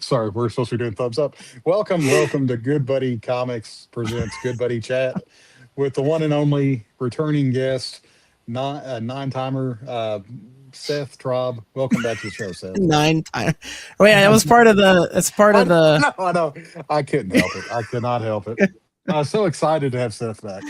Sorry, we're supposed to be doing thumbs up. Welcome to Good Buddy Comics presents Good Buddy Chat with the one and only returning guest, nine timer, Seth Traub. Welcome back to the show, Seth. 9 times. Oh yeah, that was part of the. It's part of the. I know. I couldn't help it. I could not help it. I was so excited to have Seth back.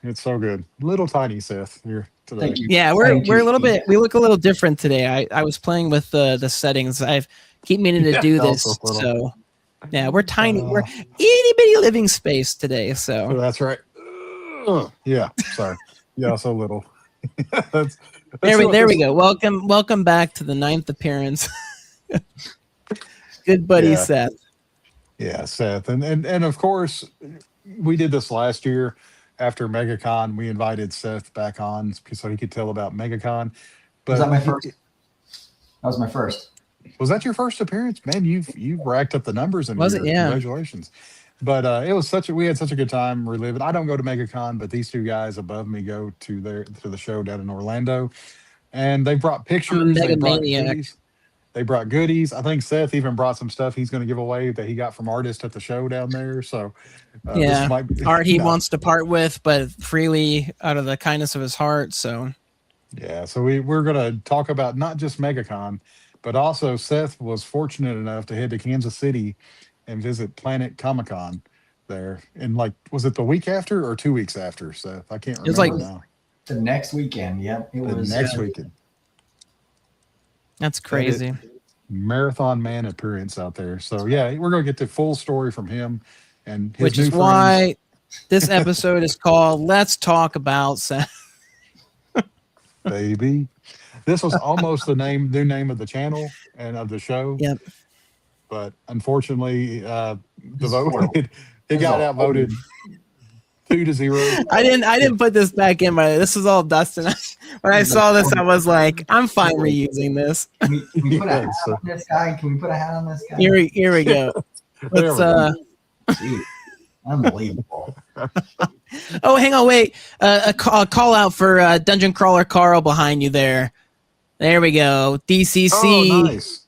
It's so good. Little tiny Seth here today. Thank you. Yeah, we're a little bit. We look a little different today. I was playing with the settings. I keep meaning to do this. So yeah, we're tiny. We're itty bitty living space today. So that's right. Yeah. Sorry. Yeah. So little. There we go. Welcome back to the 9th appearance. Good buddy, Seth. Yeah, Seth, and of course, we did this last year after MegaCon. We invited Seth back on so he could tell about MegaCon. But was that my first? That was my first. Was that your first appearance, man? You've racked up the numbers, and was it? Yeah, congratulations. But it was we had such a good time reliving. I don't go to MegaCon, but these two guys above me go to the show down in Orlando, and they brought pictures. They brought goodies. I think Seth even brought some stuff he's going to give away that he got from artists at the show down there. So art he wants to part with, but freely out of the kindness of his heart. So yeah, so we're going to talk about not just MegaCon, but also Seth was fortunate enough to head to Kansas City and visit Planet Comicon there. And was it the week after or 2 weeks after, Seth? I can't remember now. The next weekend. Yep. It was next weekend. That's crazy. Marathon man appearance out there. So yeah, we're going to get the full story from him and his which is why this episode is called Let's Talk About Seth. Baby. This was almost the new name of the channel and of the show. Yep. But unfortunately, the vote it got outvoted 2-0. I didn't put this back in, but this was all Dustin. When I saw this, I was like, I'm fine reusing this. Can we put a hat on this guy? Can we put a hat on this guy? Here we go. Let's Dude, unbelievable. Oh, hang on, wait. A call out for Dungeon Crawler Carl behind you there. There we go. DCC. Oh, nice.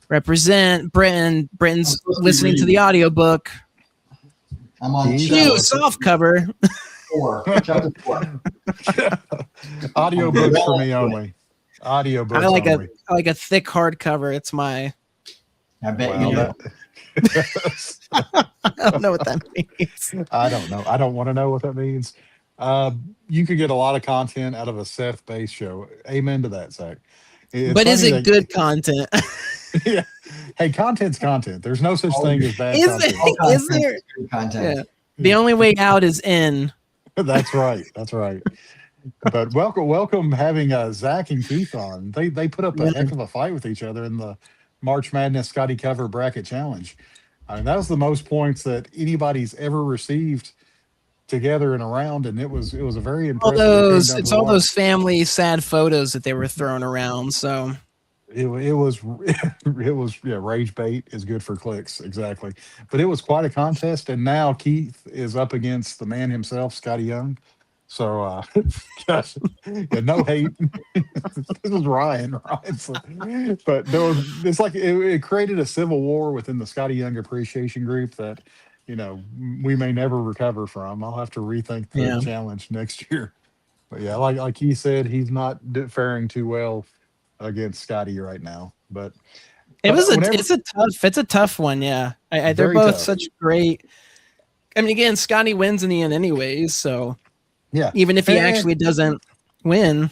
Represent Britain. Britain's listening to the audiobook. I'm on soft cover. 4. Chapter 4. Audio books for me only. Audio books. I like a thick hardcover. It's my. I bet you know. I don't know what that means. I don't know. I don't want to know what that means. You could get a lot of content out of a Seth-based show. Amen to that, Zach. But is it good content? Yeah. Hey, content's content. There's no such thing as bad content. Is there? Content. Yeah. The only way out is in. That's right. That's right. But welcome having Zach and Keith on. They put up a heck of a fight with each other in the March Madness Scotty Cover Bracket Challenge. I mean, that was the most points that anybody's ever received together in a round, and it was a very impressive. All those family sad photos that they were throwing around. So it was rage bait is good for clicks, exactly. But it was quite a contest, and now Keith is up against the man himself, Scotty Young. So, gosh, no hate. This is Ryan. But it created a civil war within the Scotty Young appreciation group that, we may never recover from. I'll have to rethink the challenge next year. But yeah, like he said, he's not faring too well against Scotty right now. But it's a tough one. Yeah, they're both tough. Such great. I mean, again, Scotty wins in the end, anyways. So. Yeah. Even if he actually doesn't win.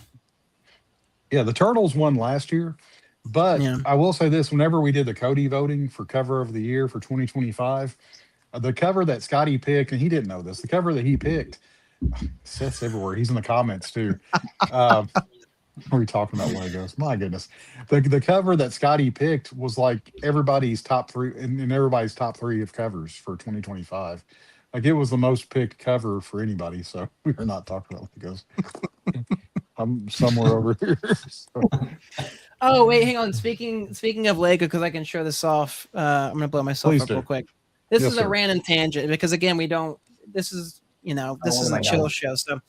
Yeah, the Turtles won last year. But I will say this, whenever we did the Cody voting for cover of the year for 2025, the cover that Scotty picked, and he didn't know this, the cover that he picked, Seth's everywhere. He's in the comments too. What were we talking about when it goes? My goodness. The cover that Scotty picked was like everybody's top 3 in everybody's top 3 of covers for 2025. Like it was the most picked cover for anybody, so we were not talking about what it goes. I'm somewhere over here. So. Oh wait, hang on. Speaking of Lego, because I can show this off. I'm gonna blow myself up real quick. This is a random tangent because again, we don't. This is this is a chill show. So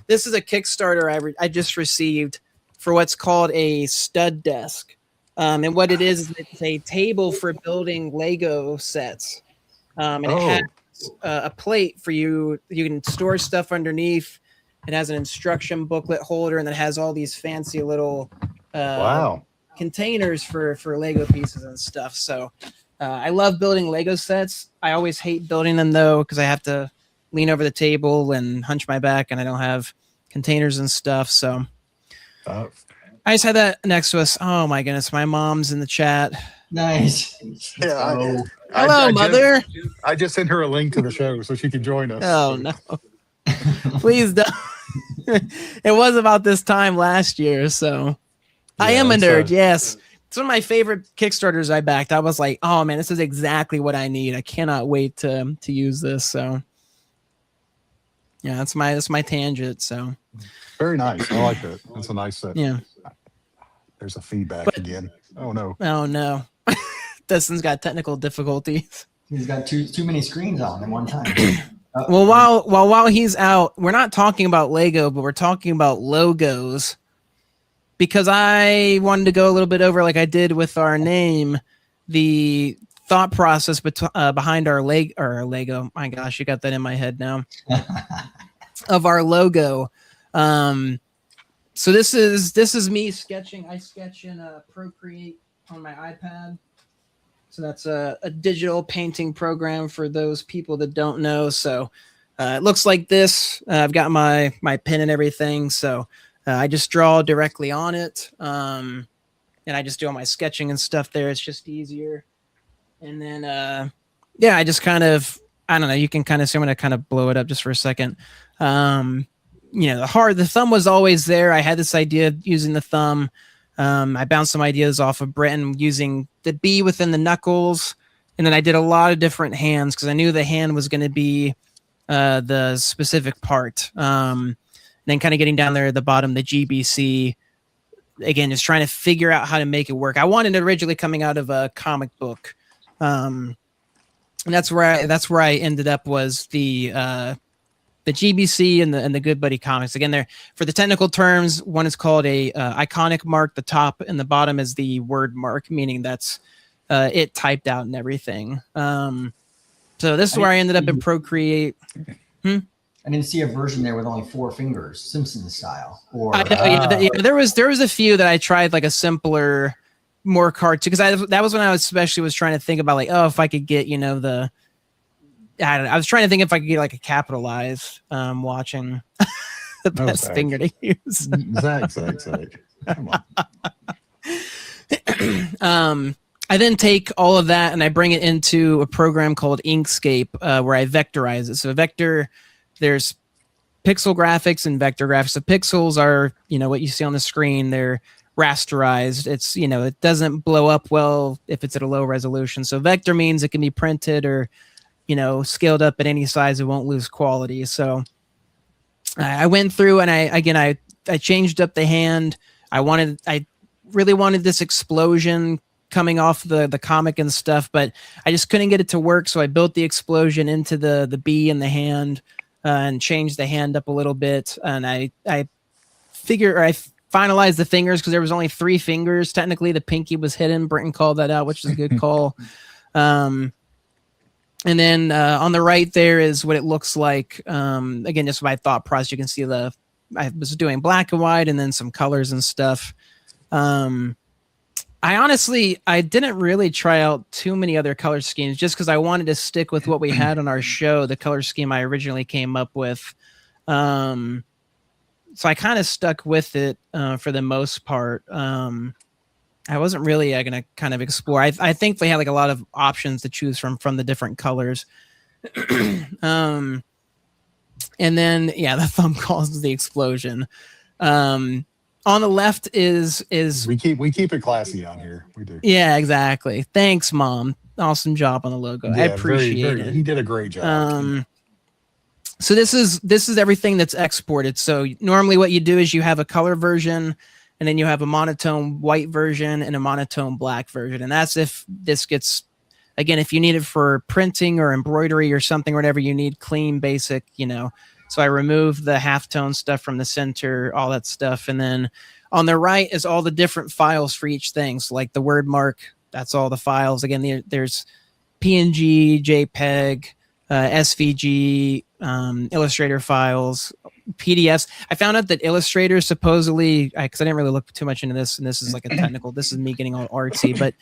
this is a Kickstarter I just received for what's called a stud desk. And what it is it's a table for building Lego sets. And it has a plate for you. You can store stuff underneath. It has an instruction booklet holder, and it has all these fancy little containers for Lego pieces and stuff. So I love building Lego sets. I always hate building them, though, because I have to lean over the table and hunch my back, and I don't have containers and stuff. So I just had that next to us. Oh, my goodness. My mom's in the chat. Nice. Yeah. Hello, Mother. I just sent her a link to the show so she can join us. Oh, no. Please don't. It was about this time last year, so I am a nerd. Yes, it's one of my favorite Kickstarters I backed. I was like, oh man, this is exactly what I need. I cannot wait to use this. So yeah, that's my tangent. So very nice. I like that. That's a nice set. Yeah. There's a feedback again. Oh no. Oh no. Dustin's got technical difficulties. He's got too many screens on at one time. Well, while he's out, we're not talking about Lego, but we're talking about logos, because I wanted to go a little bit over, like I did with our name, the thought process behind our Lego. My gosh, you got that in my head now. Of our logo. So this is me sketching. I sketch in Procreate on my iPad. So that's a digital painting program for those people that don't know. So it looks like this. I've got my pen and everything. So I just draw directly on it. And I just do all my sketching and stuff there. It's just easier. And then, I just kind of, I don't know, you can kind of see, I'm going to kind of blow it up just for a second. The thumb was always there. I had this idea of using the thumb. I bounced some ideas off of Brenton using the B within the knuckles. And then I did a lot of different hands because I knew the hand was going to be the specific part. Then kind of getting down there at the bottom, the GBC. Again, just trying to figure out how to make it work. I wanted it originally coming out of a comic book. And that's where I ended up was the GBC and the Good Buddy comics. Again, there for the technical terms, one is called a iconic mark. The top and the bottom is the word mark, meaning that's it typed out and everything. So this is where I ended up in Procreate. I didn't see a version there with only 4 fingers, Simpsons style. Or there was a few that I tried, like a simpler, more cartoon, because that was when I was trying to think about, like, oh, if I could get I was trying to think if I could get like a capitalized watching the best finger to use. Zach. Come on. I then take all of that and I bring it into a program called Inkscape where I vectorize it. So vector, there's pixel graphics and vector graphics. The pixels are, what you see on the screen. They're rasterized. It's, it doesn't blow up well if it's at a low resolution. So vector means it can be printed or scaled up at any size. It won't lose quality. So I went through and I changed up the hand. I really wanted this explosion coming off the comic and stuff, but I just couldn't get it to work. So I built the explosion into the B in the hand and changed the hand up a little bit. And I finalized the fingers because there was only 3 fingers. Technically the pinky was hidden. Britton called that out, which is a good call. And then on the right there is what it looks like. Again, just my thought process. You can see I was doing black and white and then some colors and stuff. I didn't really try out too many other color schemes just because I wanted to stick with what we had on our show, the color scheme I originally came up with. So I kind of stuck with it for the most part. I wasn't really going to kind of explore. I think they had like a lot of options to choose from the different colors. And then, the thumb causes the explosion. On the left is we keep it classy on here. We do. Yeah, exactly. Thanks, Mom. Awesome job on the logo. Yeah, I appreciate it. He did a great job. So this is everything that's exported. So normally what you do is you have a color version, and then you have a monotone white version and a monotone black version. And that's if this gets, again, if you need it for printing or embroidery or something, or whatever you need, clean, basic, So I remove the halftone stuff from the center, all that stuff. And then On the right is all the different files for each thing. So like the word mark, that's all the files. Again, there's PNG, JPEG, SVG, Illustrator files, PDFs. I found out that Illustrator supposedly, because I didn't really look too much into this, and this is like a technical, this is me getting all artsy, but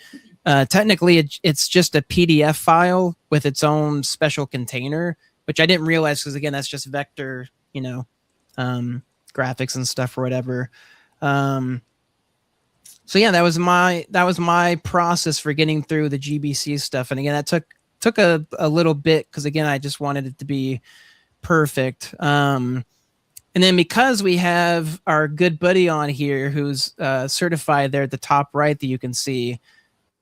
technically it's just a PDF file with its own special container, which I didn't realize because again, that's just vector, graphics and stuff or whatever. So yeah, that was my process for getting through the GBC stuff. And again, that took a little bit because again, I just wanted it to be perfect. And then because we have our good buddy on here who's certified there at the top right that you can see,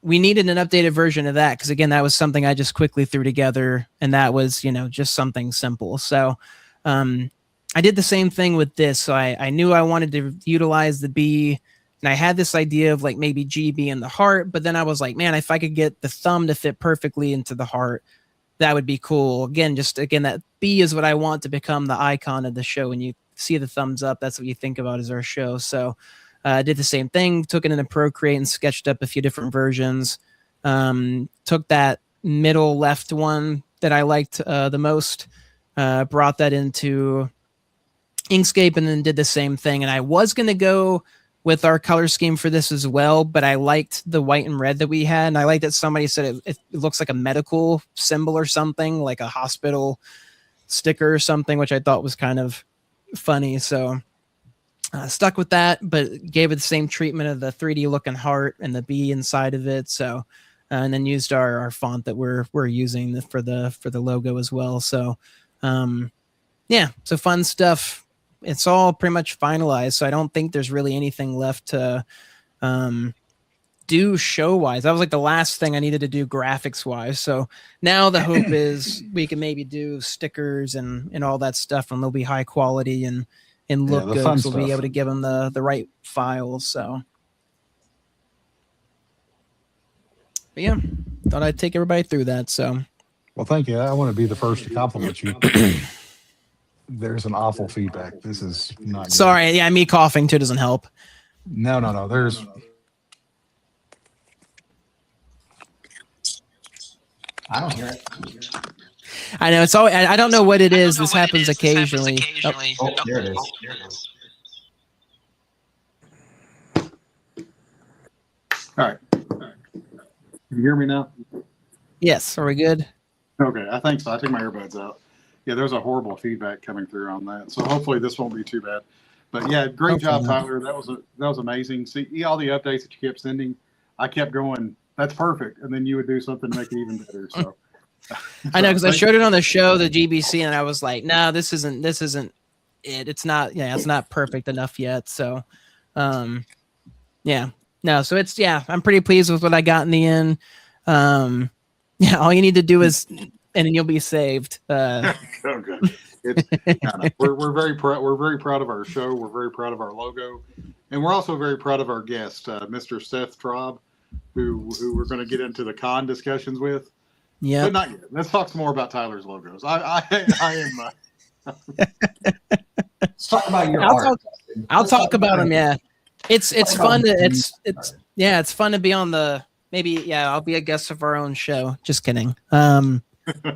we needed an updated version of that because again, that was something I just quickly threw together, and that was just something simple. So I did the same thing with this. So I knew I wanted to utilize the B. And I had this idea of like maybe GB in the heart, but then I was like, man, if I could get the thumb to fit perfectly into the heart, that would be cool. Again, that B is what I want to become the icon of the show. When you see the thumbs up, that's what you think about as our show. So I did the same thing, took it into Procreate and sketched up a few different versions. Took that middle left one that I liked the most, brought that into Inkscape and then did the same thing. And I was going to go with our color scheme for this as well, but I liked the white and red that we had. And I liked that somebody said it looks like a medical symbol or something, like a hospital sticker or something, which I thought was kind of funny. So stuck with that, but gave it the same treatment of the 3D looking heart and the B inside of it. So, and then used our font that we're using for the logo as well. So, yeah, so fun stuff. It's all pretty much finalized, so I don't think there's really anything left to do show-wise. That was like the last thing I needed to do graphics-wise. So now the hope is we can maybe do stickers and all that stuff, and they'll be high quality and look good. So we'll be able to give them the right files. So, but yeah, thought I'd take everybody through that. So, well, thank you. I want to be the first to compliment you. There's an awful feedback. This is not good. Sorry. Yeah, me coughing too doesn't help. No. There's. I don't hear it. I know it's always. I don't know what it is. This happens occasionally. Oh, there it is. All right. Can you hear me now? Yes. Are we good? Okay. I think so. I took my earbuds out. Yeah, there's a horrible feedback coming through on that. So hopefully this won't be too bad. But yeah, great job, Tyler. That was amazing. See all the updates that you kept sending. I kept going, that's perfect. And then you would do something to make it even better. So I know, because I showed it on the show, the GBC, and I was like, no, this isn't it. It's not, it's not perfect enough yet. So yeah. No, so I'm pretty pleased with what I got in the end. All you need to do is and then you'll be saved. Okay. We're very proud. We're very proud of our show. We're very proud of our logo, and we're also very proud of our guest, Mr. Seth Traub, who we're going to get into the con discussions with. Yeah, but not yet. Let's talk some more about Tyler's logos. I am. Let's talk about your art. I'll talk about them. Yeah, it's fun to it's fun to be on the. Maybe, I'll be a guest of our own show. Just kidding.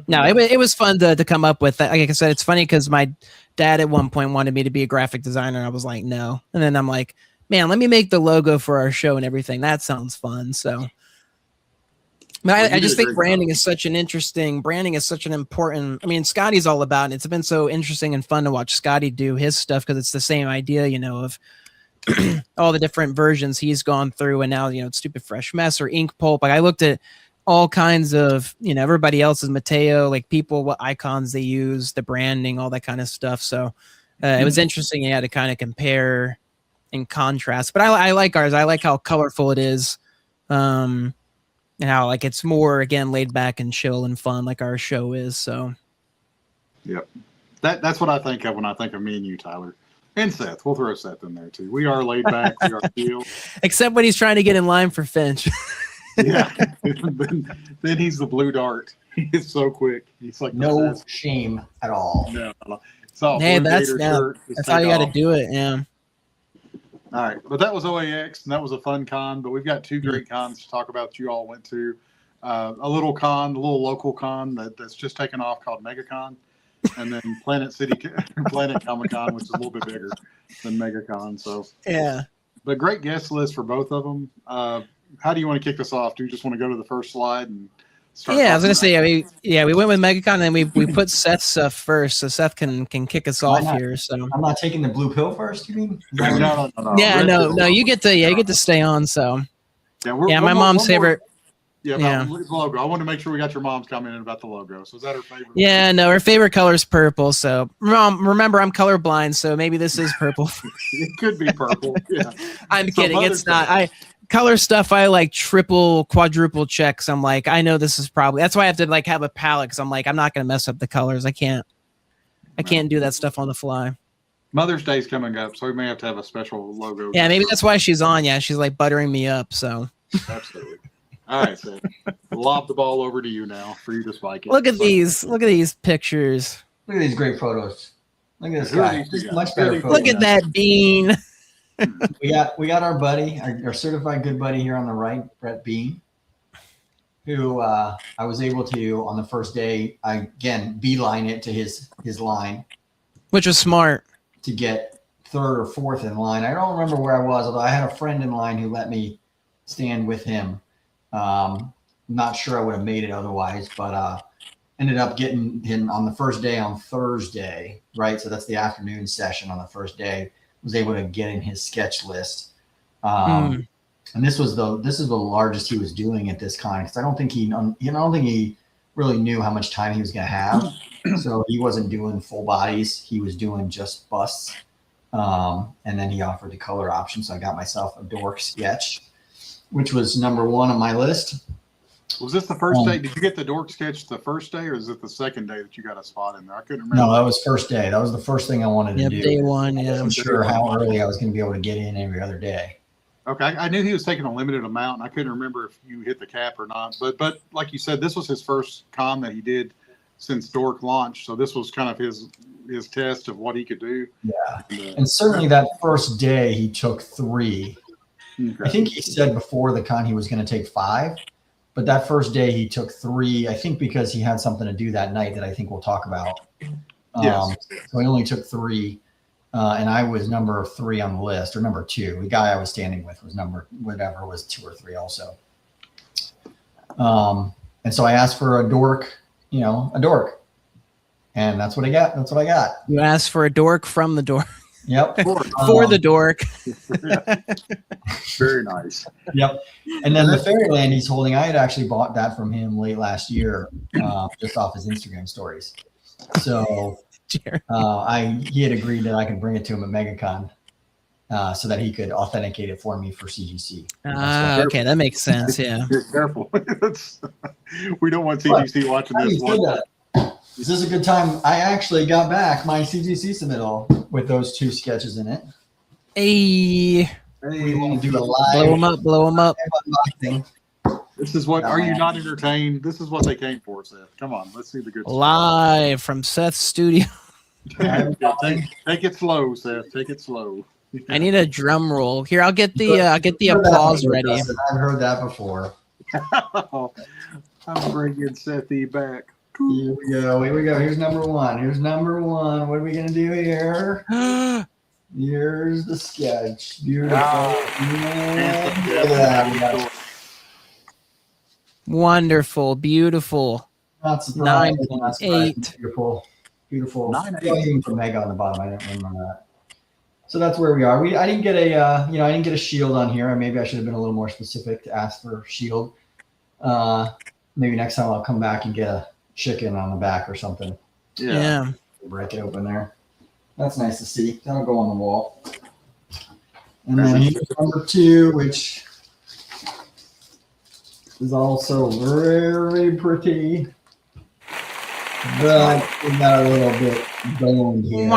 No, it was fun to come up with. Like I said, it's funny because my dad at one point wanted me to be a graphic designer. And I was like, no. And then I'm like, man, let me make the logo for our show and everything. That sounds fun. So, but I just think branding is such an important, I mean, Scotty's all about it. It's been so interesting and fun to watch Scotty do his stuff because it's the same idea, of all the different versions he's gone through, and now it's Stupid Fresh Mess or Ink Pulp. Like I looked at all kinds of everybody else's Mateo, like people, what icons they use, the branding, all that kind of stuff. So it was interesting, to kind of compare and contrast. But I like ours. I like how colorful it is, and how like it's more again laid back and chill and fun, like our show is. So yep, that's what I think of when I think of me and you, Tyler. And Seth, we'll throw Seth in there too. We are laid back. We are chill. Except when he's trying to get in line for Finch. Yeah. then he's the blue dart. He's so quick. He's like no shame at all. No. So hey, that's how you got to do it. Yeah. All right, but that was OAX, and that was a fun con. But we've got two great cons to talk about that you all went to. A little local con that's just taken off called MEGACON, and then Planet Comicon, which is a little bit bigger than MEGACON. So yeah, but great guest list for both of them. How do you want to kick this off? Do you just want to go to the first slide and start? Yeah, I was gonna say, we went with MEGACON, and then we put Seth's stuff first, so Seth can kick us off here. So I'm not taking the blue pill first. You mean? No. Yeah, no, you get to stay on. So my mom's favorite. Yeah, logo. I want to make sure we got your mom's comment in about the logo. So is that her favorite? Yeah, no, her favorite color is purple. So Mom, remember I'm colorblind, so maybe this is purple. It could be purple. Yeah, I'm kidding. It's not. Color stuff I like triple, quadruple checks. I'm like, I know this is probably, that's why I have to like have a palette, because I'm like, I'm not gonna mess up the colors. I can't do that stuff on the fly. Mother's Day's coming up, so we may have to have a special logo. Yeah, maybe that's why she's on. Yeah, she's like buttering me up. So absolutely. All right, so lob the ball over to you now for you to spike it. Look at these pictures. Look at these great photos. Look at this guy. Much better photos. Look at that bean. We got our buddy, our certified good buddy here on the right, Brett Bean, who I was able to on the first day, beeline it to his line, which was smart, to get third or fourth in line. I don't remember where I was, although I had a friend in line who let me stand with him. Not sure I would have made it otherwise, but ended up getting him on the first day on Thursday, right? So that's the afternoon session on the first day. Was able to get in his sketch list, and this is the largest he was doing at this con, because I don't think he really knew how much time he was going to have, so he wasn't doing full bodies. He was doing just busts, and then he offered the color option. So I got myself a dork sketch, which was number one on my list. Was this the first day? Did you get the dork sketch the first day, or is it the second day that you got a spot in there? I couldn't remember. No, that was first day. That was the first thing I wanted to do. Day one, yeah. I wasn't sure how early I was going to be able to get in every other day. Okay, I knew he was taking a limited amount, and I couldn't remember if you hit the cap or not. But like you said, this was his first con that he did since Dork launched, so this was kind of his test of what he could do. Yeah, and certainly that first day he took 3. Okay. I think he said before the con he was going to take 5. But that first day he took 3, I think because he had something to do that night that I think we'll talk about. Yes. So he only took 3, and I was number 3 on the list, or number 2. The guy I was standing with was was 2 or 3 also. And so I asked for a dork, and that's what I got. That's what I got. You asked for a dork from the dork. Yep. For the dork. Very nice. Yep. And then the Fairyland he's holding, I had actually bought that from him late last year, just off his Instagram stories. So he had agreed that I could bring it to him at MEGACON, so that he could authenticate it for me for CGC. Okay, that makes sense. Yeah. Be careful. We don't want CGC watching this one. Is this a good time? I actually got back my CGC submittal with those 2 sketches in it. Hey. We want to do a live. Blow them up. This is what, are you not entertained? This is what they came for, Seth. Come on, let's see the good stuff. Live from Seth's studio. Take it slow, Seth. Take it slow. I need a drum roll. Here, I'll get the applause ready. I've heard that before. I'm bringing Sethy back. Here we go. Here's number 1. What are we going to do here? Here's the sketch. Beautiful. Yeah. Wonderful. Beautiful. Not surprised. 9.8. Beautiful. 9.8 from Mega on the bottom. I didn't remember that. So that's where we are. I didn't get a shield on here. Maybe I should have been a little more specific to ask for shield. Maybe next time I'll come back and get a chicken on the back or something. Yeah. Break it open there. That's nice to see. That'll go on the wall. And then here's number 2, which is also very pretty. But we got a little bit going here.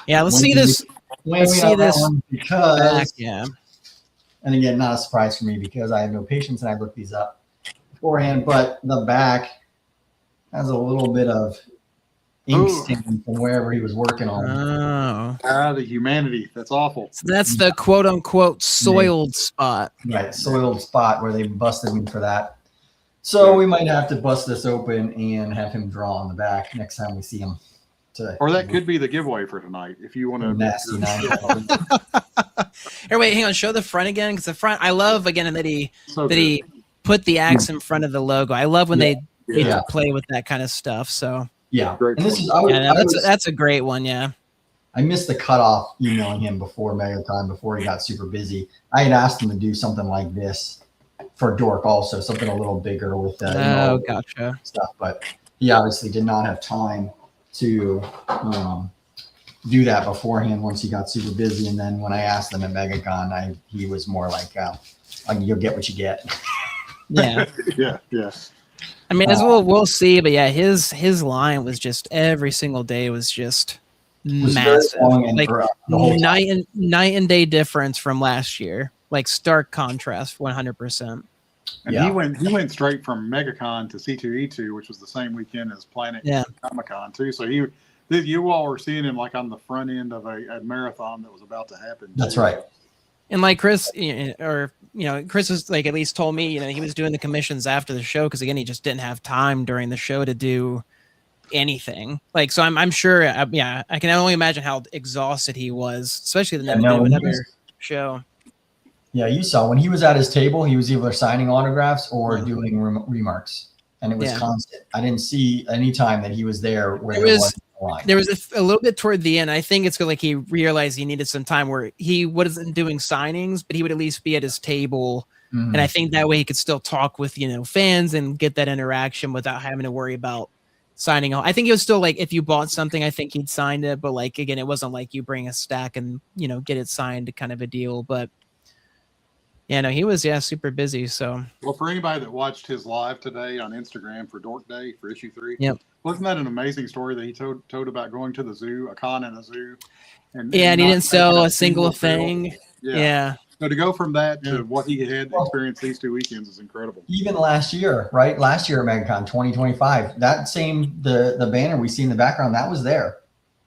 Yeah, let's see this. Let's see this because back, yeah. And again, not a surprise for me because I have no patience and I looked these up beforehand. But the back has a little bit of ink stain from wherever he was working on. The humanity. That's awful. So that's the quote unquote soiled spot. Right, soiled spot where they busted me for that. So we might have to bust this open and have him draw on the back next time we see him. Or that could be the giveaway for tonight if you want to. Nasty Here, wait, hang on. Show the front again, because the front. I love again that he he put the axe in front of the logo. I love when they play with that kind of stuff. So and this is that's a great one. Yeah. I missed the cutoff emailing him before MegaCon, before he got super busy. I had asked him to do something like this for Dork also, something a little bigger with gotcha stuff, but he obviously did not have time to do that beforehand once he got super busy. And then when I asked him at MegaCon, he was more like, you'll get what you get. Yeah. yeah. I mean, as we'll see, but yeah, his line was just every single day was just massive, like night and day difference from last year, like stark contrast, 100%. And he went straight from MegaCon to C2E2, which was the same weekend as Planet Comicon too. So you all were seeing him like on the front end of a marathon that was about to happen. That's right. And like Chris, Chris was like at least told me, he was doing the commissions after the show because again he just didn't have time during the show to do anything. Like, so I'm sure. I can only imagine how exhausted he was, especially the another show. Yeah, you saw when he was at his table, he was either signing autographs or doing remarks, and it was constant. I didn't see any time that he was there where there was a line. There was a little bit toward the end. I think it's like he realized he needed some time where he wasn't doing signings, but he would at least be at his table. And I think that way he could still talk with, fans and get that interaction without having to worry about signing. I think it was still like if you bought something, I think he'd signed it. But like, again, it wasn't like you bring a stack and, get it signed kind of a deal. But yeah, no, he was super busy. So well, for anybody that watched his live today on Instagram for Dork Day for issue 3, wasn't that an amazing story that he told about going to the zoo, a con in a zoo, and he didn't sell a single thing. Yeah. So to go from that to what he had experienced these 2 weekends is incredible. Even last year, right? Last year at MegaCon 2025, that same the banner we see in the background that was there.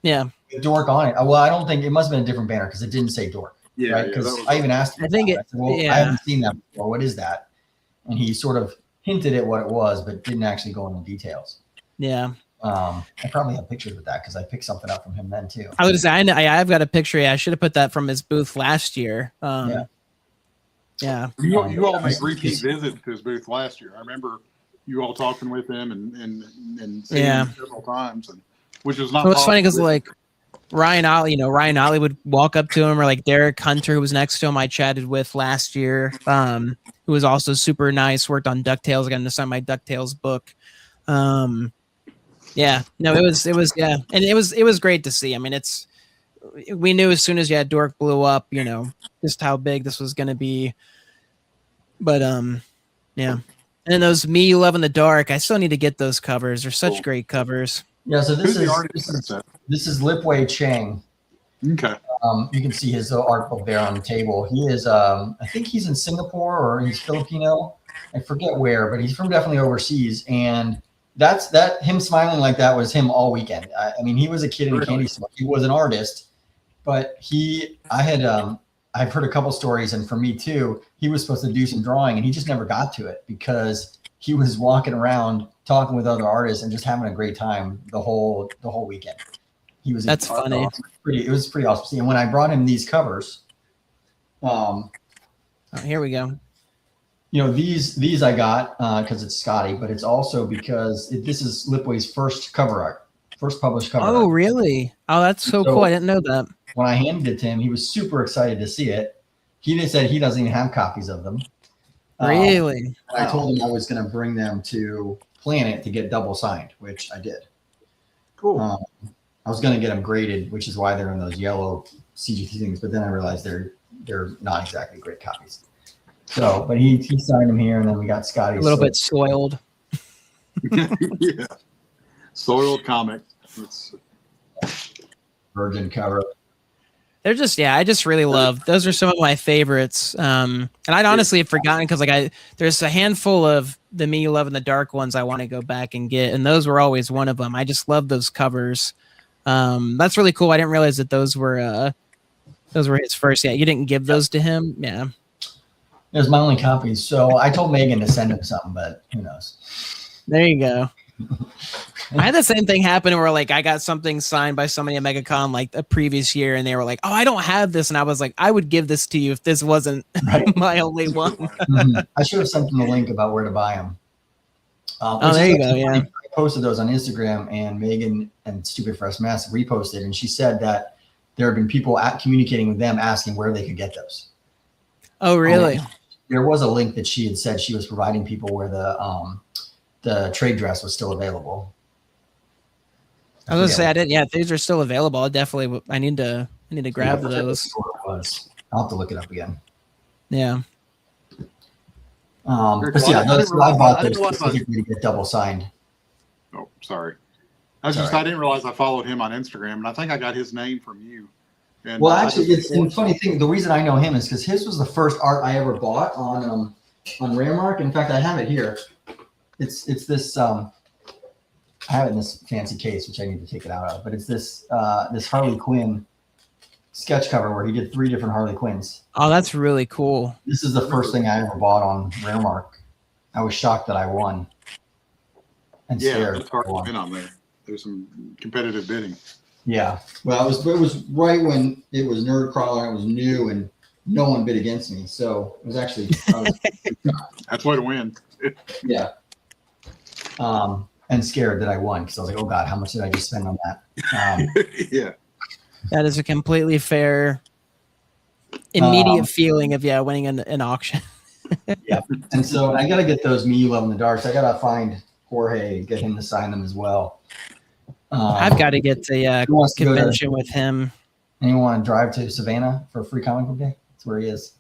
Yeah, with Dork on it. Well, I don't think it must have been a different banner because it didn't say Dork. Yeah, right? Because I even asked him. I think I haven't seen that before. What is that? And he sort of hinted at what it was, but didn't actually go into details. Yeah. I probably have pictures with that because I picked something up from him then too. I was saying, I've got a picture. I should have put that from his booth last year. Yeah. You all made repeat visits to his booth last year. I remember you all talking with him and seeing him several times, and which was not. Well, it's funny because like Ryan Ollie would walk up to him, or like Derek Hunter, who was next to him, I chatted with last year, who was also super nice, worked on DuckTales, again, to sign my DuckTales book. It was great to see. I mean, we knew as soon as Dork blew up, just how big this was going to be. But and then those Me You Love in the Dark, I still need to get those covers. They're such great covers. Yeah, so this is Lipway Chang. Okay. You can see his artwork there on the table. He is, I think he's in Singapore or he's Filipino. I forget where, but he's from definitely overseas. And that him smiling like that was him all weekend. I mean, he was a kid in a candy store. He was an artist, but I've heard a couple stories, and for me too, he was supposed to do some drawing and he just never got to it because he was walking around talking with other artists and just having a great time the whole weekend. That's funny. It was pretty awesome. And when I brought him these covers, here we go. These I got because it's Scotty, but it's also because this is Lipway's first cover art, first published cover art. Oh, really? Oh, that's so cool. I didn't know that. When I handed it to him, he was super excited to see it. He just said he doesn't even have copies of them. Really? I told him I was going to bring them to Planet to get double signed, which I did. Cool. I was going to get them graded, which is why they're in those yellow CGT things. But then I realized they're not exactly great copies. So, but he signed them here, and then we got Scotty. A little bit soiled. Yeah. Soiled comic. It's virgin cover. They're just, I just really love, those are some of my favorites. And I'd honestly have forgotten because there's a handful of the Me You Love in the Dark ones I want to go back and get. And those were always one of them. I just love those covers. That's really cool. I didn't realize that those were his first. Yeah. You didn't give those to him. Yeah. It was my only copies. So I told Megan to send him something, but who knows? There you go. I had the same thing happen where like I got something signed by somebody at MegaCon like a previous year, and they were like, "Oh, I don't have this," and I was like, "I would give this to you if this wasn't my only one." I should have sent them a link about where to buy them. There you go. Yeah, I posted those on Instagram, and Megan and Stupid Fresh Mess reposted, and she said that there have been people communicating with them asking where they could get those. Oh, really? There was a link that she had said she was providing people where the trade dress was still available. I was gonna say I didn't. Yeah, these are still available. I need to grab those. I'll have to look it up again. Yeah. I bought those specifically to get double signed. Oh, sorry. I didn't realize I followed him on Instagram, and I think I got his name from you. And well, actually, it's a funny thing. The reason I know him is because his was the first art I ever bought on Raremark. In fact, I have it here. It's this. I have it in this fancy case, which I need to take it out of. But it's this Harley Quinn sketch cover where he did 3 different Harley Quinns. Oh, that's really cool. This is the first thing I ever bought on Raremark. I was shocked that I won. And scared. It's hard to win on there. There's some competitive bidding. Yeah. Well, it was right when it was Nerdcrawler and it was new and no one bid against me. So it was actually that's way to win. Yeah. And scared that I won because I was like, oh God, how much did I just spend on that? Yeah. That is a completely fair, immediate feeling of winning an auction. Yeah. And so I got to get those Me You Love in the Darks. I got to find Jorge, get him to sign them as well. I've got to get to convention with him. Anyone want to drive to Savannah for a free comic book day? That's where he is.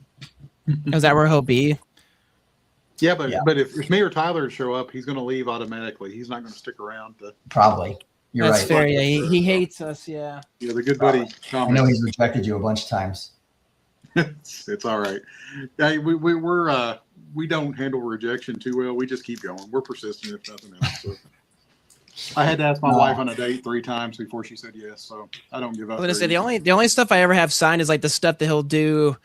Is that where he'll be? Yeah, but if me or Tyler show up, he's going to leave automatically. He's not going to stick around. Probably. You're That's right. fair. Yeah, he hates us. Yeah. Yeah, the good buddy. I know he's rejected you a bunch of times. It's all right. Yeah, we don't handle rejection too well. We just keep going. We're persistent if nothing else. So. I had to ask my wife on a date 3 times before she said yes, so I don't give up. I was gonna say the only stuff I ever have signed is like the stuff that he'll do,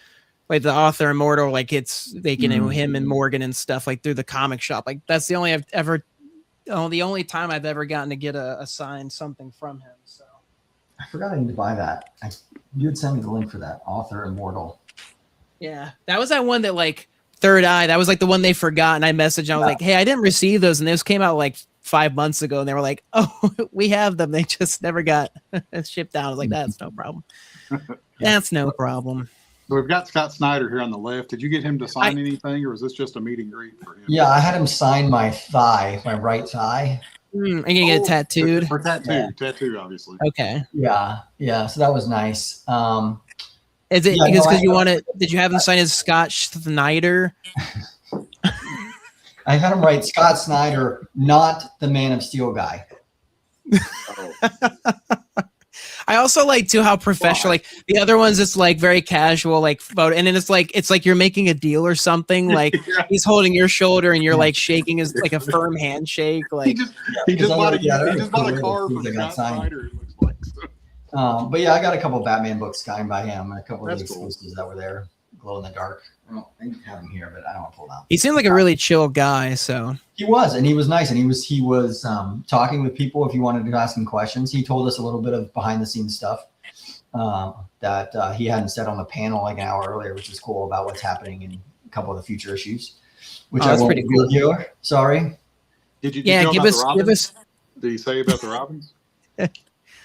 like the Author Immortal, like it's like him and Morgan and stuff like through the comic shop. Like that's the only the only time I've ever gotten to get a signed something from him. So I forgot I need to buy that. You had sent me the link for that Author Immortal. Yeah, that was that one that like Third Eye. That was like the one they forgot, and I messaged. And I was like, hey, I didn't receive those, and those came out like 5 months ago, and they were like, oh, we have them. They just never got shipped out. I was like, that's no problem. That's no problem. So we've got Scott Snyder here on the left. Did you get him to sign anything, or was this just a meet and greet for him? Yeah, I had him sign my thigh, my right thigh. Are you gonna get it tattooed? For tattoo, obviously. Okay. Yeah. So that was nice. Is it because you wanted? Did you have him sign as Scott Snyder? I had him write Scott Snyder, not the Man of Steel guy. I also like too how professional, like the other ones, it's like very casual, like photo, and then it's like you're making a deal or something. Like he's holding your shoulder and you're like shaking his like a firm handshake. Like he just bought a car from Scott Snyder. It looks like. So. But yeah, I got a couple Batman books signed by him and a couple of the exclusives that were there, glow in the dark. I have him here, but I don't want to pull out. He seemed like a really chill guy, so he was, and he was nice, and he was talking with people if you wanted to ask him questions. He told us a little bit of behind the scenes stuff that he hadn't said on the panel like an hour earlier, which is cool about what's happening in a couple of the future issues. Which I won't pretty cool. Here. Sorry. Did you give us. Did he say about the Robins?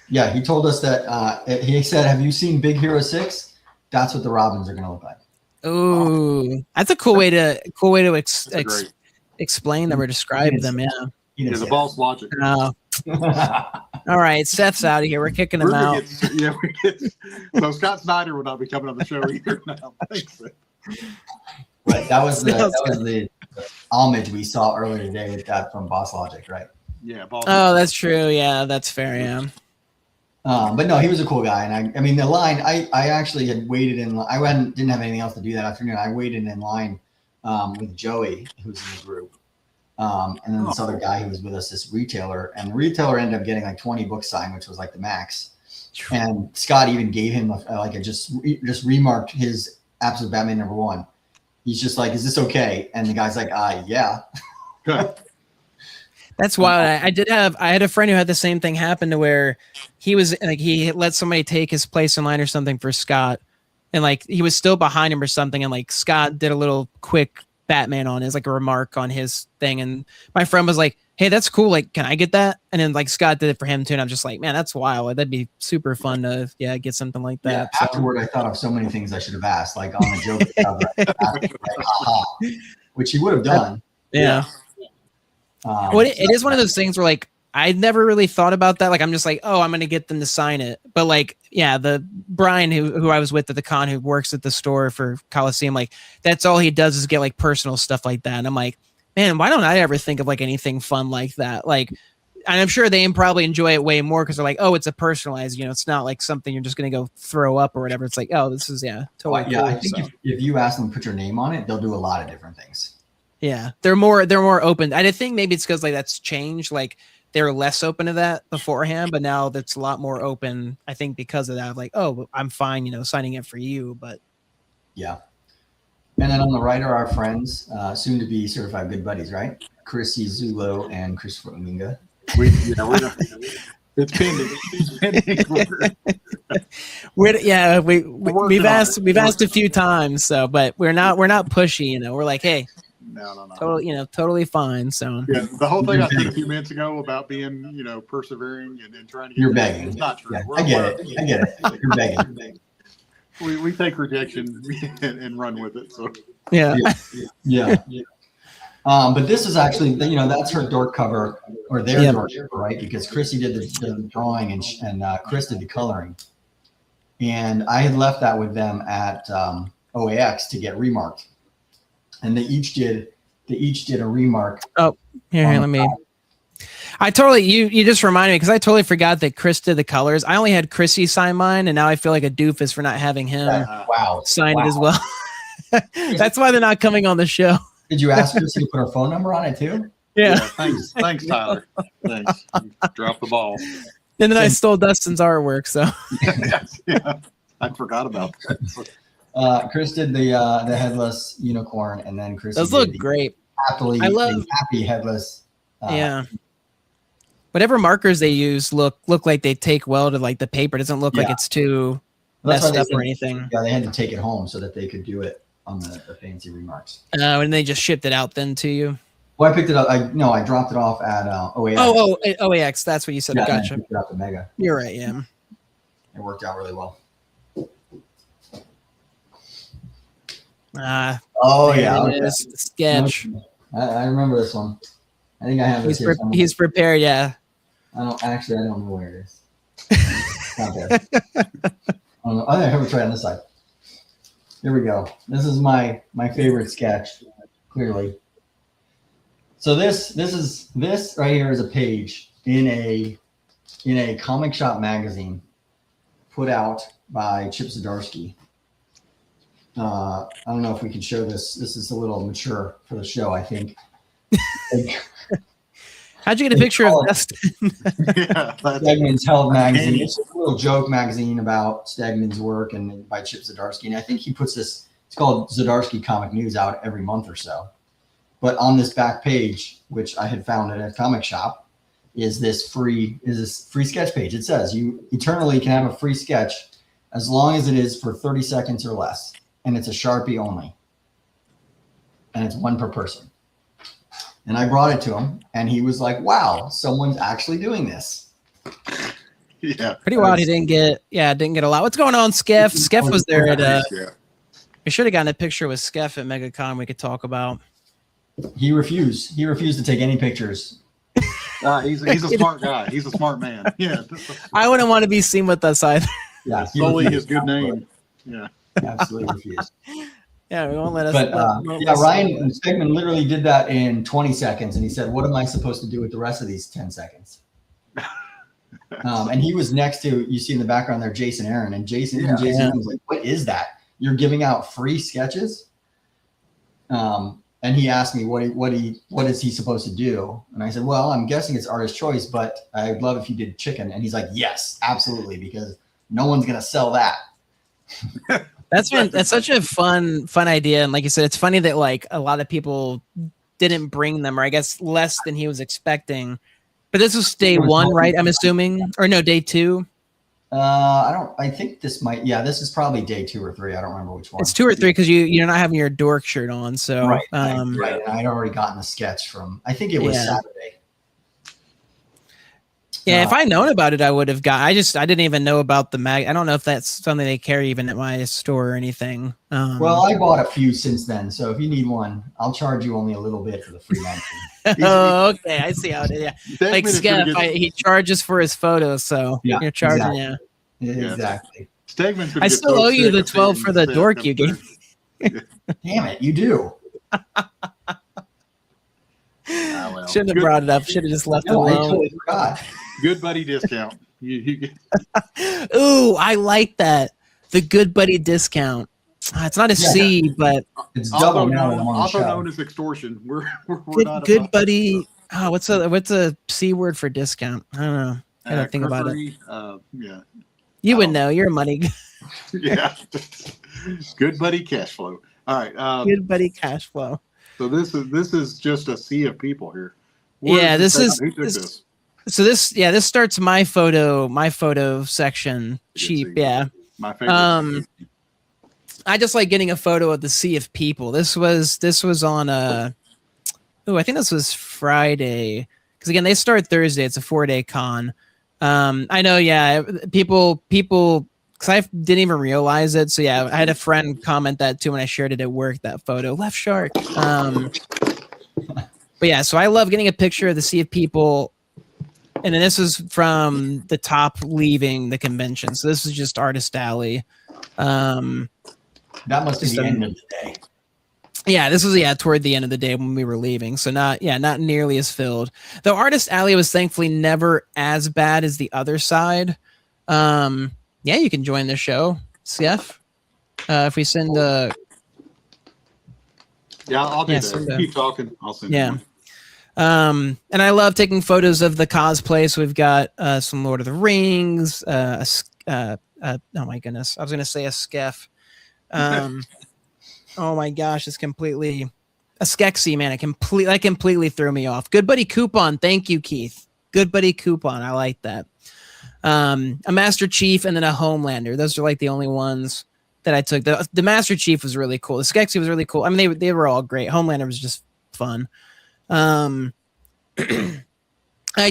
Yeah, he told us that he said, "Have you seen Big Hero 6? That's what the Robins are going to look like." Oh, that's a cool way to explain them or describe them. Yeah, the boss logic. All right, Seth's out of here. We're kicking him out. So Scott Snyder will not be coming on the show either. Now, thanks. Right, that was the homage we saw earlier today with that from Boss Logic, right? Yeah. Boss That's true. Yeah, that's fair. Yeah. But no, he was a cool guy. And I mean, the line, I actually had waited in line. Didn't have anything else to do that afternoon. I waited in line with Joey, who's in the group. And then this other guy who was with us, this retailer. And the retailer ended up getting like 20 books signed, which was like the max. And Scott even gave him just remarked his Absolute Batman #1. He's just like, is this okay? And the guy's like, yeah. That's wild. I had a friend who had the same thing happen to where he was like, he let somebody take his place in line or something for Scott. And like, he was still behind him or something. And like, Scott did a little quick Batman on his, like a remark on his thing. And my friend was like, hey, that's cool. Like, can I get that? And then like Scott did it for him too. And I'm just like, man, that's wild. Like, that'd be super fun to get something like that. Yeah, afterward, I thought of so many things I should have asked, like on the joke cover, which he would have done. Yeah. Well, it is one of those things where like I never really thought about that. Like I'm just like, oh, I'm gonna get them to sign it. But like, yeah, the Brian who I was with at the con, who works at the store for Coliseum, like that's all he does is get like personal stuff like that. And I'm like, man, why don't I ever think of like anything fun like that? Like, and I'm sure they probably enjoy it way more because they're like, oh, it's a personalized, it's not like something you're just gonna go throw up or whatever. It's like, oh, this is totally cool. I think if you ask them to put your name on it, they'll do a lot of different things. Yeah, they're more open. I think maybe it's because like that's changed. Like they were less open to that beforehand, but now that's a lot more open. I think because of that, like, oh, I'm fine, signing it for you. But yeah. And then on the right are our friends, soon to be certified good buddies, right? Chrissy Zulo and Christopher Uminga. It's pending. We've asked a few times, so but we're not pushy. We're like, hey. No. Totally fine. So yeah, the whole thing I said a few minutes ago about being, persevering and trying to get you're begging. It's not true. Yeah, I get it. You're begging. We take rejection and run with it. So yeah. But this is actually, that's her dork cover or their dork cover, right? Because Chrissy did the drawing and Chris did the coloring, and I had left that with them at OAX to get remarked. And they each did a remark. Oh, here, let me. I totally you just reminded me because I totally forgot that Chris did the colors. I only had Chrissy sign mine, and now I feel like a doofus for not having him sign it as well. That's why they're not coming on the show. Did you ask Chrissy to put her phone number on it too? Yeah. Thanks, Tyler. Thanks. Drop the ball. And then I stole Dustin's artwork, so. Yeah, I forgot about that. Chris did the headless unicorn, and then Chris. Those look great. Happy headless. Whatever markers they use look like they take well to like the paper. It doesn't look like it's too messed up or anything. Yeah, they had to take it home so that they could do it on the fancy remarks. And they just shipped it out then to you. Well, I picked it up. I dropped it off at OAX. OAX. That's what you said. Yeah, gotcha. I picked it up at Mega. You're right. Yeah. It worked out really well. Sketch. I remember this one. I think I have this here. He's prepared, yeah. I don't know where it is. Not there. I don't know. I have to try on this side. Here we go. This is my favorite sketch, clearly. So this right here is a page in a comic shop magazine put out by Chip Zdarsky. I don't know if we can show this. This is a little mature for the show, I think. How'd you get a picture of Dustin? Stegman's Held magazine. It's a little joke magazine about Stegman's work and by Chip Zdarsky. And I think he puts this, it's called Zdarsky Comic News, out every month or so. But on this back page, which I had found at a comic shop, is this free sketch page. It says you eternally can have a free sketch as long as it is for 30 seconds or less. And it's a Sharpie only. And it's one per person. And I brought it to him, and he was like, wow, someone's actually doing this. Yeah. Pretty wild. He didn't get a lot. What's going on, Skeff? Skeff was there at we should have gotten a picture with Skeff at MegaCon we could talk about. He refused. He refused to take any pictures. He's a smart guy. He's a smart man. Yeah. I wouldn't want to be seen with us either. Yeah. Solely his good name. Yeah. Absolutely refused. Yeah, we won't let us. But Ryan Stegman literally did that in 20 seconds, and he said, "What am I supposed to do with the rest of these 10 seconds?" And he was next to, you see in the background there, Jason Aaron. And Jason Aaron was like, what is that? You're giving out free sketches? And he asked me what is he supposed to do? And I said, well, I'm guessing it's artist choice, but I'd love if you did chicken. And he's like, yes, absolutely, because no one's gonna sell that. That's such a fun idea. And like you said, it's funny that like a lot of people didn't bring them, or I guess less than he was expecting. But this was day one, right? I'm assuming, or no, day two. I think this is probably day 2 or 3. I don't remember which one. It's 2 or 3 because you're not having your dork shirt on. So right. And I'd already gotten a sketch from, I think it was Saturday. Yeah, if I'd known about it, I would have got. I didn't even know about the mag. I don't know if that's something they carry even at my store or anything. Well, I bought a few since then, so if you need one, I'll charge you only a little bit for the free mention. Oh, okay, I see how it is. Yeah, like Skeff, he charges for his photos, so you're charging. Exactly. Stegman's I still owe you the 12 for the dork you gave. Damn it, you do. Well. Shouldn't have brought it up. Should have just left it alone. I totally forgot. Good buddy discount. You get. Ooh, I like that. The good buddy discount. It's not a C, but it's double also known as extortion. We're not good buddy. Oh, what's a C word for discount? I don't know. I gotta think about it. Yeah. You would know. You're a money guy. Yeah. Good buddy cash flow. All right. Good buddy cash flow. So this is just a sea of people here. This starts my photo section. Cheap, yeah. My favorite. I just like getting a photo of the sea of people. This was on I think this was Friday, because again they start Thursday. It's a 4-day con. I know, yeah, people because I didn't even realize it. So yeah, I had a friend comment that too when I shared it at work, that photo. Left shark. But yeah, so I love getting a picture of the sea of people. And then this is from the top leaving the convention. So this is just Artist Alley. That must be the end of the day. Yeah, this was toward the end of the day when we were leaving. So not nearly as filled. Though Artist Alley was thankfully never as bad as the other side. Yeah, you can join the show, Seth. If we send the... Yeah, I'll do that. Keep talking. I'll send you. And I love taking photos of the cosplay. So we've got some Lord of the Rings. Oh my goodness, I was going to say a Skeff. Oh my gosh, it's completely a Skeksis, man. That completely threw me off. Good buddy coupon. Thank you, Keith. Good buddy coupon. I like that. A Master Chief and then a Homelander. Those are like the only ones that I took. The Master Chief was really cool. The Skeksis was really cool. I mean, they were all great. Homelander was just fun. I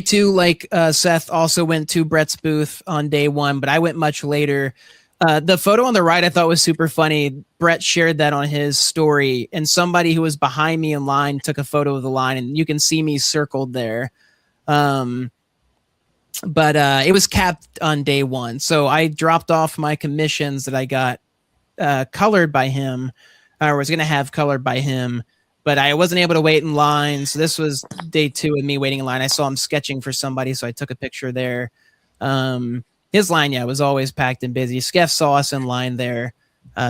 too, like Seth, also went to Brett's booth on day one, but I went much later. The photo on the right I thought was super funny. Brett shared that on his story, and somebody who was behind me in line took a photo of the line, and you can see me circled there. But it was capped on day one. So I dropped off my commissions that I got colored by him, or was going to have colored by him, but I wasn't able to wait in line. So this was day 2 of me waiting in line. I saw him sketching for somebody, so I took a picture there. His line, was always packed and busy. Skeff saw us in line there,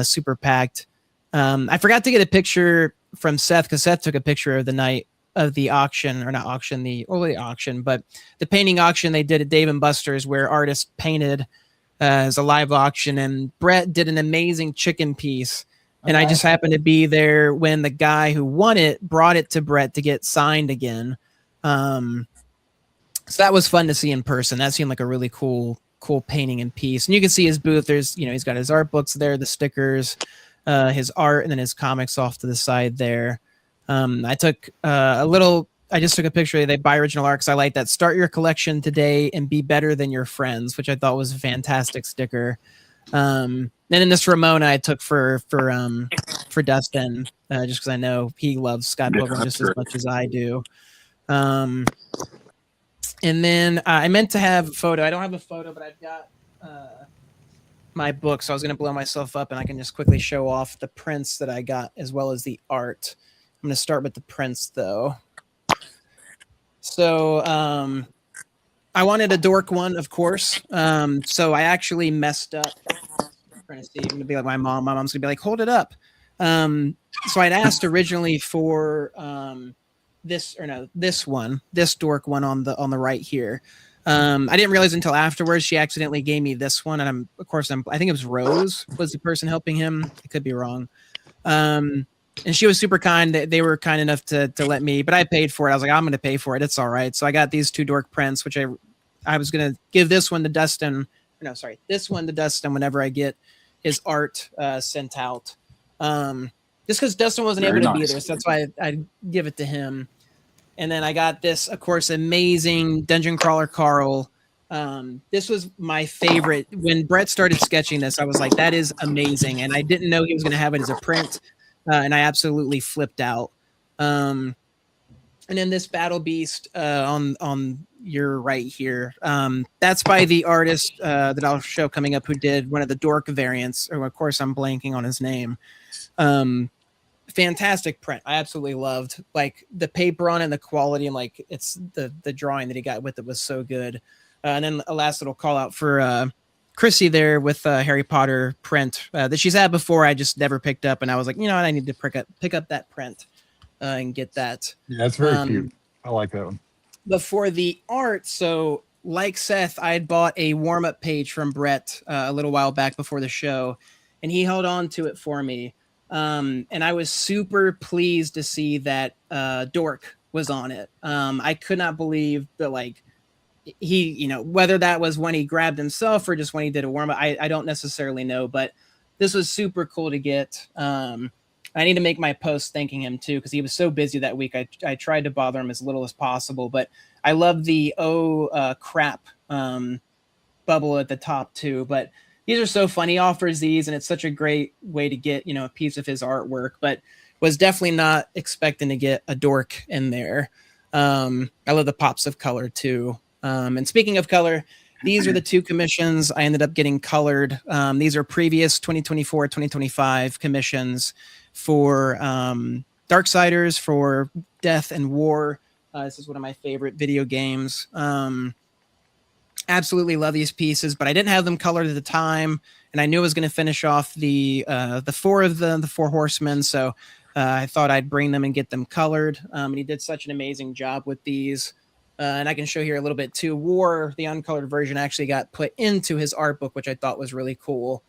super packed. I forgot to get a picture from Seth, because Seth took a picture of the night of the auction, or not auction, the auction, but the painting auction they did at Dave & Buster's, where artists painted as a live auction, and Brett did an amazing chicken piece. And I just happened to be there when the guy who won it brought it to Brett to get signed again. So that was fun to see in person. That seemed like a really cool painting and piece. And you can see his booth. There's, he's got his art books there, the stickers, his art, and then his comics off to the side there. I took I just took a picture of the Buy Original Art, because I like that. Start your collection today and be better than your friends, which I thought was a fantastic sticker. And then this Ramona I took for Dustin, just because I know he loves Scott Pilgrim just as much as I do. And then I meant to have a photo. I don't have a photo, but I've got my book, so I was going to blow myself up, and I can just quickly show off the prints that I got as well as the art. I'm going to start with the prints, though. So I wanted a dork one, of course. So I actually messed up. I'm trying to see. I'm gonna be like my mom. My mom's gonna be like, hold it up. So I'd asked originally for this one, this dork one on the right here. I didn't realize until afterwards she accidentally gave me this one, and I think it was Rose was the person helping him. I could be wrong. And she was super kind. They were kind enough to let me, but I paid for it. I was like, I'm going to pay for it. It's all right. So I got these 2 dork prints, which I was going to give this one to Dustin. This one to Dustin whenever I get his art sent out. Just because Dustin wasn't able to be there, so that's why I'd give it to him. And then I got this, of course, amazing Dungeon Crawler Carl. This was my favorite. When Brett started sketching this, I was like, that is amazing. And I didn't know he was going to have it as a print. And I absolutely flipped out. And then this Battle Beast on your right here. That's by the artist that I'll show coming up who did one of the dork variants. Or of course, I'm blanking on his name. Fantastic print. I absolutely loved like the paper on it and the quality, and like it's the drawing that he got with it was so good. And then a last little call out for Chrissy there with Harry Potter print that she's had before. I just never picked up, and I was like, you know what, I need to pick up that print and get that. Yeah, that's very cute. I like that one. But for the art, so like Seth, I had bought a warm-up page from Brett a little while back before the show, and he held on to it for me. And I was super pleased to see that Dork was on it. I could not believe that, like, he, you know, whether that was when he grabbed himself or just when he did a warm-up, I don't necessarily know, but this was super cool to get. I need to make my post thanking him too, because he was so busy that week. I tried to bother him as little as possible, but I love the crap bubble at the top too. But these are so fun. He offers these, and it's such a great way to get, you know, a piece of his artwork, but was definitely not expecting to get a Dork in there. I love the pops of color too. And speaking of color, these are the 2 commissions I ended up getting colored. These are previous 2024, 2025 commissions for Darksiders, for Death and War. This is one of my favorite video games. Absolutely love these pieces, but I didn't have them colored at the time, and I knew I was going to finish off the 4 of the 4 horsemen, so I thought I'd bring them and get them colored. And he did such an amazing job with these. And I can show here a little bit too. War, the uncolored version, actually got put into his art book, which I thought was really cool.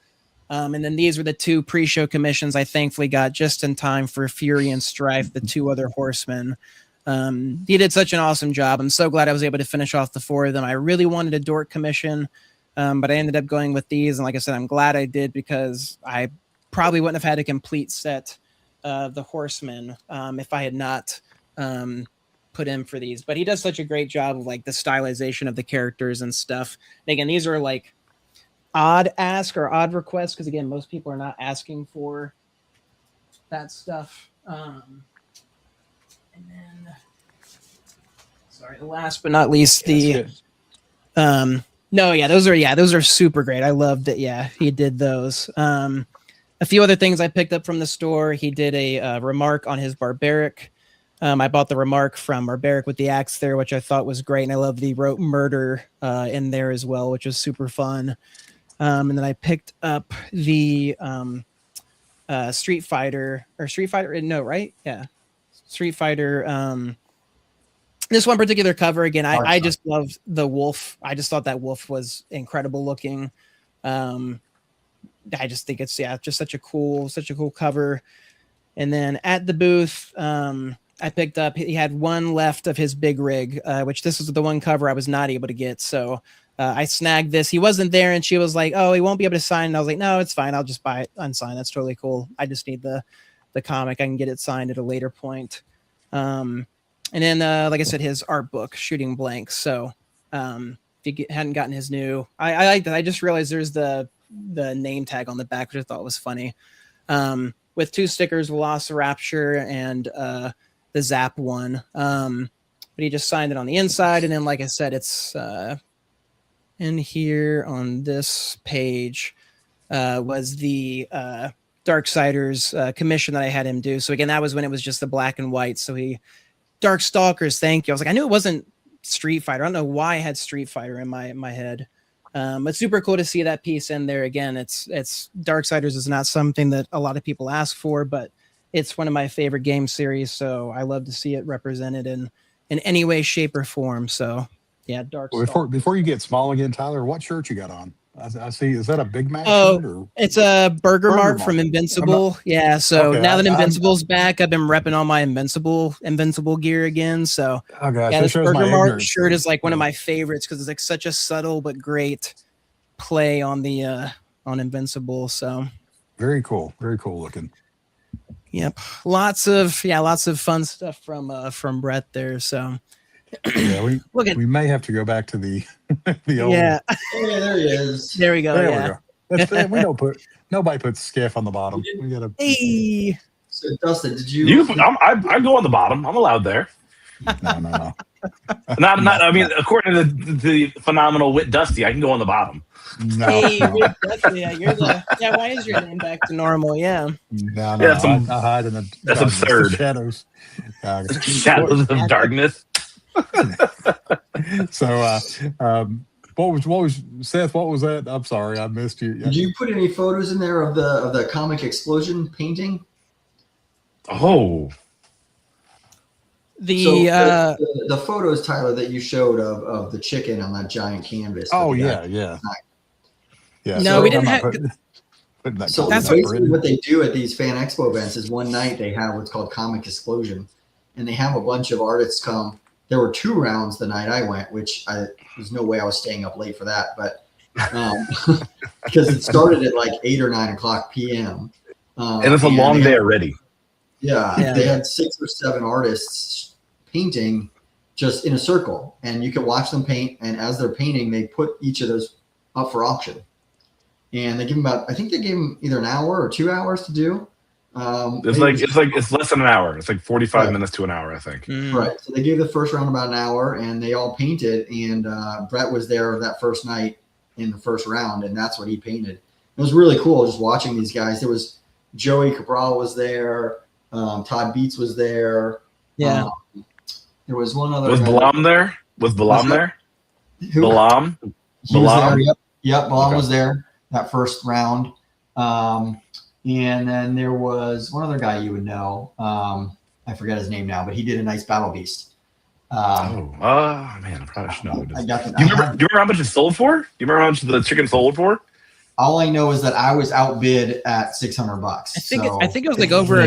And then these were the 2 pre-show commissions I thankfully got just in time for Fury and Strife, the 2 other horsemen. He did such an awesome job. I'm so glad I was able to finish off the 4 of them. I really wanted a Dork commission, but I ended up going with these. And like I said, I'm glad I did, because I probably wouldn't have had a complete set of the horsemen if I had not put in for these. But he does such a great job of like the stylization of the characters and stuff. And again, these are like odd ask or odd requests, because again, most people are not asking for that stuff. And then, sorry, last but not least, those are super great. I loved it. Yeah, he did those. A few other things I picked up from the store. He did a remark on his barbaric. I bought the remark from Barbaric with the axe there, which I thought was great. And I love the wrote murder in there as well, which was super fun. And then I picked up the Street Fighter. Yeah. Street Fighter. This one particular cover, again, I just loved the wolf. I just thought that wolf was incredible looking. I just think it's just such a cool cover. And then at the booth, I picked up, he had one left of his big rig, which this was the one cover I was not able to get. So I snagged this. He wasn't there, and she was like, oh, he won't be able to sign. And I was like, no, it's fine. I'll just buy it unsigned. That's totally cool. I just need the comic. I can get it signed at a later point. And then, like I said, his art book, Shooting Blanks. So if you hadn't gotten his new, I like that. I just realized there's the name tag on the back, which I thought was funny. With 2 stickers, Velociraptor and the Zap one. But he just signed it on the inside. And then, like I said, it's in here on this page was the Darksiders commission that I had him do. So again, that was when it was just the black and white. So Darkstalkers, thank you. I was like, I knew it wasn't Street Fighter. I don't know why I had Street Fighter in my head. But super cool to see that piece in there again. It's Darksiders is not something that a lot of people ask for, but it's one of my favorite game series. So I love to see it represented in any way, shape, or form. So yeah, Before you get small again, Tyler, what shirt you got on? I see. Is that a Big Mac shirt? Or? It's a Burger Mart from Invincible. Yeah. So now that Invincible's back, I've been repping all my Invincible gear again. So yeah, this Burger Mart shirt is like one of my favorites because it's like such a subtle but great play on the on Invincible. So very cool looking. Yep. Lots of fun stuff from Brett there. So yeah, we may have to go back to the old. Yeah. Yeah, there he is. There we go. There we go. We don't nobody puts skiff on the bottom. We gotta. Hey. So Dustin, did you? I go on the bottom. I'm allowed there. No. Not. I mean, according to the phenomenal Wit Dusty, I can go on the bottom. No. Hey, Dusty, yeah. Why is your name back to normal? Yeah. No. Yeah, I hide in the. That's absurd. The shadows. Shadows of darkness. So, what was Seth? What was that? I'm sorry, I missed you. Did you put any photos in there of the comic explosion painting? Oh, the photos, Tyler, that you showed of the chicken on that giant canvas. Oh yeah. No, so we didn't have. So that's basically what they do at these fan expo events. Is one night they have what's called Comic Explosion, and they have a bunch of artists come. There were 2 rounds the night I went, which there's no way I was staying up late for that, but because it started at like 8 or 9 o'clock p.m. And it's a long day already. Yeah, they had 6 or 7 artists painting just in a circle, and you could watch them paint. And as they're painting, they put each of those up for auction, and they give them I think they gave them either an hour or 2 hours to do. It's less than an hour. It's like 45 minutes to an hour, I think. Right. So they gave the first round about an hour, and they all painted. And Brett was there that first night in the first round, and that's what he painted. It was really cool just watching these guys. There was Joey Cabral was there. Todd Beats was there. Yeah. There was one other. Was Balam there? Was Balam there? Who? Balam. Balam. Yep. Balam was there that first round. And then there was one other guy you would know. I forget his name now, but he did a nice Battle Beast. Man, I probably should know. I got do you remember how much it sold for? Do you remember how much the chicken sold for? All I know is that I was outbid at $600. I think it was like over. I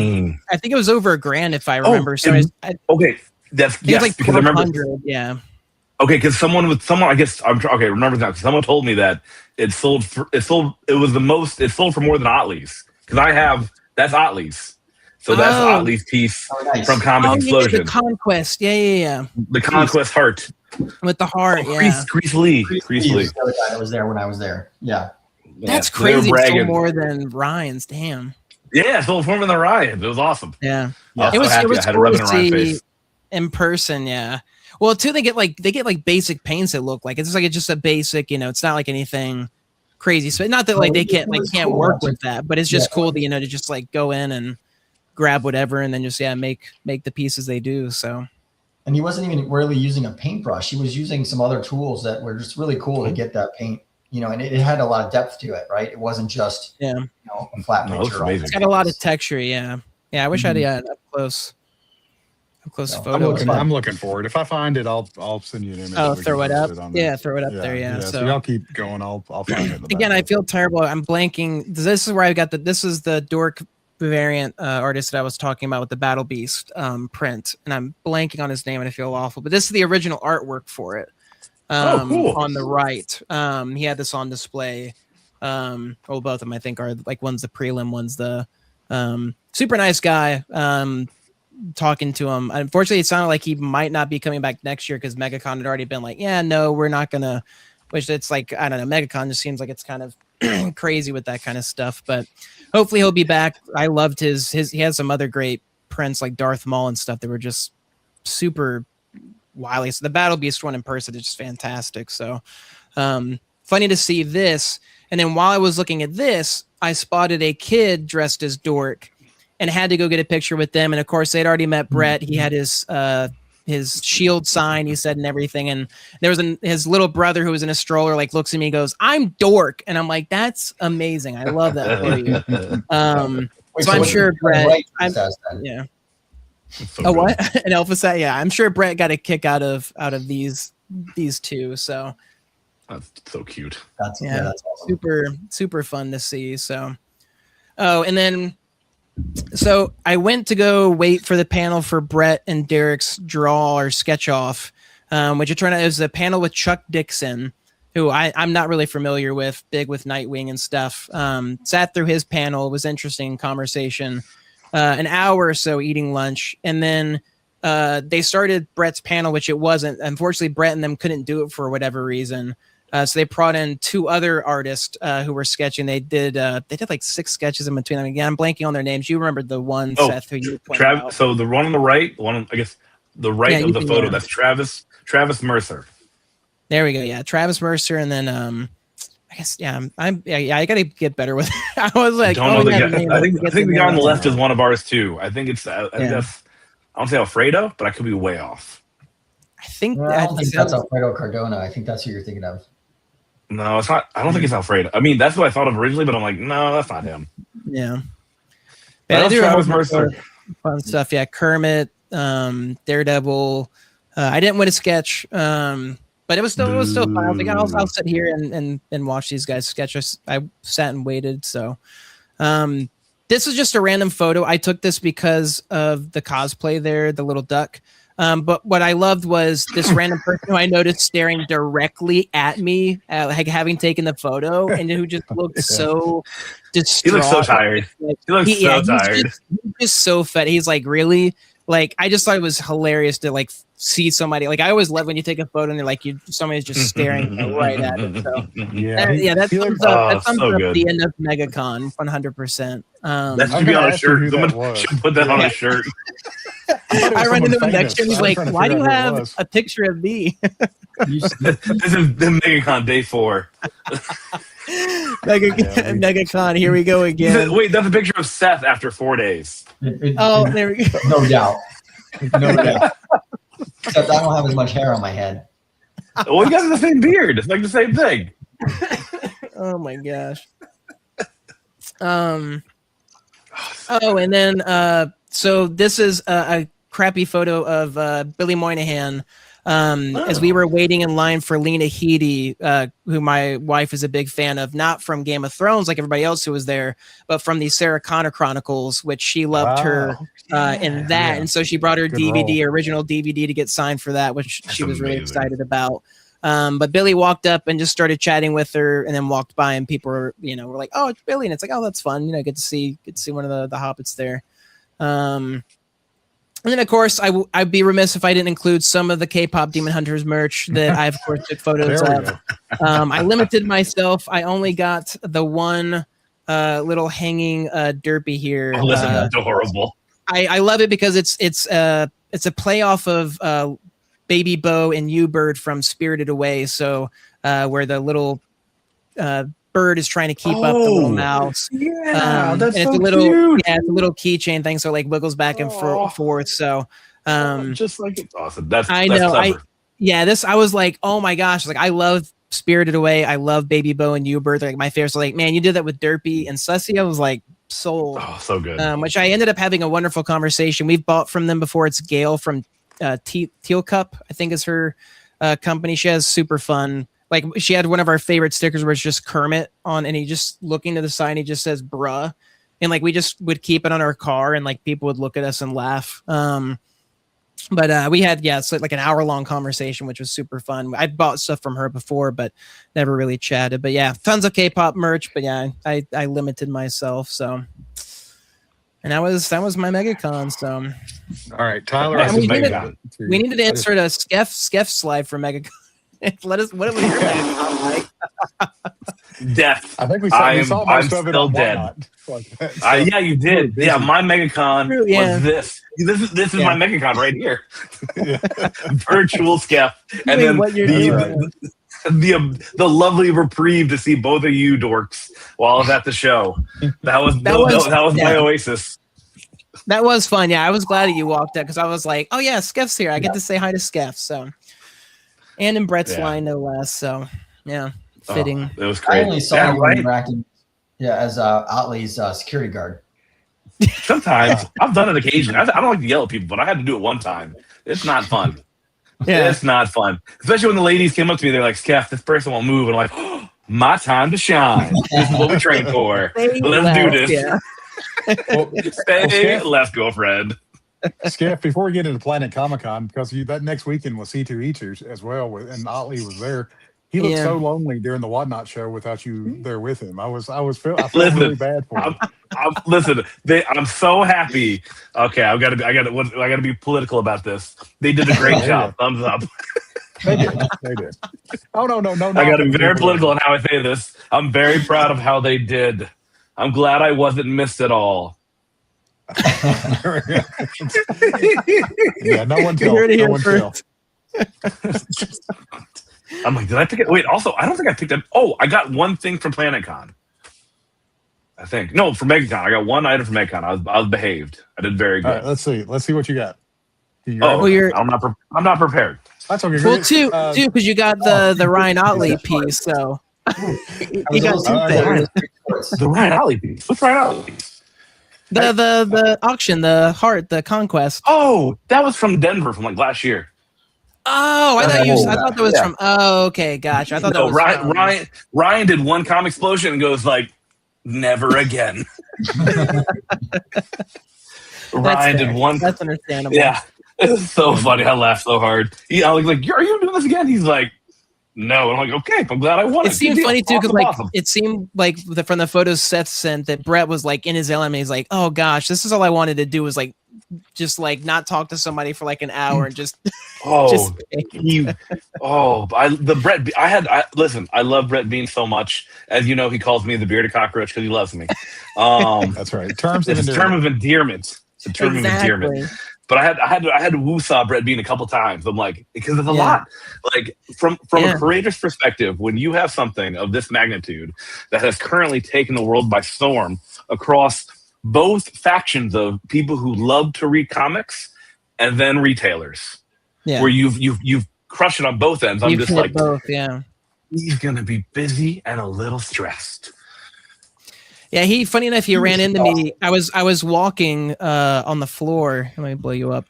think it was over $1,000 if I remember. That's it was like because I remember. Yeah. Okay, because someone I guess remember that. Someone told me that it sold for more than Otley's. Because that's Otley's. So that's Otley's piece from Comic Explosion. Yeah, the Conquest. Yeah. The Conquest heart. With the heart, Crease Lee. The other guy that was there when I was there. Yeah. That's crazy. It sold more than Ryan's. Damn. Yeah, it sold more than Ryan's. It was awesome. Yeah. It was cool to see in person, yeah. Well, too, they get like basic paints that look like it's just a basic, it's not like anything crazy. So not that like they can't work with that, but it's just cool to to just like go in and grab whatever and then just make the pieces they do. So, and he wasn't even really using a paintbrush. He was using some other tools that were just really cool to get that paint, and it had a lot of depth to it, right? It wasn't just a flat picture. It's got a lot of texture. Yeah. I wish I had up close photo. I'm looking for it. If I find it, I'll send you an image. Oh, throw it up. Yeah, throw it up there. Yeah. So y'all keep going. I'll find it. Again, I feel terrible. I'm blanking. This is where I got this is the Dork variant artist that I was talking about with the Battle Beast print, and I'm blanking on his name, and I feel awful. But this is the original artwork for it. Cool. On the right, he had this on display. Both of them I think are like one's the prelim, one's the super nice guy. Talking to him. Unfortunately, it sounded like he might not be coming back next year because MegaCon had already been like, yeah, no, we're not gonna. Which it's like, I don't know, MegaCon just seems like it's kind of crazy with that kind of stuff. But hopefully he'll be back. I loved his. He has some other great prints like Darth Maul and stuff that were just super wily. So the Battle Beast one in person is just fantastic. So funny to see this. And then while I was looking at this, I spotted a kid dressed as Dork and had to go get a picture with them. And of course, they'd already met Brett. He had his his shield sign, he said, and everything. And there was his little brother who was in a stroller, like looks at me and goes, "I'm Dork," and I'm like, "That's amazing. I love that for you." So I'm sure Brett. Yeah. So what? An Alpha set? Yeah, I'm sure Brett got a kick out of these two. So that's so cute. That's awesome. super fun to see. So, and then. So I went to go wait for the panel for Brett and Derek's draw or sketch off, which it turned out was a panel with Chuck Dixon, who I'm not really familiar with, big with Nightwing and stuff. Sat through his panel. It was interesting conversation, an hour or so eating lunch. And then they started Brett's panel, which it wasn't. Unfortunately, Brett and them couldn't do it for whatever reason. So they brought in two other artists who were sketching. They did like 6 sketches in between them. Again, I'm blanking on their names. You remember the one, Seth, who you pointed out. So the one on the right, I guess the right of the photo, that's Travis Mercer. There we go. Yeah, Travis Mercer, and then I guess I got to get better with it. I was like, I think the guy on the left is one of ours too. I think it's I don't say Alfredo, but I could be way off. I don't think that's Alfredo Cardona. I think that's who you're thinking of. No, it's not. I don't think it's Alfredo. I mean, that's what I thought of originally, but I'm like, no, that's not him. Yeah. I do Travis Mercer. Fun stuff. Yeah. Kermit, Daredevil. I didn't win a sketch, but it was still fun. I was like, I'll sit here and watch these guys sketch. I sat and waited. So, this was just a random photo. I took this because of the cosplay there, the little duck. But what I loved was this random person who I noticed staring directly at me, like having taken the photo, and who just looked so distraught. He looks so tired. Tired. He's just so fat. He's like, really? Like, I just thought it was hilarious to like see somebody. Like, I always love when you take a photo and they're like, somebody's just staring right at it. So that sums up the end of MegaCon 100%. That should be on a shirt. Someone should put that on a shirt. I run into him next year and he's like, "Why do you have a picture of me?" This is the MegaCon day 4. MegaCon, here we go again. Wait, that's a picture of Seth after 4 days. There we go. No doubt. Except I don't have as much hair on my head. Well, you guys have the same beard. It's like the same thing. Oh my gosh. And then so this is a crappy photo of Billy Moynihan as we were waiting in line for Lena Headey, who my wife is a big fan of, not from Game of Thrones like everybody else who was there, but from the Sarah Connor Chronicles, which she loved her in that. Yeah. And so she brought her original DVD to get signed for that, which she was really excited about. But Billy walked up and just started chatting with her, and then walked by, and people were like, "Oh, it's Billy," and it's like, "Oh, that's fun." Get to see one of the Hobbits there. And then, of course, I'd be remiss if I didn't include some of the K-pop Demon Hunters merch that I, of course, took photos of. I limited myself. I only got the one little hanging derpy here. Oh, that's adorable. I love it because it's a play off of Baby Bo and U-Bird from Spirited Away. So where the little bird is trying to keep up the little mouse. Yeah, that's so cute. Yeah, it's a little keychain thing, so it like wiggles back and forth. So just like it's awesome. That's I know. I was like, oh my gosh, like I love Spirited Away. I love Baby Bo and U-Bird. They're like my favorites. So like, man, you did that with Derpy and Sussy. I was like, sold. Oh, so good. Which I ended up having a wonderful conversation. We've bought from them before. It's Gail from Teal Cup, I think is her company. She has super fun. Like she had one of our favorite stickers where it's just Kermit on, and he just looking to the side, and he just says "bruh," and like we just would keep it on our car, and like people would look at us and laugh. But we had so like an hour-long conversation, which was super fun. I've bought stuff from her before, but never really chatted. But yeah, tons of K-pop merch. But yeah, I limited myself. So, and that was my MegaCon. So, all right, Tyler, we needed to insert a Skeff slide for MegaCon. Let us. What was your MegaCon like? Death. I think we saw most of it on dead. Yeah, you did. Yeah, my MegaCon was this. This is my MegaCon right here. Virtual Skeff, and then the lovely reprieve to see both of you dorks while I was at the show. That was my oasis. That was fun. Yeah, I was glad that you walked up because I was like, oh yeah, Skeff's here. I get to say hi to Skeff. So, and in Brett's line no less. So yeah, fitting. It was great. I only saw you interacting, as Otley's security guard. Sometimes I've done it occasionally. I don't like to yell at people, but I had to do it one time. It's not fun. Yeah, it's not fun, especially when the ladies came up to me. They're like, "Skeff, this person won't move," and I'm like, oh, "My time to shine. This is what we train for. Let's do this." Yeah. Stay left, girlfriend. Skeff, before we get into Planet Comicon, because that next weekend was C2E2 as well, and Otley was there. He looked so lonely during the Whatnot show without you there with him. I felt really bad for him. I'm so happy. Okay, I got to be political about this. They did a great job. Thumbs up. They did. Oh no. I got to be very political on how I say this. I'm very proud of how they did. I'm glad I wasn't missed at all. Yeah, no one tell. No one tell. I'm like, did I pick it? Wait, also, I don't think I picked up. Oh, I got one thing from PlanetCon. I think. No, from MEGACON. I got one item from MEGACON. I was behaved. I did very good. All right, let's see what you got. I'm not prepared. That's okay. Well, too, because you got the Ryan Otley piece, so you got two things. The Ryan Otley piece. What's Ryan Otley piece? The auction, the heart, the conquest. Oh, that was from Denver from like last year. Oh, I thought that was from. Oh, okay, gotcha. I thought that was Ryan did one comic explosion and goes like, never again. Ryan did one. That's understandable. Yeah, it was so funny. I laughed so hard. I was like, "Are you doing this again?" He's like, "No." And I'm like, "Okay, I'm glad I won." It seemed funny too because it seemed like from the photos Seth sent that Brett was like in his element. He's like, "Oh gosh, this is all I wanted to do was like." Just like not talk to somebody for like an hour and just listen, I love Brett Bean so much. As you know, he calls me the bearded cockroach because he loves me. That's right. It's a term of endearment. It's a term of endearment. But I had to woo-saw Brett Bean a couple times. I'm like, because it's a lot. Like from a creator's perspective, when you have something of this magnitude that has currently taken the world by storm across both factions of people who love to read comics and then retailers, where you've crushed it on both ends. I'm just like, both, he's gonna be busy and a little stressed. Yeah, funny enough, he ran into me. I was walking on the floor. Let me blow you up.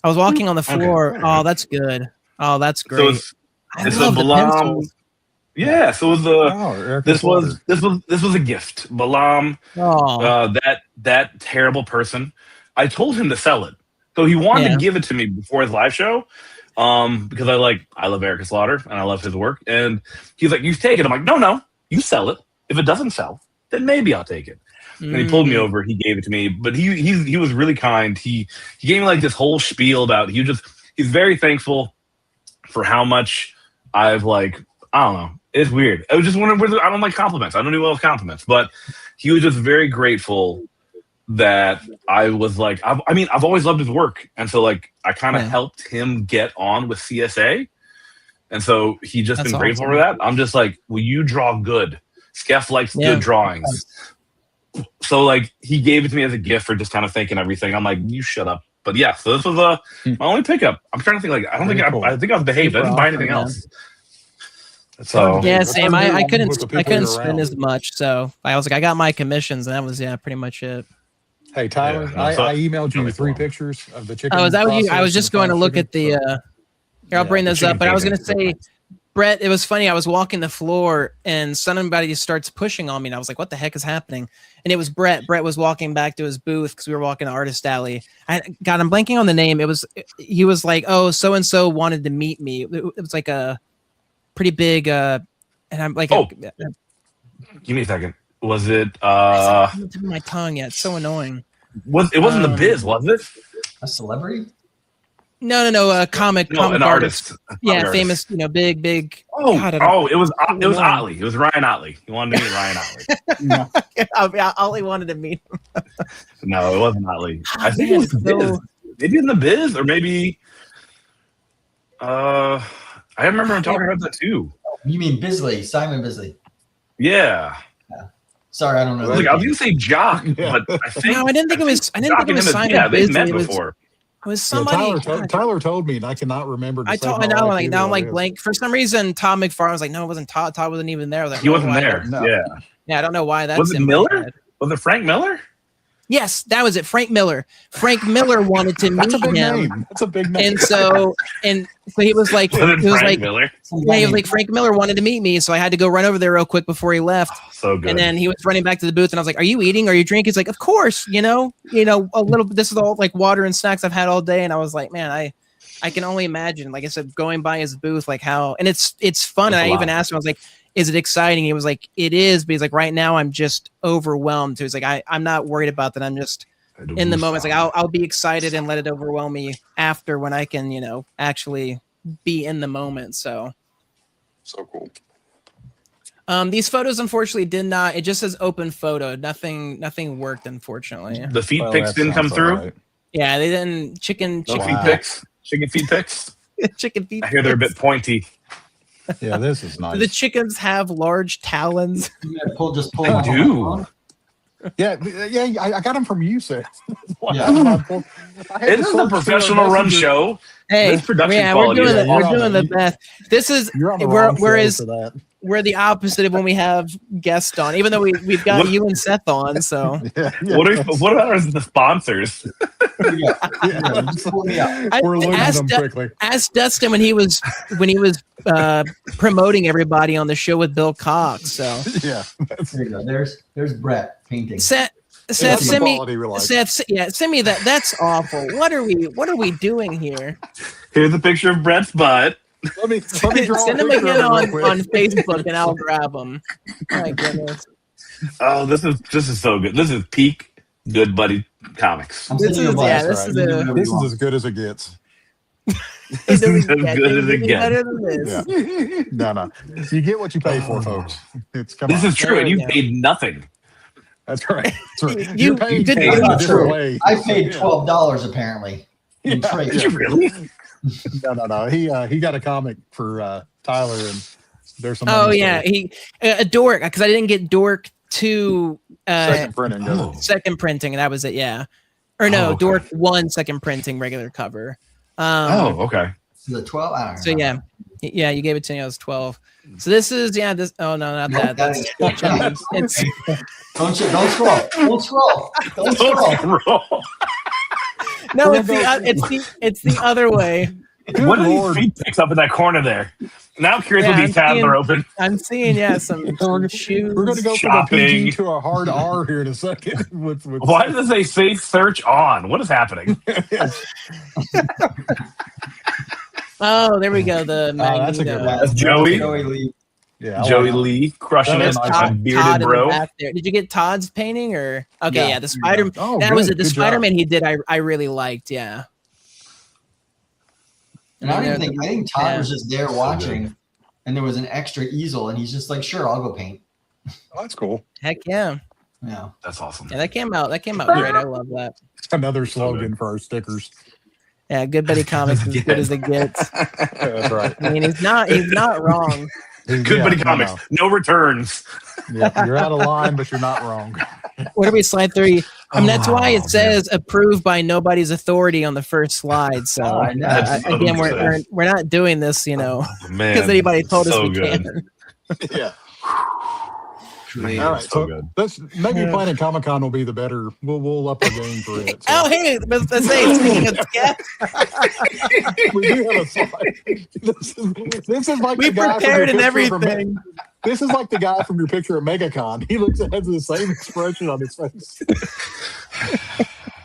I was walking on the floor. Okay. Oh, that's good. Oh, that's great. So it's a Balam. Yeah, so it was this was a gift. Balam, that terrible person. I told him to sell it. So he wanted to give it to me before his live show. Because I love Erica Slaughter and I love his work. And he's like, "You take it." I'm like, no, you sell it. If it doesn't sell, then maybe I'll take it. And he pulled me over, he gave it to me. But he was really kind. He gave me like this whole spiel about he's very thankful for how much I've I don't know. It's weird. I was just wondering. I don't like compliments. I don't do well with compliments. But he was just very grateful that I was like. I've always loved his work, and so I kind of helped him get on with CSA, and so he just been grateful for that. I'm just like, will you draw good? Skeff likes good drawings, so he gave it to me as a gift for just kind of thinking everything. I'm like, you shut up. But yeah, so this was my only pickup. I'm trying to think. I don't think I think I was behaved. I didn't buy anything else. So yeah, same. I couldn't spend as much, so I was like, I got my commissions, and that was pretty much it. Hey Tyler, I emailed you 3 pictures of the chicken. Oh, is that what you? I was just going to look at the. Here, I'll bring those up, but I was going to say, Brett, it was funny. I was walking the floor, and somebody starts pushing on me, and I was like, "What the heck is happening?" And it was Brett. Brett was walking back to his booth because we were walking to Artist Alley. I'm blanking on the name. He was like, "Oh, so and so wanted to meet me." It was like a pretty big and I'm like give me a second. Was it my tongue yet? It's so annoying. It wasn't the Biz, was it? A celebrity? No, comic an artist. Yeah, famous, big. It was Otley. It was Ryan Otley. He wanted to meet Ryan Otley. Otley wanted to meet him. No, it wasn't Otley. I think it was the Biz. Maybe in the Biz, or maybe I remember him talking about that too. You mean Bisley, Simon Bisley? Yeah. Sorry, I don't know. I was gonna say Jock, Yeah. but I think No, I didn't think it was. I didn't think it was Simon. Yeah, they've met Bisley. before. It was somebody. Tyler told me, and I cannot remember. I now I'm like blank. For some reason, Todd McFarlane was like, no, it wasn't Todd. Todd wasn't even there. I was like, He wasn't there. No. Yeah. I don't know why that's Was it in my Miller? head. Was it Frank Miller? Yes, that was it. Frank Miller. Frank Miller wanted to meet That's a big him. name. That's a big name. And so he was like, Miller? Yeah, he was like, Frank Miller wanted to meet me, so I had to go run over there real quick before he left. Oh, so good. And then he was running back to the booth, and I was like, "Are you eating? Are you drinking?" He's like, "Of course, a little. This is all like water and snacks I've had all day." And I was like, "Man, I can only imagine." Like I said, going by his booth, like how, and it's fun. That's and I even asked him, I was like, "Is it exciting?" He was like, "It is," but he's like, "Right now, I'm just overwhelmed." So he's like, "I'm not worried about that. I'm just." In the moment, it's like I'll be excited and let it overwhelm me after when I can, actually be in the moment. So cool. These photos unfortunately did not. It just says open photo. Nothing worked, unfortunately. The feet pics didn't come through. Right. Yeah, they didn't. Chicken Feet Wow. pics. Chicken feet pics. chicken feet. I hear they're a bit pointy. Yeah, this is nice. Do the chickens have large talons? Pull They them off do. my phone. Yeah, I got them from you, Seth. Yeah. It is a professional run show. Hey, This production yeah, quality we're is doing, Yeah, we're you're on doing the- the best. This is You're on the wrong whereas show for that. we're the opposite of when we have guests on. Even though we've got What- you and Seth on, so Yeah, What about the sponsors? Just pull me up. We're losing asked them quickly. Dustin when he was promoting everybody on the show with Bill Cox. So Yeah, There you go. There's Brett painting. Seth, that's the send me. quality we like. Seth, yeah, send me that. That's awful. What are we doing here? Here's a picture of Brett's butt. Let me draw Send a them picture again of it real on quick. Facebook and I'll grab them. My goodness. Oh, this is so good. This is peak Good Buddy Comics. I'm This sending you a is- blast, yeah, this right? is You can do a- whatever This you is want. as good as it gets. This It is as doesn't get good as it any gets. better than this. Yeah. No. You get what you pay for, folks. Come This on. is true, and you Yeah. paid nothing. That's right. That's right. You- You're paying you did for it in not a different true. way. I paid $12 apparently. In Yeah. trade. Did you really? No. He got a comic for Tyler, and there's some. Oh money yeah, for he a dork because I didn't get dork 2 second printing. doesn't it? Oh. second printing, and that was it. Yeah, or no, Oh, okay. dork 1 second printing regular cover. Oh, okay. The 12. I don't know. So yeah, you gave it to me. I was 12. So this is this. Oh no, not that. That's it's Don't scroll. Don't scroll. Don't scroll. Roll. no, We're it's gonna it's the other way. What are these Lord. feet pics up in that corner there? Now I'm curious Yeah, what these tabs seeing- are open. I'm seeing some shoes. We're going to go Shopping. from a PG to a hard R here in a second. With Why does it say safe search on? What is happening? Oh, there we go. The that's a good Magneto. one. That's Joey. Joey Lee. Yeah, I Joey like Lee crushing That it. was There's nice. My Todd bearded in the bro. back there. Did you get Todd's painting or okay? Yeah, the Spider. Oh, that good. was it. The Good job. Spider-Man he did. I really liked. Yeah. And I think Todd Yeah. was just there watching, and there was an extra easel, and he's just like, "Sure, I'll go paint." Oh, that's cool. Heck yeah. Yeah. That's awesome. Yeah, that came out great. I love that. It's another slogan for our stickers. Yeah, Good Buddy Comics is as good as it gets. That's right. I mean, he's not wrong. Good Buddy Comics. No returns. Yeah, you're out of line, but you're not wrong. What are we slide 3? I mean, that's why Oh, it says approved by nobody's authority on the first slide. So Oh, I know. That's so again, good. we're not doing this, Oh, man. because anybody told us So we good. can. Yeah. Man, All right. so So good. that's maybe Planet Comicon will be the better. We'll up the game for it. So. Oh, hey, let's say speaking of sketch, We do have a slide. This is like we the guy from prepared your and picture from- everything. This is like the guy from your picture at MegaCon. He looks has the same expression on his face.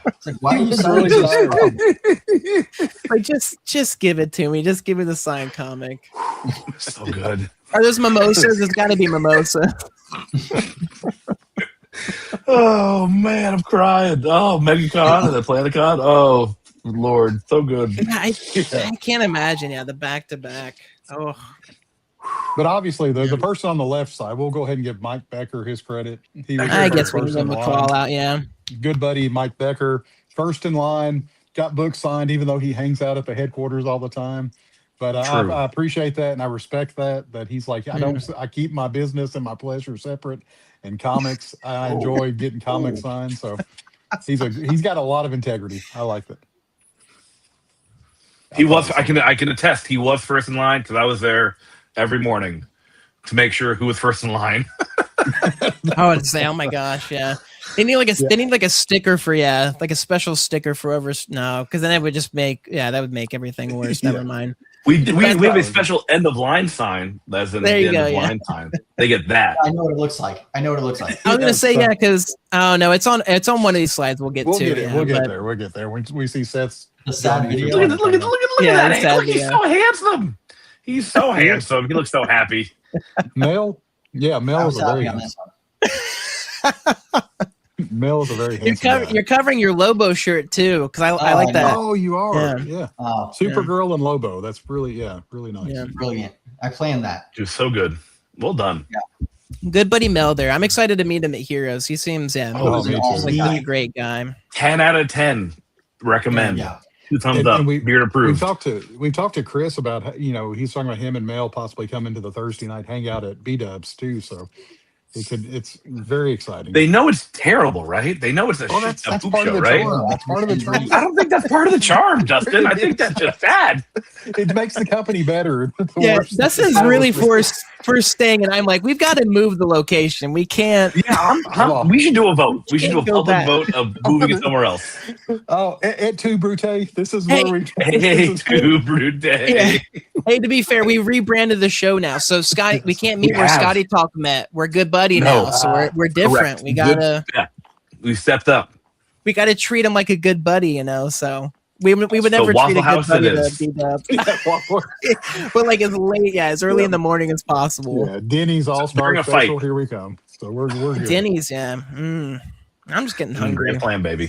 It's like, why are you He's signing really this? sorry. Like, just give it to me. Just give me the signed comic. So good. Are those mimosas? It's got to be mimosa. Oh, man, I'm crying. Oh, MegaCon and the PlanetCon. Oh, Lord. So good. I can't imagine. Yeah, the back to back. Oh, But obviously, the person on the left side, we'll go ahead and give Mike Becker his credit. He was I the guess we first can in give him a line. call out. Yeah. Good buddy Mike Becker, first in line, got books signed, even though he hangs out at the headquarters all the time. But I appreciate that, and I respect that he's like, I keep my business and my pleasure separate. And comics, I enjoy getting comics signed. So he's got a lot of integrity. I like that. He was. I can attest. He was first in line because I was there every morning to make sure who was first in line. I would say, oh my gosh, yeah. They need like a sticker for like a special sticker for whoever's because then it would just make that would make everything worse. Never mind. We have a special end of line sign. That's in the end of line sign. They get that. I know what it looks like. I was gonna say because no, it's on one of these slides. We'll get to it. We'll get there. We'll get there. When we see Seth's sad video. Look at that. He's so handsome. He's so handsome. He looks so happy. Mel? Yeah, Mel is a very handsome. Mel is a very handsome guy. You're covering your Lobo shirt too, because I like that. Oh, you are. Yeah. Supergirl and Lobo. That's really nice. Yeah. Brilliant. I planned that. Just so good. Well done. Yeah. Good buddy Mel there. I'm excited to meet him at Heroes. He seems like a great guy. 10 out of 10. Recommend. Yeah. 2 thumbs up. Beard approved. We talked to Chris about he's talking about him and Mel possibly coming to the Thursday night hangout at B-Dubs too. So it's very exciting. They know it's terrible, right? They know it's a that's part show, of the right? charm. That's part of the charm. I don't think that's part of the charm, Dustin. I think that's just sad. It makes the company better. Dustin's really for staying, and I'm like, we've got to move the location. We can't. Yeah, we should do a vote. We should do a public vote of moving it somewhere else. Oh, et tu, Brute. This is where we. Hey, tu, Brute. Yeah. Hey, to be fair, we rebranded the show now, so Scotty, we can't meet where Scotty Talk met. We're Good Buddy now, so we're different. Correct. We gotta. We stepped up. We gotta treat him like a good buddy, So we would never treat a good buddy to beat up. But like as late, as early in the morning as possible. Yeah, Denny's All-Star Special. Here we come. So we're good. Denny's, I'm just getting hungry. Great plan, baby.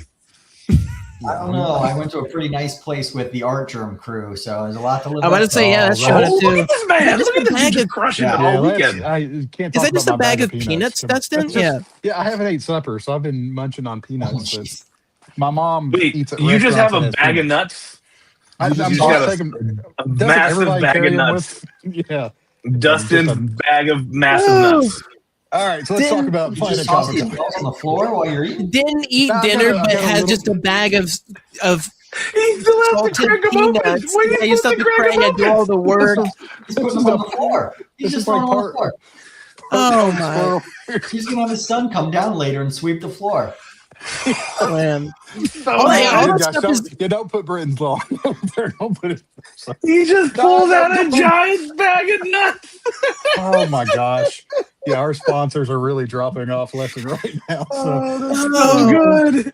I don't know. I went to a pretty nice place with the Art Germ crew, so there's a lot to live. I'm about to say, that's showing it too. Look at this man! Look at this dude crushing it all weekend. Is that just a bag of peanuts, Dustin? Yeah, I haven't ate supper, so I've been munching on peanuts. My mom eats. You just have a bag of nuts. I'm just taking a massive bag of nuts. Yeah, Dustin's bag of massive nuts. All right, so let's talk about Planet Comicon. On the floor while you're eating. Didn't eat dinner, but has just a bag of he still has to crack them open. Yeah, you still have to crack and do all the work. He's putting them on the floor. He's just on the floor. Oh my! He's gonna have his son come down later and sweep the floor. Man. Don't put Britain's law there. Don't put it. He just pulled out a giant bag of nuts. Oh my gosh. Yeah, our sponsors are really dropping off left and right now. So good.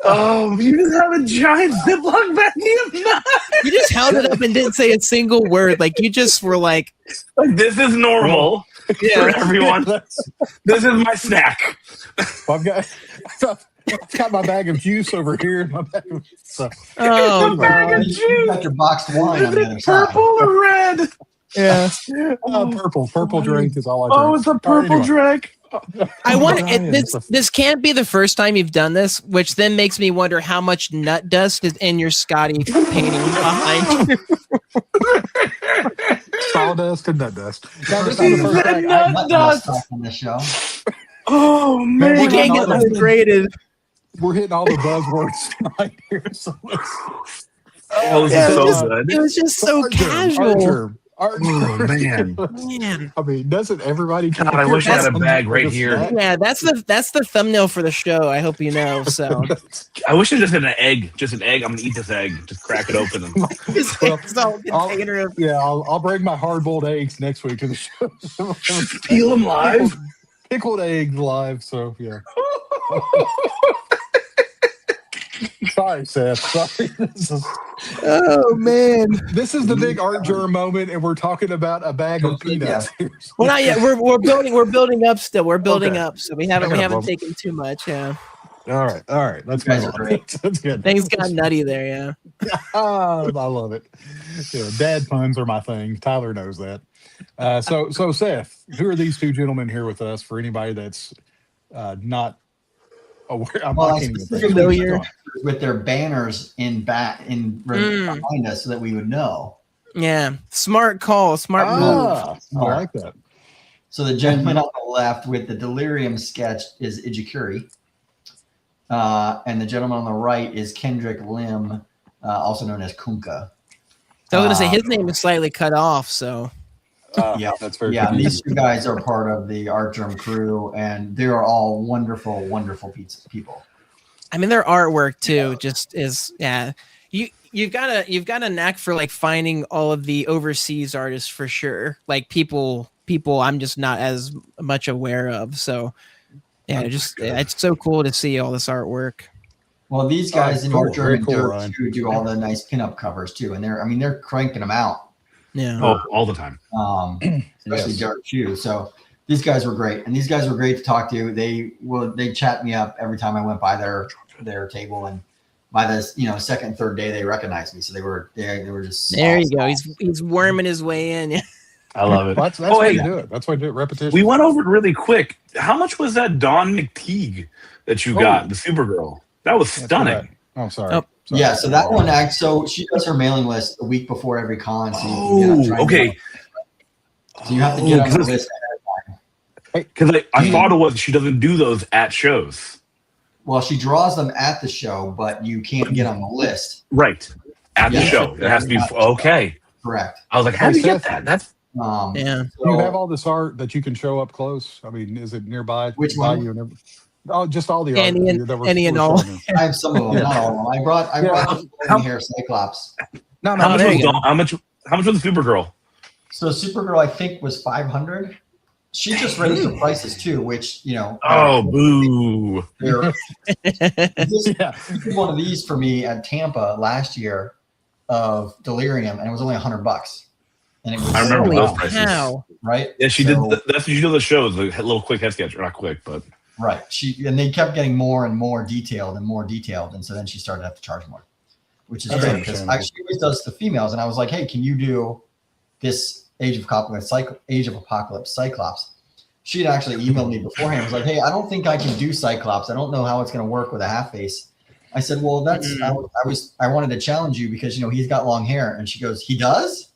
Oh, you just have a giant Ziploc bag of nuts. You just held it up and didn't say a single word. Like you just were like this is normal for everyone. This is my snack. I've got my bag of juice over here. My bag of, bag of juice. You got your boxed wine on the other side. Purple or red? Yeah. Purple drink is all I drink. Oh, it's a purple drink. I want this can't be the first time you've done this, which then makes me wonder how much nut dust is in your Scotty painting behind you. Sawdust and nut dust. Now, this is the first time nut dust on the show. Oh man, we can't get upgraded. We're hitting all the buzzwords tonight here. So this is so good. It was just so casual. Oh man. I mean, doesn't everybody? God, I wish I had a bag right here. Yeah, that's the thumbnail for the show. I hope you know. So I wish it just had an egg. Just an egg. I'm gonna eat this egg. Just crack it open. I'll bring my hard-boiled eggs next week to the show. Peel them live. Pickled eggs live. So yeah. Sorry, Seth. Sorry. Oh man, this is the big Art Germ moment, and we're talking about a bag of peanuts. Well, not yet. We're building up still. We're building up, so we haven't taken too much. Yeah. All right. Let's move on. That's good. Things got nutty there. Yeah. I love it. Yeah, dad puns are my thing. Tyler knows that. So Seth, who are these two gentlemen here with us? For anybody that's not aware, I'm familiar with their banners behind us, so that we would know. Yeah, smart call, smart move. I like that. So the gentleman on the left with the delirium sketch is Ijikuri. And the gentleman on the right is Kendrick Lim, also known as Kunka. So I was going to say his name is slightly cut off, so. Yeah, that's very these two guys are part of the Art Germ crew, and they are all wonderful, wonderful people. I mean, their artwork too just is You've got a knack for like finding all of the overseas artists for sure. Like people I'm just not as much aware of. So yeah, it's so cool to see all this artworrt. Well, these guys in Art Germ too do all the nice pinup covers too, and they're cranking them out. Yeah. All the time. Especially Dirt too. So these guys were great, and these guys were great to talk to. They chat me up every time I went by their table, and by the second, third day they recognized me. So they were just there. You go. He's worming his way in. I love it. That's why you do it. That's why you do it. Repetition. We went over it really quick. How much was that Dawn McTeague that you got, the Supergirl? That was stunning. Oh, sorry. Oh. Sorry. Yeah, so that one so she does her mailing list a week before every con. So okay. So you have to get on the list ahead of time. Because I thought it was she doesn't do those at shows. Well, she draws them at the show, but you can't get on the list. Right. At the show. It has to be okay. Correct. I was like, how do you get that? That's yeah. So, you have all this art that you can show up close. I mean, is it nearby? Which one? Just all the art. Any and all. I have some of them, not all of them. I brought the hair Cyclops. No, how much was the Supergirl? So Supergirl, I think, was $500. She just raised the prices too, which Oh, boo! Did one of these for me at Tampa last year of Delirium, and it was only $100. And it was I remember those prices. Right? Yeah, she did. That's what she did on the shows. A little quick head sketch, or not quick, but right. And they kept getting more and more detailed, and so then she started to have to charge more, which is great because she always does the females, and I was like, hey, can you do this Age of Apocalypse Cyclops? She'd actually emailed me beforehand. I was like, hey, I don't think I can do Cyclops. I don't know how it's going to work with a half face. I said, well, I wanted to challenge you because he's got long hair, and she goes, he does.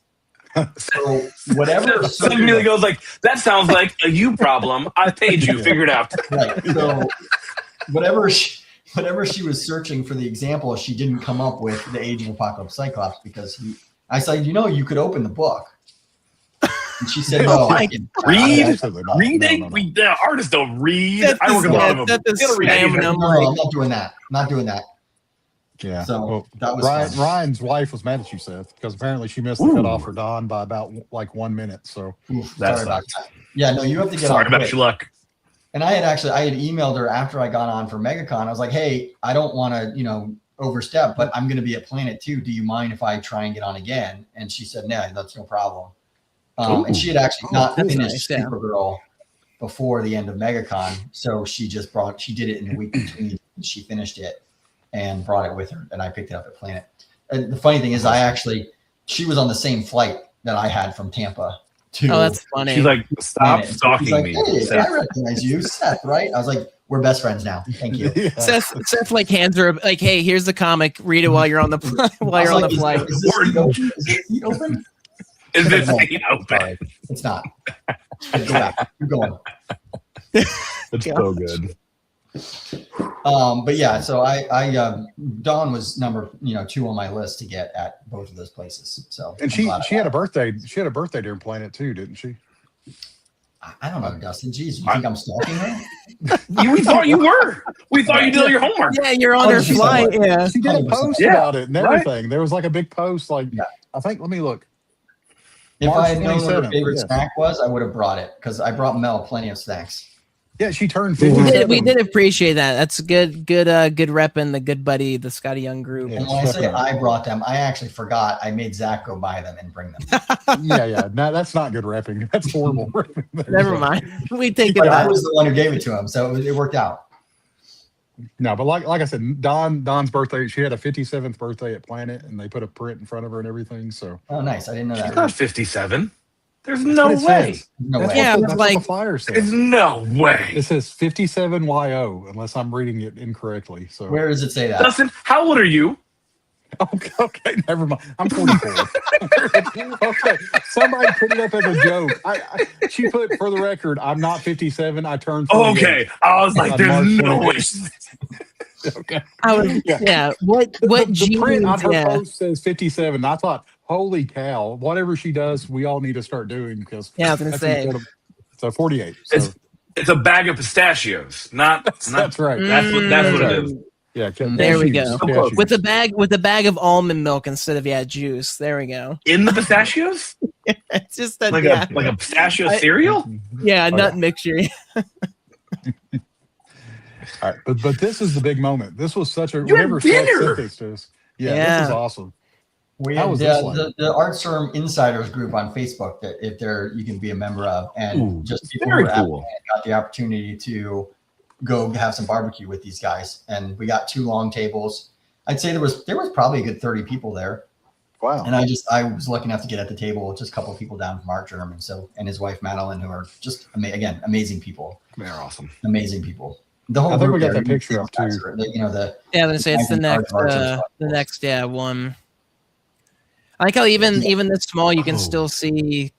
So whatever. Somebody really goes like, that sounds like a you problem. I paid you. Figure it out. Right. So whatever she was searching for the example, she didn't come up with the Age of Apocalypse Cyclops because I said, you could open the book. And she said, no, I can read. Reading? No. Artists don't read. I work a lot of them. I'm not doing that. Not doing that. Yeah. So that was Ryan's wife was mad at you, Seth, because apparently she missed the cutoff for Dawn by about 1 minute. So sorry about that. Yeah, no, you have to get sorry on about your luck. And I had emailed her after I got on for MEGACON. I was like, hey, I don't want to, overstep, but I'm going to be at Planet 2. Do you mind if I try and get on again? And she said, no, that's no problem. And she had actually not finished Supergirl before the end of MEGACON. So she did it in the week between. She finished it and brought it with her, and I picked it up at Planet. And the funny thing is, she was on the same flight that I had from Tampa to. Oh, that's funny. She's like, stop stalking me. Hey, I recognize you, Seth, right? I was like, we're best friends now. Thank you. Yeah. Seth like hands her like, hey, here's the comic. Read it while you're on the flight. Is this seat open? Is this seat open? It's not. Go back. Keep going. It's so good. But yeah, so Dawn was number 2 on my list to get at both of those places. So and she had a birthday. She had a birthday during Planet 2, didn't she? I don't know, Dustin. Jeez, you think I'm stalking her? We thought you were. We thought you did all your homework. Yeah, you're on her flight. Yeah, she did a post about it and everything. Right? There was like a big post. Like I think. Let me look. If I had known what her favorite snack was, I would have brought it because I brought Mel plenty of snacks. Yeah, she turned 50. We did appreciate that. That's good repping the Good Buddy, the Scotty Young group. And when I say I brought them, I actually forgot. I made Zach go buy them and bring them. yeah. No, that's not good repping. That's horrible. Never mind. We take it. I was the one who gave it to him, so it worked out. No, but like I said, Dawn's birthday. She had a 57th birthday at Planet, and they put a print in front of her and everything. So nice. I didn't know that. She's not 57. There's no way. No way. Yeah, that's like what the flyer says. There's no way. It says 57YO, unless I'm reading it incorrectly. So where does it say that? Dustin, how old are you? Okay, never mind. I'm 44. Okay, somebody put it up as a joke. She put, for the record, I'm not 57. I turned 48. Okay, I was like, there's no way. Okay. I was, What the print on her genes, post says 57. I thought, holy cow, whatever she does, we all need to start doing because I was gonna say. incredible. So 48. So it's a bag of pistachios, not. that's right. That's what it is. Yeah, there we go. So with a bag of almond milk instead of juice. There we go. In the pistachios? It's just that like a pistachio cereal? Yeah, nut mixture. All right, but this is the big moment. This was such a whenever Seth sent this to us. Yeah, this is awesome. We have the Artserm Insiders group on Facebook that if you can be a member of, and just people who got the opportunity to go have some barbecue with these guys. And we got 2 long tables. I'd say there was probably a good 30 people there. Wow. And I was lucky enough to get at the table with just a couple of people down from Artserm, and his wife Madeline, who are just amazing people. They're awesome. Amazing people. The whole I think group we got that picture up too. I'm gonna say it's the next one. I like how even this small, you can still see you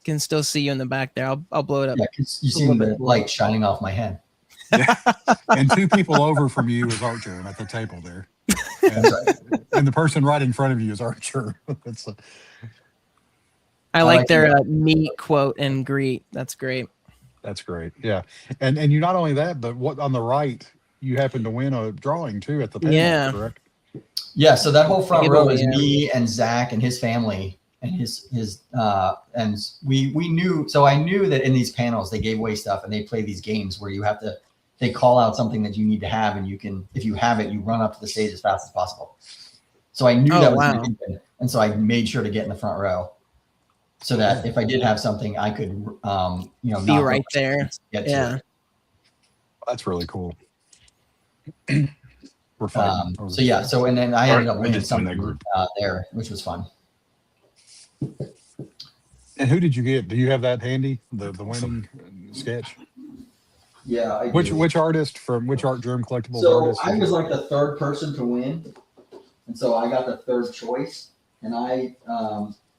in the back there. I'll blow it up. Yeah, you see the light shining off my head. Yeah. And 2 people over from you is Artserm at the table there. And the person right in front of you is Artserm. I like their meet, quote, and greet. That's great. That's great. Yeah. And you not only that, but what on the right, you happen to win a drawing too at the panel, correct? Yeah, so that whole front row is me and Zach and his family and his and we knew, so I knew that in these panels they gave away stuff and they play these games where they call out something that you need to have, and you can, if you have it, you run up to the stage as fast as possible. So I knew that was going to happen, and so I made sure to get in the front row so that if I did have something, I could be right there. Yeah, that's really cool. We're fine. And then I ended up winning something there, which was fun. And who did you get? Do you have that handy? The winning sketch? Yeah. Which artist from which Artserm Collectibles artist? I was like the 3rd person to win, and so I got the 3rd choice. And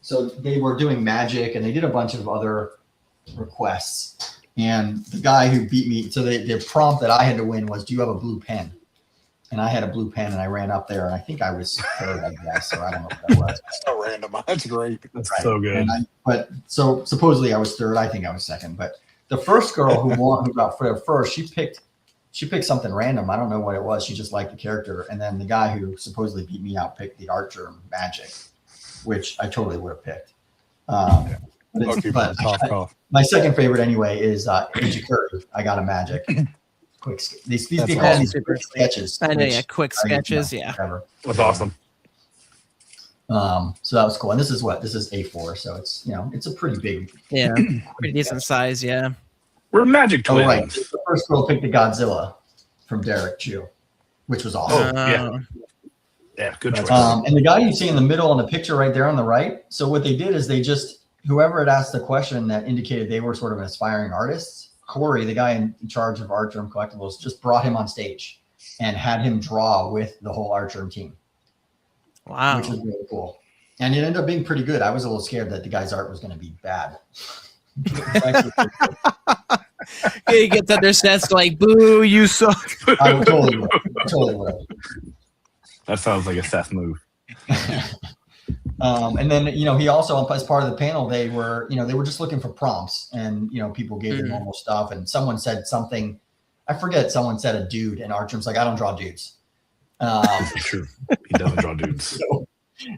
so they were doing magic, and they did a bunch of other requests. And the guy who beat me, so the prompt that I had to win was, "Do you have a blue pen?" And I had a blue pen, and I ran up there, and I think I was 3rd, I guess. So I don't know what that was. So random. That's great. That's so good. But so supposedly I was 3rd. I think I was 2nd. But the first girl who got first, she picked something random. I don't know what it was. She just liked the character. And then the guy who supposedly beat me out picked the Artserm Magic, which I totally would have picked. My second favorite anyway is Angie Curry. I got a Magic. Quick. These call these quick sketches. I know, quick sketches. That's awesome. So that was cool. And this is A4, so it's a pretty big, pretty decent size. Yeah, we're Magic twins. Oh, right. The first girl picked the Godzilla from Derek Chu, which was awesome. Good choice. And the guy you see in the middle on the picture right there on the right. So what they did is whoever had asked the question that indicated they were sort of aspiring artists, Corey, the guy in charge of Artserm Collectibles, just brought him on stage and had him draw with the whole Artserm team. Wow. Which was really cool. And it ended up being pretty good. I was a little scared that the guy's art was going to be bad. He gets up there, Seth's like, "Boo, you suck." I totally would. That sounds like a Seth move. And then, he also, as part of the panel, they were just looking for prompts, and, people gave them normal stuff. And someone said something, I forget, someone said a dude, and Artserm's like, "I don't draw dudes." True. He doesn't draw dudes. So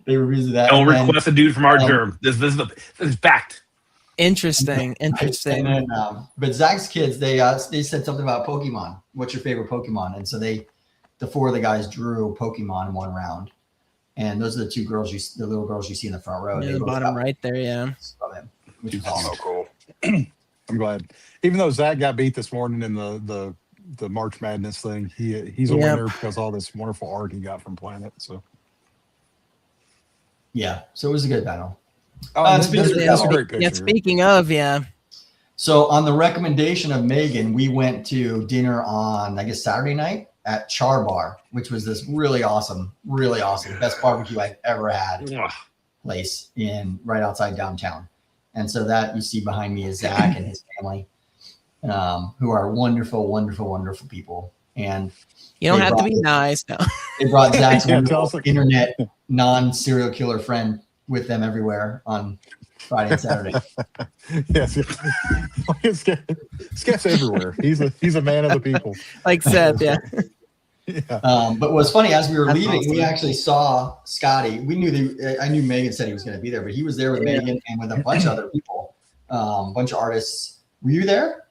they reviewed that. Don't request a dude from Artserm. This is fact. Interesting. And then, but Zach's kids, they said something about Pokemon. What's your favorite Pokemon? And so the 4 of the guys drew Pokemon in one round. And those are the 2 girls the little girls you see in the front row. The bottom right there, yeah. Which is awesome. So cool. I'm glad. Even though Zach got beat this morning in the March Madness thing, he's a winner because all this wonderful art he got from Planet. So yeah, so it was a good battle. That's a great picture. Yeah, speaking of, So on the recommendation of Megan, we went to dinner on, I guess, Saturday night. at Char Bar, which was this really awesome, best barbecue I've ever had place right outside downtown. And so that you see behind me is Zach and his family, who are wonderful, wonderful, wonderful people. And you don't have to be nice. No. They brought Zach's internet non-serial killer friend with them everywhere on Friday and Saturday. Yes. Skett's everywhere. He's a man of the people. Like Seth, yeah. But what's funny, as we were leaving, we actually saw Scotty. We knew I knew Megan said he was going to be there, but he was there with Megan and with a bunch of other people, a bunch of artists. Were you there?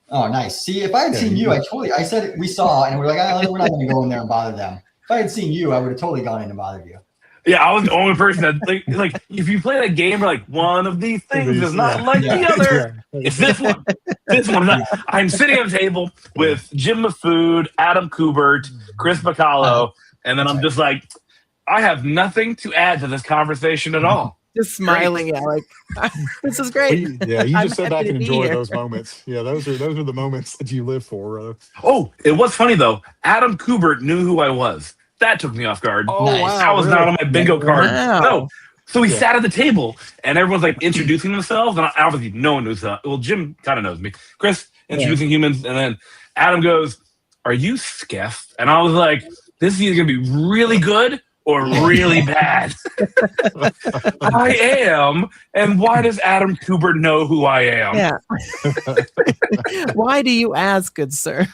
Oh, nice. See, if I had seen you, I said we saw, and we're like, we're not going to go in there and bother them. If I had seen you, I would have totally gone in and bothered you. Yeah, I was the only person that like if you play that game, like one of these things is not like the other. It's this one. This one. I'm sitting at a table with Jim Mafood, Adam Kubert, Chris Bacallo, and then I'm just like, I have nothing to add to this conversation at all. Just smiling at like, this is great. You just sit back and enjoy those moments. Yeah, those are the moments that you live for. Oh, it was funny though. Adam Kubert knew who I was. That took me off guard. Oh, nice. Wow, I was not on my bingo card. Wow. No. So we sat at the table and everyone's like introducing themselves. And obviously no one knows. Well, Jim kind of knows me. Chris introducing humans. And then Adam goes, "Are you Skeff?" And I was like, this is either going to be really good or really bad. I am. And why does Adam Kubert know who I am? Yeah. Why do you ask, good sir?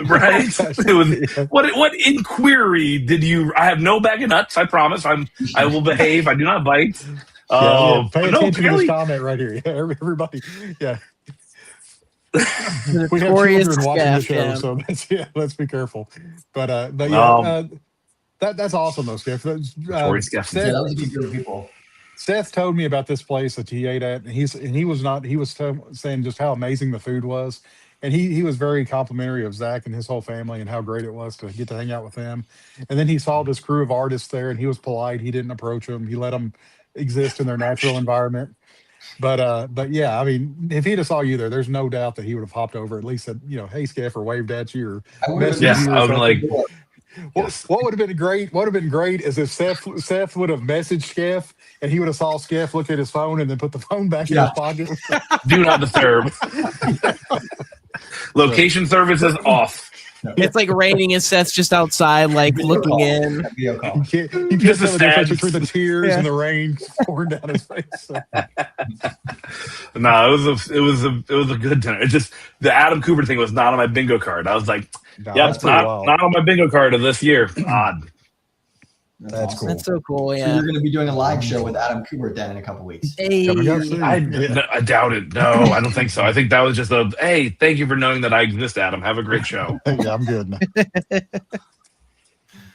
Right? It was, what inquiry did you? I have no bag of nuts. I promise. I will behave. I do not bite. Pay attention to this comment right here. Yeah, everybody. Yeah. We have children watching the show, so let's be careful. But that's awesome though, Skeff. Seth told me about this place that he ate at, and he was saying just how amazing the food was. And he was very complimentary of Zach and his whole family and how great it was to get to hang out with them. And then he saw this crew of artists there, and he was polite. He didn't approach them. He let them exist in their natural environment. But yeah, I mean, if he'd have saw you there's no doubt that he would have hopped over, at least said, hey, Skeff, or waved at you, or messaged you. I would have like. What would have been great? What would have been great is if Seth would have messaged Skeff, and he would have saw Skeff look at his phone and then put the phone back in his pocket. Do not disturb. Location services off. It's like raining and Seth's just outside, like looking in. He just through the tears and the rain pouring down his face. No, it was a good dinner. It just the Adam Cooper thing was not on my bingo card. I was like, it's not on my bingo card of this year. Odd. That's cool. That's so cool. Yeah. So you're going to be doing a live show with Adam Kubert then in a couple weeks. Hey. I doubt it. No, I don't think so. I think that was just hey, thank you for knowing that I exist, Adam. Have a great show. Yeah, I'm good.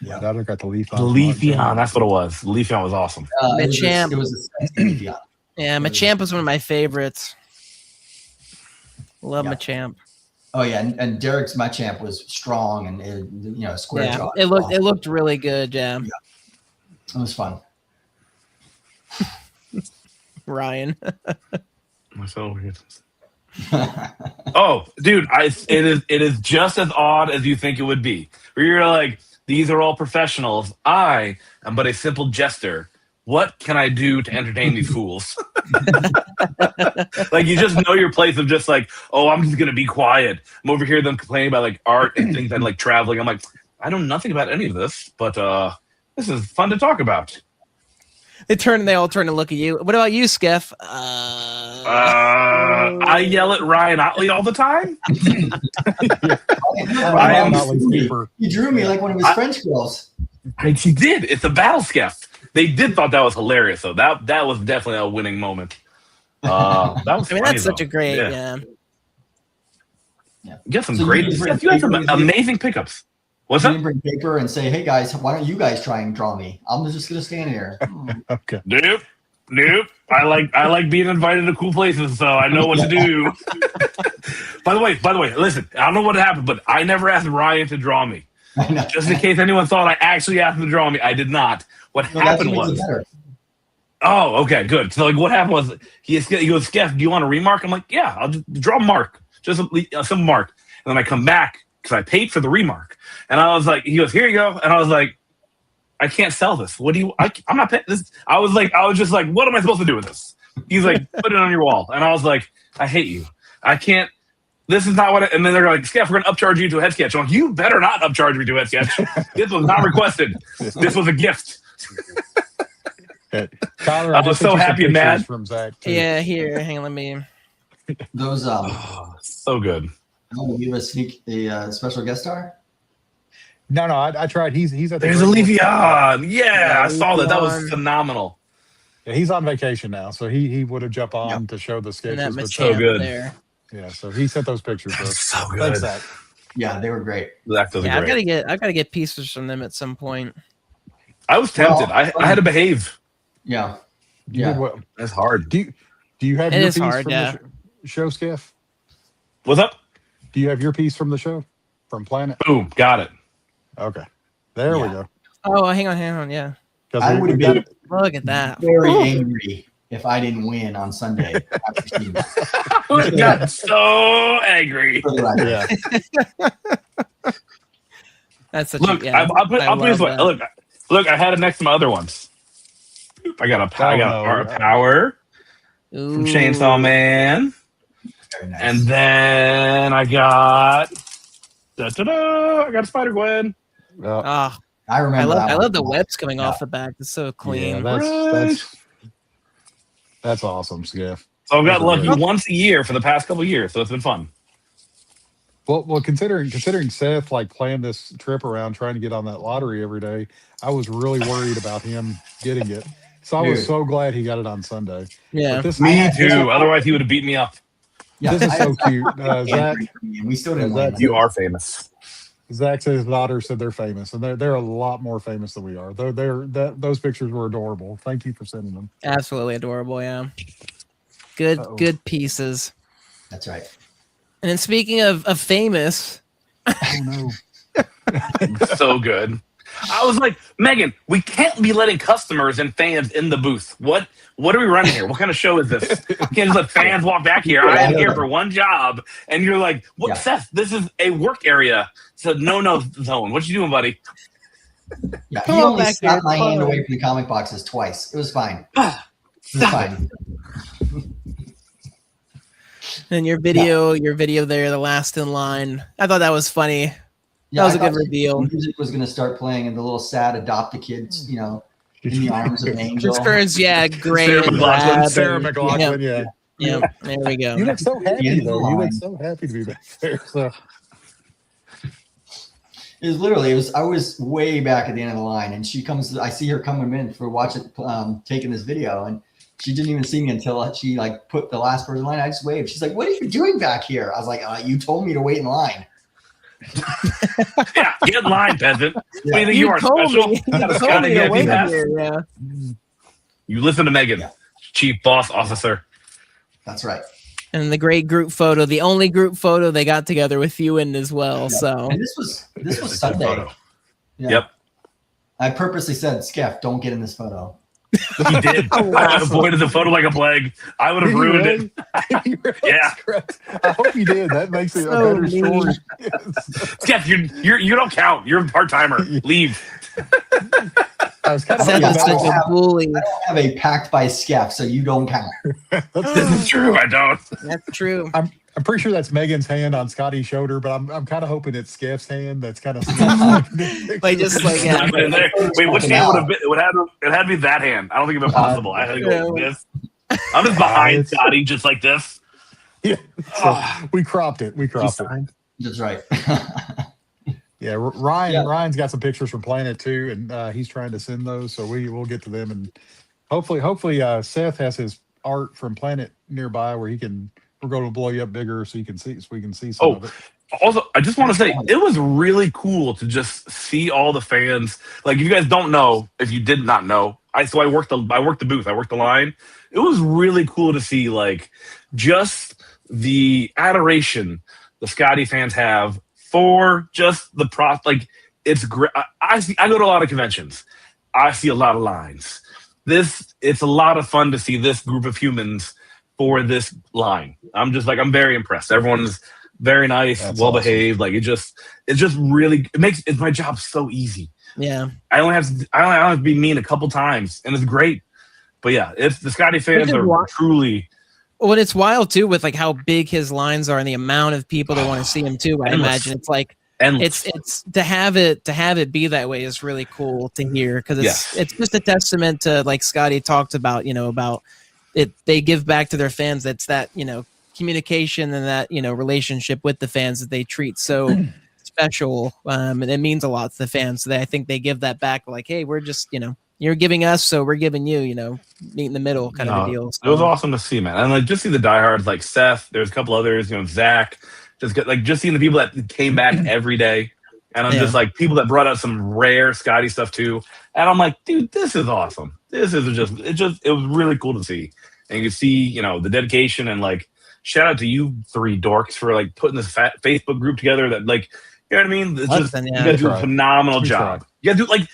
Yeah, I got the leaf on. The leafy on. That's what it was. The leafy on was awesome. Machamp. It was a leafy on. Yeah, Machamp was one of my favorites. Love Machamp. Oh yeah, and Derek's Machamp was strong and square jaw. It looked really good. Yeah. It was fun. Ryan. Oh, dude, it is just as odd as you think it would be. Where you're like, these are all professionals. I am but a simple jester. What can I do to entertain these fools? Like, you just know your place of just like, oh, I'm just gonna be quiet. I'm over here them complaining about like art and things and like traveling. I'm like, I know nothing about any of this, but this is fun to talk about. They all turn to look at you. What about you, Skeff? I yell at Ryan Otley all the time. He drew me like one of his French girls. He did. It's a battle Skeff. They did thought that was hilarious, though. That was definitely a winning moment. That was. I mean, that's such a great. Yeah. You got some great. You had some amazing pickups. What's that? Bring paper and say, "Hey guys, why don't you guys try and draw me? I'm just gonna stand here." Okay. Nope. I like being invited to cool places, so I know what to do. By the way, listen. I don't know what happened, but I never asked Ryan to draw me. Just in case anyone thought I actually asked him to draw me, I did not. What happened was. Oh, okay, good. So like, what happened was he goes, "Skeff, do you want a remark?" I'm like, "Yeah, I'll just draw Mark, just some Mark." And then I come back because I paid for the remark. And I was like, he goes, here you go. And I was like, I can't sell this. What do you? I'm not paying this. I was just like, what am I supposed to do with this? He's like, put it on your wall. And I was like, I hate you. I can't. This is not what. And then they're like, Skeff, we're going to upcharge you to a head sketch. I'm like, you better not upcharge me to a head sketch. This was not requested. This was a gift. Tyler, I was so happy and mad. From Zach too. Yeah, here, hang on, let me. Those so good. Will you a special guest star? No, I tried. He's at the There's Olivion. Yeah, I saw that. That was phenomenal. Yeah, he's on vacation now, so he would have jumped on to show the sketches. But so good. There. Yeah, so he sent those pictures. So good. Thanks, Zach. Yeah, they were great. Zach does Yeah, great. I've got to get pieces from them at some point. I was tempted. I had to behave. Yeah, That's hard. Do you have It your is piece hard, from yeah. the show, Skeff? What's up? Do you have your piece from the show from Planet? Boom, got it. Okay, there we go. Oh, hang on, yeah. I would have been Look at that. very angry if I didn't win on Sunday. After seeing that. I got so angry. For the record. Yeah, That's such Look, a, yeah, I'll put it this way. that. Look, I had it next to my other ones. I got a power from Chainsaw Man. Very nice. And then I got I got Spider-Gwen. Ah, I remember. I that love one. the webs coming off the back. It's so clean. Yeah, that's awesome, Skeff. So I've got lucky once a year for the past couple of years, so it's been fun. Well, considering Seth like planned this trip around trying to get on that lottery every day, I was really worried about him getting it. So I was so glad he got it on Sunday. Yeah, Me too. Otherwise, he would have beat me up. Yeah, This is so cute. Zach, we still didn't win. You are famous. Zach said his daughter said they're famous, and they're a lot more famous than we are. Those pictures were adorable. Thank you for sending them. absolutely adorable. Yeah, good pieces. That's right. And then speaking of famous, Oh no. So good. I was like, Megan, we can't be letting customers and fans in the booth. What are we running here? What kind of show is this? We can't just let fans walk back here. I'm here for one job. And you're like, what, Yeah. Seth, this is a work area. It's a no zone. What you doing, buddy? Yeah, Come he on only back slapped here, my come hand on. away from the comic boxes twice. It was fine. It was Stop fine. and your video there, the last in line. I thought that was funny. Yeah, That was I a good thought reveal. Music was going to start playing, and the little sad adopt a kids, in the arms of an angel. Just Burns, yeah, great. Sarah McLachlan. Sarah McLachlan, yeah. Yeah, there we go. You look so happy end of the though. You look line. so happy to be back there. So It was literally. I was way back at the end of the line, and she comes. I see her coming in for taking this video, and she didn't even see me until she put the last person in line. I just waved. She's like, "What are you doing back here?" I was like, "You told me to wait in line." Yeah, get in line, peasant. What do you think you are told special? me- You got a you told Scotty me to Gaffney wait pass? here, yeah. You listen to Megan, Yeah. chief boss officer. That's right. And the great group photo, the only group photo they got together with you in as well. So And this was It's a Sunday. photo. Yeah. Yep. I purposely said, "Skeff, don't get in this photo." He did. I avoided the photo like a plague. I would have Did you ruined really? it. Yeah. I hope you did. That makes it a So better mean. story. Jeff, you don't count. You're a part timer. Leave. I was kind of Seth Yeah, is I such don't a have- bully. I don't have a pact by Skeff, so you don't count. This is true. I don't. That's true. I'm pretty sure that's Megan's hand on Scotty's shoulder, but I'm kind of hoping it's Skeff's hand. That's kind of Like just like yeah. In there. Wait, which hand would have been? It had to be that hand. I don't think it'd been possible. I had to go like this. I'm just behind it's- Scotty, just like this. Yeah, so we cropped it. We cropped it. That's right. Yeah, Ryan. Yeah. Ryan's got some pictures from Planet too, and he's trying to send those. So we'll get to them, and hopefully, Seth has his art from Planet nearby where he can. We're going to blow you up bigger so you can see. So we can see some of it. Also, I just want to say it was really cool to just see all the fans. Like, if you guys don't know, if you did not know, I worked the booth, I worked the line. It was really cool to see just the adoration the Scotty fans have for just the it's great. I go to a lot of conventions. I see a lot of lines. It's a lot of fun to see this group of humans for this line. I'm very impressed. Everyone's very nice, well behaved. Like it just really makes my job so easy. Yeah, I only have to be mean a couple times, and it's great. But yeah, if the Scotty fans are truly. Well, it's wild too with like how big his lines are and the amount of people that want to see him too. I imagine it's like it's to have it be that way is really cool to hear, because it's just a testament to, like Scotty talked about, about it. They give back to their fans. That's that communication and that relationship with the fans that they treat so special, and it means a lot to the fans. So I think they give that back. Like, hey, we're just you're giving us, so we're giving you, meet in the middle kind of a deal. So, it was awesome to see, man. And like just see the diehards like Seth. There's a couple others, Zach. Just seeing the people that came back every day, and I'm just like people that brought out some rare Scotty stuff too. And I'm like, dude, this is awesome. This is it was really cool to see. And you can see, the dedication, and like shout out to you three dorks for like putting this Facebook group together. That like, you know what I mean? It's just you guys do a phenomenal job. You guys do like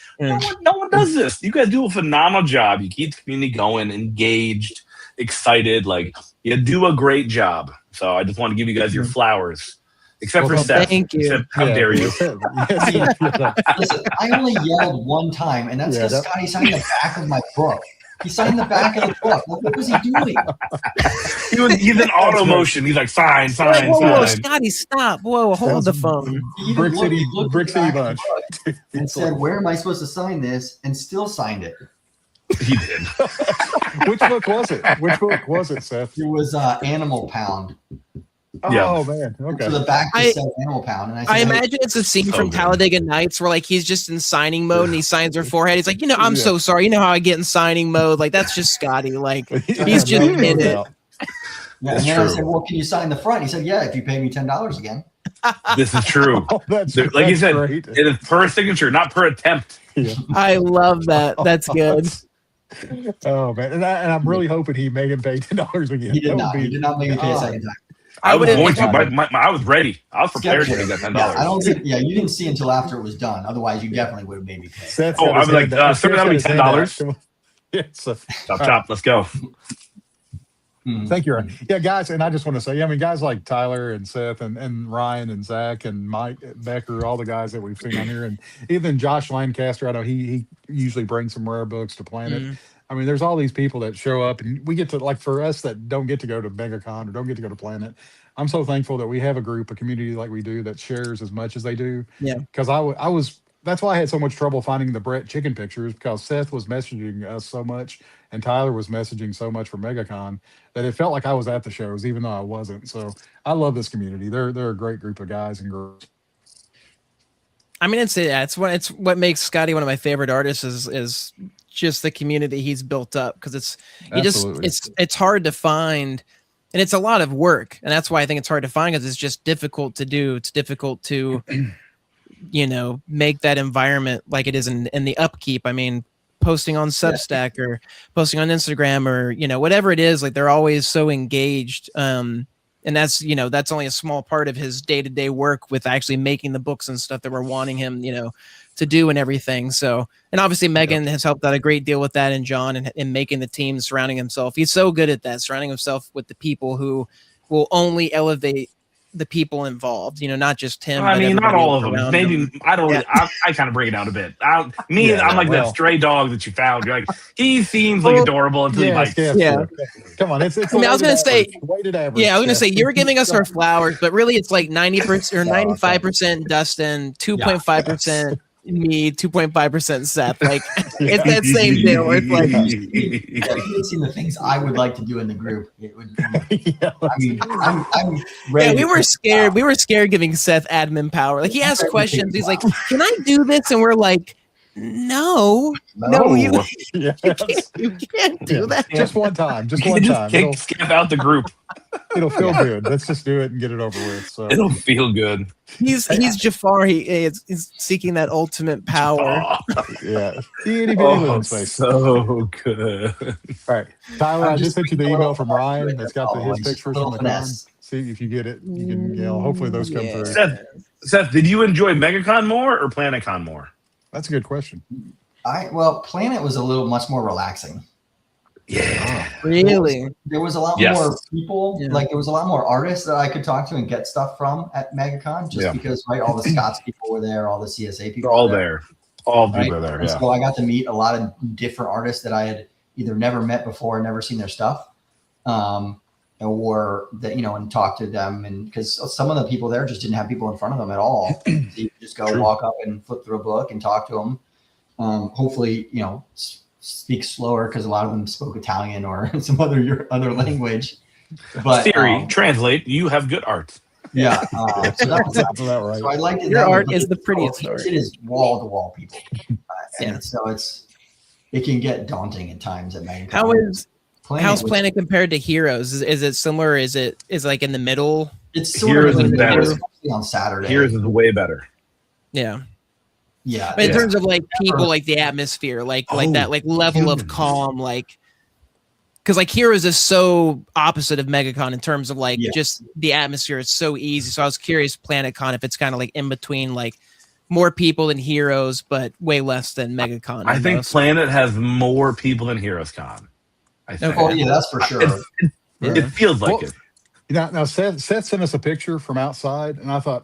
no one does this. You guys do a phenomenal job. You keep the community going, engaged, excited. Like you do a great job. So I just want to give you guys your flowers, except for Seth. Thank you. How dare you? Listen, I only yelled one time, and that's because Scotty signed the back of my book. He signed the back of the book. What was he doing? He's in auto motion. He's like, sign. Whoa, Scotty, stop. Whoa, hold the phone. Brick City Bunch. And said, where am I supposed to sign this? And still signed it. He did. Which book was it, Seth? It was Animal Pound. Oh man, okay. So the back just said Animal Pound, and I imagine it's a scene from Talladega Nights where like he's just in signing mode and he signs her forehead. He's like, I'm so sorry. You know how I get in signing mode? Like that's just Scotty. Like he's just in it. Yeah, and then I said, well, can you sign the front? He said, yeah, if you pay me $10 again. This is true. Like you said, great. It is per signature, not per attempt. Yeah. I love that. That's good. Oh man, and I'm really hoping he made him pay $10 again. He did not make me pay a second time. I was going to. I was ready. I was prepared to take that $10. I don't think. Yeah, you didn't see until after it was done. Otherwise, you definitely would have made me pay. I was like, sir, that'll be $10. Chop. Let's go. Thank you, Ryan. Yeah, guys, and I just want to say, guys like Tyler and Seth and Ryan and Zach and Mike Becker, all the guys that we've seen on here, and even Josh Lancaster. I know he usually brings some rare books to Planet. There's all these people that show up, and we get to, like, for us that don't get to go to MEGACon or don't get to go to Planet, I'm so thankful that we have a community like we do that shares as much as they do. Yeah. Because that's why I had so much trouble finding the Brett chicken pictures, because Seth was messaging us so much and Tyler was messaging so much for MEGACon that it felt like I was at the shows, even though I wasn't. So I love this community. They're a great group of guys and girls. It's what makes Scotty one of my favorite artists is just the community he's built up, because it's hard to find, and it's a lot of work, and that's why I think it's hard to find, because it's just difficult to do. It's difficult to make that environment like it is in the upkeep. Posting on Substack or posting on Instagram or whatever it is, like they're always so engaged, and that's that's only a small part of his day-to-day work with actually making the books and stuff that we're wanting him to do and everything. So, and obviously Megan has helped out a great deal with that, and John, and making the team, surrounding himself. He's so good at that, surrounding himself with the people who will only elevate the people involved, not just him. Not all of them. Maybe I don't. Yeah. I kind of break it down a bit. I'm like that stray dog that you found. You're like, he seems like adorable until he bites. Yeah. Come on, it's. I was gonna say weighted average. Yeah, I was gonna say you were giving us our flowers, but really it's like 90% or 95% Dustin, 2.5% me, 2.5% Seth. Like it's that same deal where it's like you haven't seen the things I would like to do in the group. It would be, I'm ready. We were scared. We were scared giving Seth admin power. Like he asked questions. He's like, "Can I do this?" And we're like, No, you can't do that. Just one time. Just one time. Skip out the group. It'll feel good. Let's just do it and get it over with. So it'll feel good. He's Jafar. He's seeking that ultimate power. Yeah. So good. All right, Tyler. I just sent you the email from Ryan that's got his pictures from the con. See if you get it. You can, hopefully those come through. Seth, did you enjoy MEGACon more or PlanetCon more? That's a good question. Planet was a little much more relaxing. Yeah. Really? There was a lot more people, like there was a lot more artists that I could talk to and get stuff from at MegaCon, just because all the Scots people were there, all the CSA people They're all there. All people are there. And so I got to meet a lot of different artists that I had either never met before, never seen their stuff, or that, and talk to them. And because some of the people there just didn't have people in front of them at all. So you just go walk up and flip through a book and talk to them. Hopefully, speak slower, because a lot of them spoke Italian or some other language. But Siri, translate. You have good art. Yeah, so that's about right. So I like it. Your art is the prettiest art. It is wall to wall, people. It can get daunting at times at MegaCon. How's Planet compared to Heroes? Is it similar? Is like in the middle? It's sort of better on Saturday. Heroes is way better. Yeah. Yeah. But in terms of like people, like the atmosphere, like that, like level of calm, like. Because like Heroes is so opposite of MegaCon in terms of like just the atmosphere. It's so easy. So I was curious, PlanetCon, if it's kind of like in between, like more people than Heroes, but way less than MegaCon. I think Planet has more people than Heroes Con. I think. Oh yeah, that's for sure. It feels like it. Now Seth sent us a picture from outside, and I thought,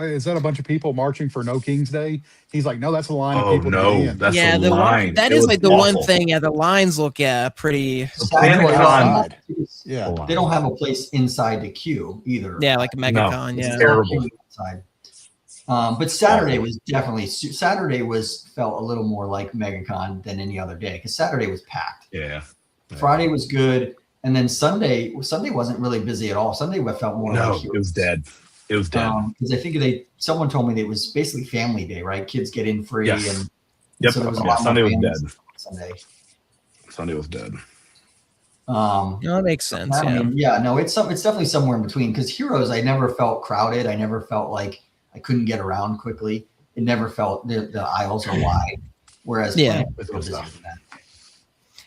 is that a bunch of people marching for No King's Day? He's like, no, that's a line of people. No, that's the line. That is like the one thing. Yeah, the lines look pretty. Yeah, they don't have a place inside the queue either. Yeah, like MegaCon. No, terrible. But Saturday felt a little more like MegaCon than any other day, because Saturday was packed. Yeah. Friday was good. And then Sunday wasn't really busy at all. Sunday felt more like it was dead. It was dead. Because I think someone told me that it was basically family day, right? Kids get in free. Yes. And so there was a lot Sunday was dead. Sunday was dead. That makes sense. It's definitely somewhere in between, because Heroes, I never felt crowded. I never felt like I couldn't get around quickly. It never felt the aisles are wide. Whereas Planet was busier than that.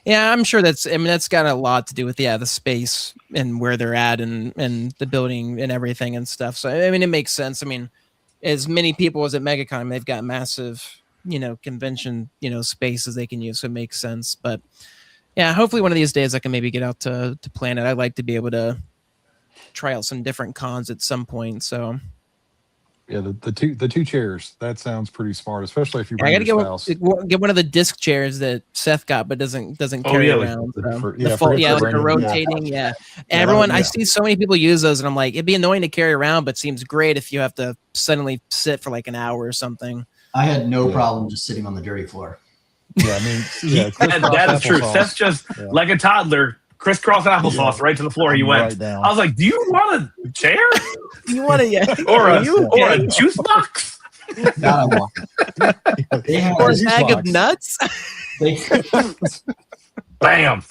Yeah, I'm sure that's got a lot to do with the space and where they're at and the building and everything and stuff. So it makes sense. As many people as at MegaCon, they've got massive, convention, spaces they can use. So it makes sense. But yeah, hopefully one of these days I can maybe get out to Planet. I'd like to be able to try out some different cons at some point. So yeah, the two chairs, that sounds pretty smart, especially if you bring your spouse. Get one of the disc chairs that Seth got but doesn't carry around. Like a rotating. Everyone, I see so many people use those, and I'm like, it'd be annoying to carry around, but seems great if you have to suddenly sit for like an hour or something. I had no problem just sitting on the dirty floor. Yeah, that is true. Seth's just like a toddler. Crisscross applesauce right to the floor. He went. I was like, "Do you want a chair? Do you want or a juice box? Or a bag of nuts?" Bam.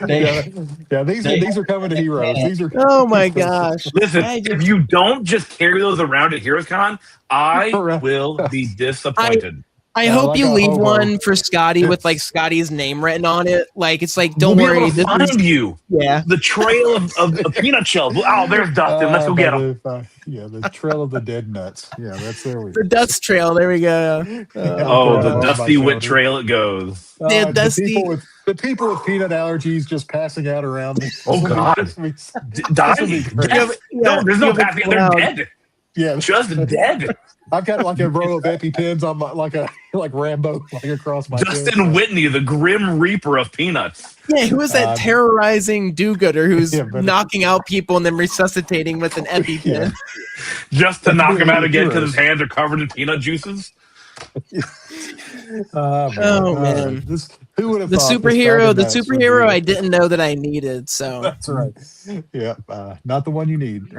These are coming to Heroes. These are. Oh my gosh! Listen, if you don't just carry those around at HeroesCon, I will be disappointed. I hope you leave one for Scotty with like Scotty's name written on it. Like it's like, don't worry, this find you. Yeah, the trail of peanut shells. Oh, there's Dustin. Let's go get him. The trail of the dead nuts. Yeah, that's there. The dust trail. There we go. The dusty wit trail. It goes. The people with peanut allergies just passing out around me. Oh God, dying. No, there's no passing. They're dead. Yeah, just dead. I've got like a row of EpiPens on my like Rambo across my Dustin chest. Whitney, the Grim Reaper of peanuts. Yeah, who is that terrorizing do-gooder who's knocking out people and then resuscitating with an EpiPen? Just to knock him out again because his hands are covered in peanut juices. Man. Who would have the superhero I didn't know that I needed. So that's right. Yeah, not the one you need.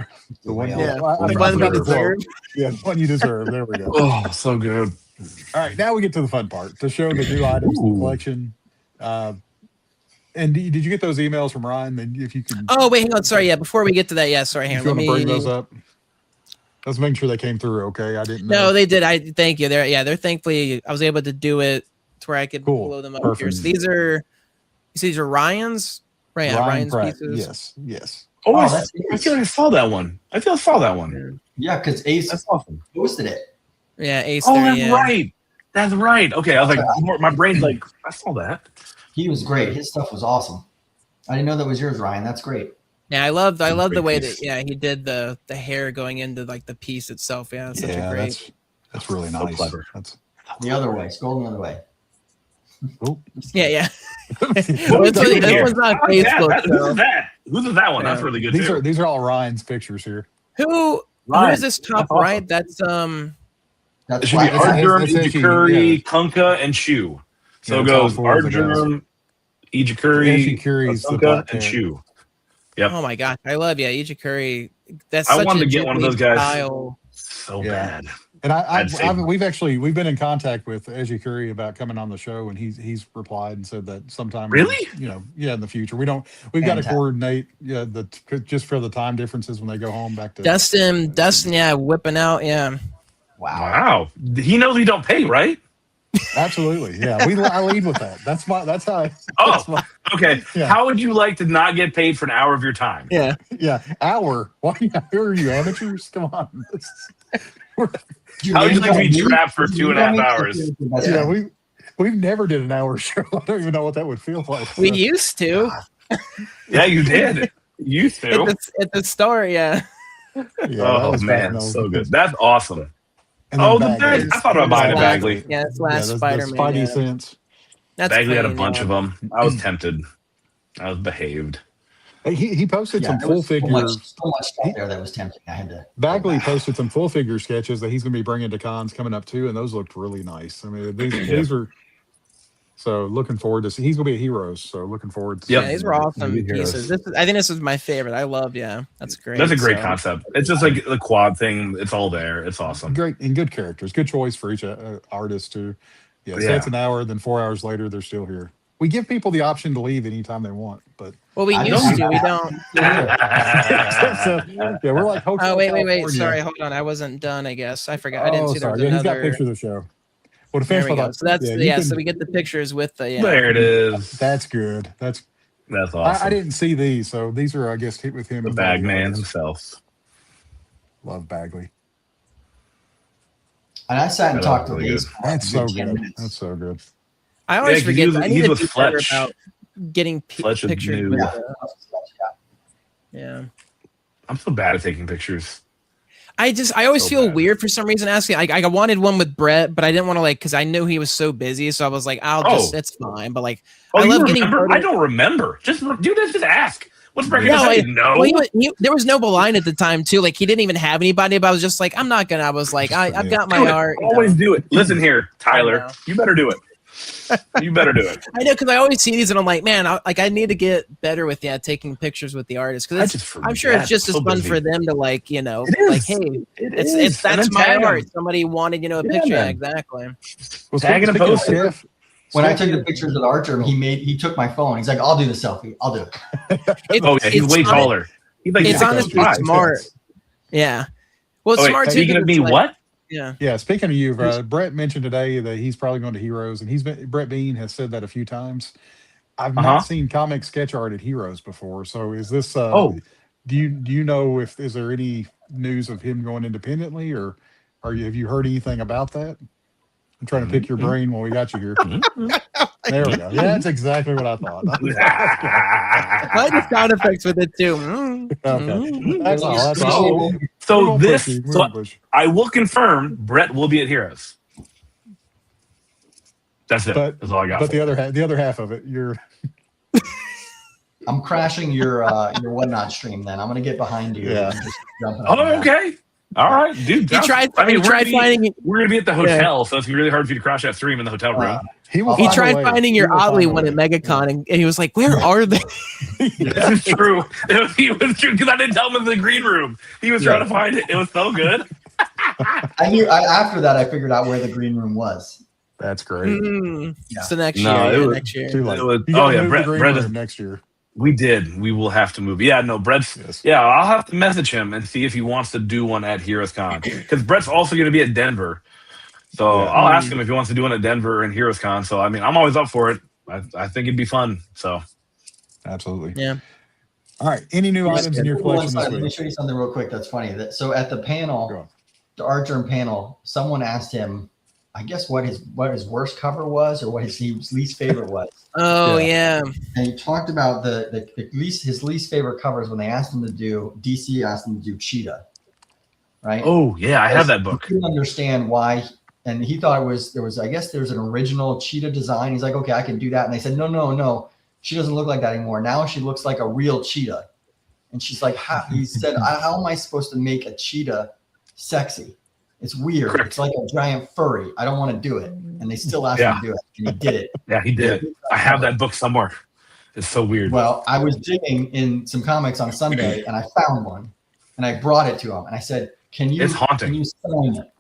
The one, the one you deserve. Yeah, the one you deserve. There we go. Oh, so good. All right, now we get to the fun part to show the new items in the collection. And did you get those emails from Ryan? Then if you can. Oh wait, hang on. Sorry, before we get to that, sorry, hang on. Let me bring those up. I was making sure they came through. Okay, I didn't know. No, they did. I thank you. They're thankfully I was able to do it to where I could blow them up here. So these are Ryan's, right? Yeah, Ryan's Pratt. Pieces. Yes. Oh, I feel like I saw that one. Yeah, because Ace posted it. Yeah, Ace. Oh, that's right. That's right. Okay, I was like, my brain's like, I saw that. He was great. His stuff was awesome. I didn't know that was yours, Ryan. That's great. Yeah, I love the way that he did the hair going into like the piece itself. Yeah, that's such a great. That's really so nice. Clever. That's the other way. Scroll the other way. Oh. Yeah. This one's on Facebook. Who's that? Who's that one? That's really good. These are all Ryan's pictures here. Who is this top right? That's it should be Arjun, Ijikuri, Kunkka, and Shu. So it goes Arjun, Ijikuri, Kunkka, and Shu. Yep. Oh my gosh, I love Ijikuri. That's I such wanted a to get one of those guys style. so bad. And we've been in contact with Ejikuri about coming on the show, and he's replied and said that sometime in the future we've got to coordinate just for the time differences when they go home back to Dustin whipping out wow he knows we don't pay, right? Absolutely, yeah. I lead with that. That's how. Okay. Yeah. How would you like to not get paid for an hour of your time? Yeah. Hour? Why? Who are you, amateurs? Come on. How would you like to be trapped for 2.5 hours? Yeah, we've never did an hour show. I don't even know what that would feel like. We used to. Yeah, you did. You used to at the store. Yeah. Oh man, so good. That's awesome. The bag! I thought about buying a Bagley. Yeah, it's last Spider-Man. Spidey sense. Bagley had a bunch of them. I was tempted. I was behaved. He posted some full figures. So much stuff there that was tempting. I had to. Bagley posted some full figure sketches that he's going to be bringing to cons coming up too, and those looked really nice. I mean, these were. So looking forward to see. He's going to be at Heroes. So looking forward to. Yeah, these were awesome pieces. I think this was my favorite. I loved. Yeah, that's great. That's a great concept. It's just like the quad thing. It's all there. It's awesome. Great and good characters. Good choice for each artist too. Yeah, so it's an hour. Then 4 hours later, they're still here. We give people the option to leave anytime they want, but we used to. We don't. So, we're like. Oh wait. Sorry, hold on. I wasn't done. I guess I forgot. I didn't see there was another. He's got pictures of the show. Well, there we go. So that's so we get the pictures with the. There it is. That's good. That's awesome. I didn't see these, so these are, I guess, with him. The Bagman himself. Love Bagley. And I sat and talked to these. That's so good. That's so good. I always forget. I need to be better about getting pictures. With, yeah. I'm so bad at taking pictures. I always feel weird for some reason asking. I wanted one with Brett, but I didn't want to because I knew he was so busy. So I was like, it's fine. But I love getting. I don't remember. Just ask. What's Brett gonna say? No. Well, there was no line at the time too. He didn't even have anybody. But I was just like, I'm not gonna. I was like, I've got my art. Always do it. Listen here, Tyler. You better do it. You better do it. I know, because I always see these and I'm like, man, I need to get better with taking pictures with the artists, because I'm sure it's just as fun for them to hey, that's my art. Somebody wanted a picture. Yeah, exactly. Well, tagging a post. When I took the pictures with Archer, he took my phone. He's like, I'll do the selfie. I'll do it. He's way taller. It's honestly smart. Yeah. Well, it's smart too. Speaking of me, what? Yeah. Speaking of you, Brett mentioned today that he's probably going to Heroes, and Brett Bean has said that a few times. I've not seen comic sketch art at Heroes before. So is this? Do you know is there any news of him going independently, or have you heard anything about that? I'm trying to pick your brain while we got you here. There we go. Yeah, that's exactly what I thought. I like the sound effects with it too. Okay. That's all. So I will confirm Brett will be at Heroes. That's it. That's all I got. But the other half of it, I'm crashing your whatnot stream. Then I'm gonna get behind you. Yeah. And just jumping okay. All right, dude. We're gonna be at the hotel, so it's gonna be really hard for you to crash that stream in the hotel room. He tried finding your Oddly one at MEGACON, and he was like, "Where are they?" This is true. He was true because I didn't tell him in the green room. He was trying to find it. It was so good. I knew. After that, I figured out where the green room was. That's great. So next year. Next year. Too late. Brett next year. We did. We will have to move. Yeah, no, Brett's. Yes. Yeah, I'll have to message him and see if he wants to do one at Heroes Con, because Brett's also going to be at Denver. So I'll ask him if he wants to do one at Denver and Heroes Con. So I mean, I'm always up for it. I think it'd be fun. So absolutely. Yeah. All right. Any new items in your collection this week? Let me show you something real quick. That's funny. So at the panel, the art germ panel, someone asked him, I guess what his worst cover was, or what his least favorite was. Oh yeah. And he talked about his least favorite covers when they asked him to do DC asked him to do Cheetah, right? Oh yeah, I have that book. He didn't understand why, and he thought there was an original Cheetah design. He's like, okay, I can do that, and they said, no, she doesn't look like that anymore. Now she looks like a real cheetah, and she's like, he said, how am I supposed to make a cheetah sexy? It's weird. Correct. It's like a giant furry. I don't want to do it. And they still asked him to do it. And he did it. Yeah, he did. I have that book somewhere. It's so weird. Well, I was digging in some comics on Sunday and I found one. And I brought it to him. And I said, it's haunting. Can you sign it?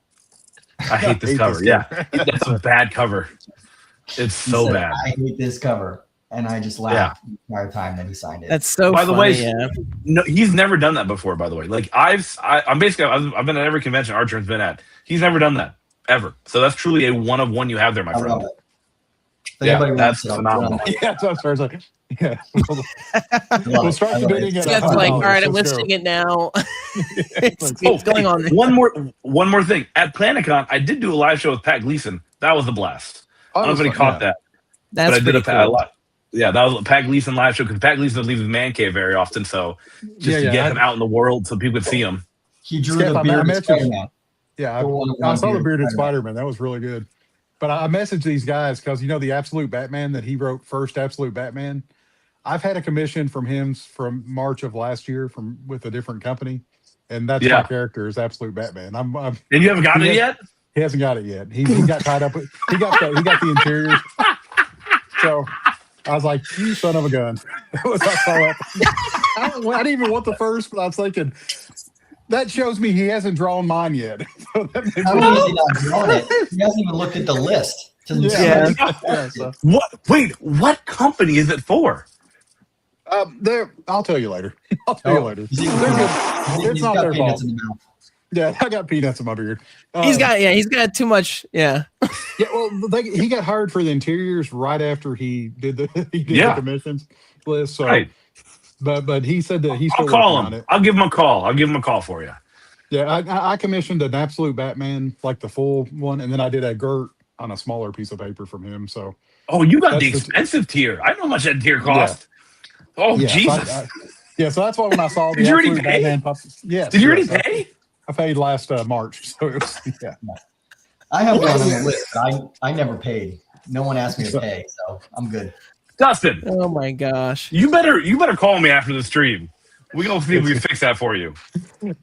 I hate this cover. Yeah. That's a bad cover. It's so bad. I hate this cover. And I just laughed the entire time that he signed it. That's so by the funny, way, no, he's never done that before, by the way. Like I've been at every convention Archer's been at. He's never done that ever. So that's truly a one of one you have there, my friend. Yeah, that's phenomenal. Yeah, that's what I was like. Yeah. We'll start the bidding at Seth's like, all right, I'm listing it now. it's going on. One more thing. At PlanetCon, I did do a live show with Pat Gleason. That was a blast. I don't know if anybody caught that. That's but I did cool. Yeah, that was a Pat Gleason live show because Pat Gleason doesn't leave his man cave very often. So just to get him out in the world so people could see him. He drew the bearded Spider-Man. Yeah, I saw the bearded Spider-Man. That was really good. But I messaged these guys because, the Absolute Batman that he wrote first, Absolute Batman. I've had a commission from him from March of last year with a different company. And that's my character is Absolute Batman. And you haven't gotten it yet? He hasn't got it yet. He got tied up. He got the interiors. So I was like, you son of a gun. I didn't even want the first, but I was thinking, that shows me he hasn't drawn mine yet. So that makes he not drawn it? He hasn't even looked at the list. So. What company is it for? I'll tell you later. It's not their fault. Yeah, I got peanuts in my beard. He's got too much. Yeah. Yeah, well, he got hired for the interiors right after he did the commissions list. So, right. But he said that he's still I'll call working him. on it. I'll give him a call. I'll give him a call for you. Yeah, I commissioned an Absolute Batman, like the full one, and then I did a Gert on a smaller piece of paper from him. So, you got the expensive tier. I know how much that tier cost. Yeah. Oh, Jesus. So that's why when I saw the Did you already Absolute pay? Batman Did you already pay? I paid last March. So it was, I have one on the list, but I never paid. No one asked me to pay, so I'm good. Dustin. Oh my gosh. You better call me after the stream. We're gonna see if we can fix that for you. No.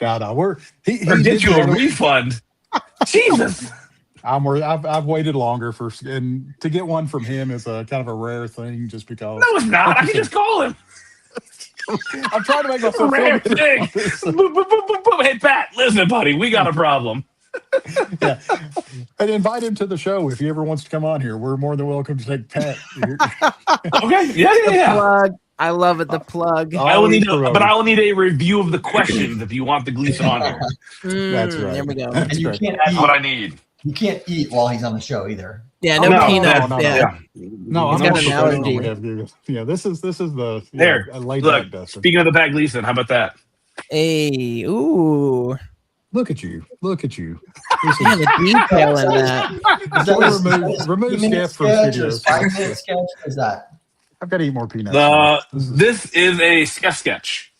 He get you a refund. Jesus. I've waited longer and to get one from him is a kind of a rare thing just because. No, it's not. I can just call him. I'm trying to make myself rare thing. Hey Pat, listen, buddy, we got a problem. Yeah, and invite him to the show if he ever wants to come on here. We're more than welcome to take Pat. Okay, yeah. Plug. I love it. The plug. I will need a review of the questions if you want the Gleason on here. That's right. There we go. And you can't. That's what I need. You can't eat while he's on the show either. Yeah, no peanuts. No, he's got an allergy. Yeah, this is the there. Look, speaking of the Pat Gleason, how about that? Hey, ooh. Look at you. Yeah, the detail in that. Remove sketch from studios. 5-minute sketch. Is that? I've got to eat more peanuts. This is a sketch.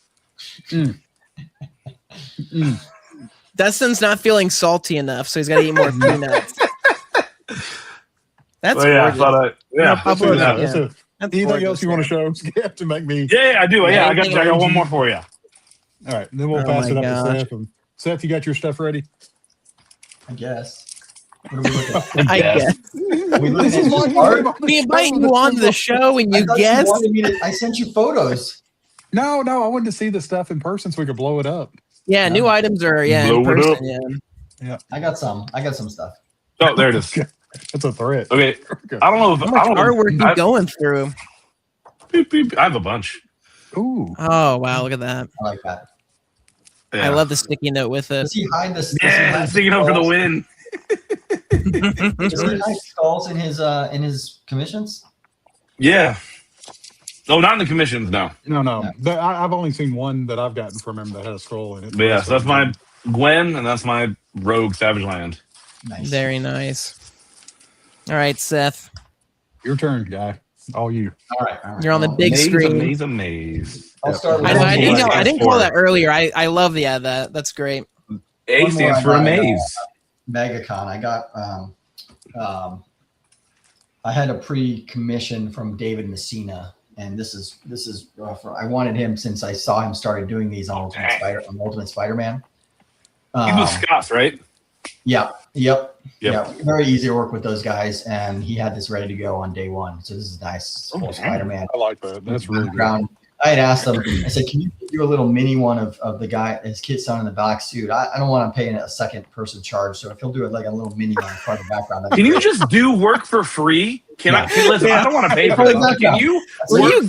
Dustin's not feeling salty enough, so he's got to eat more peanuts. That's gorgeous. Anything else you want to show? Skip to make me? Yeah, I do. Yeah, I got one more for you. All right, then we'll pass it up to Seth. And Seth, you got your stuff ready? I guess. What are we looking at? I guess. We invite you on the show and you guess. I sent you photos. No, I wanted to see the stuff in person so we could blow it up. Yeah, new items are in person. Yeah, I got some stuff. Oh, there it is. That's a threat. Okay, I don't know if how much artwork you going through. I have a bunch. Ooh. Oh wow, look at that. I like that. Yeah. I love the sticky note with it. Does he hide the sticky note for the win? Does he hide skulls in his commissions? Yeah. Oh, not in the commissions, no. No. I've only seen one that I've gotten from him that had a scroll in it. Yeah, so that's my Gwen, and that's my Rogue Savage Land. Nice. Very nice. All right, Seth. Your turn, guy. All you. All right. You're on the big screen. Maze. I'll start with I didn't call that earlier. I love that. That's great. A stands for amaze. MEGACON. I got I had a pre-commission from David Messina, and this is I wanted him since I saw him started doing these on Ultimate Spider-Man. He's with Scott's, right? Yeah. Yep. Very easy to work with those guys, and he had this ready to go on day one. So this is nice. Full Spider-Man. I like that. That's really good. I had asked him, I said, can you do a little mini one of the guy, his kid son in the black suit? I don't want to pay a second person charge. So if he'll do it like a little mini one for the background. Can you just do work for free? Listen, I don't want to pay for this. Can you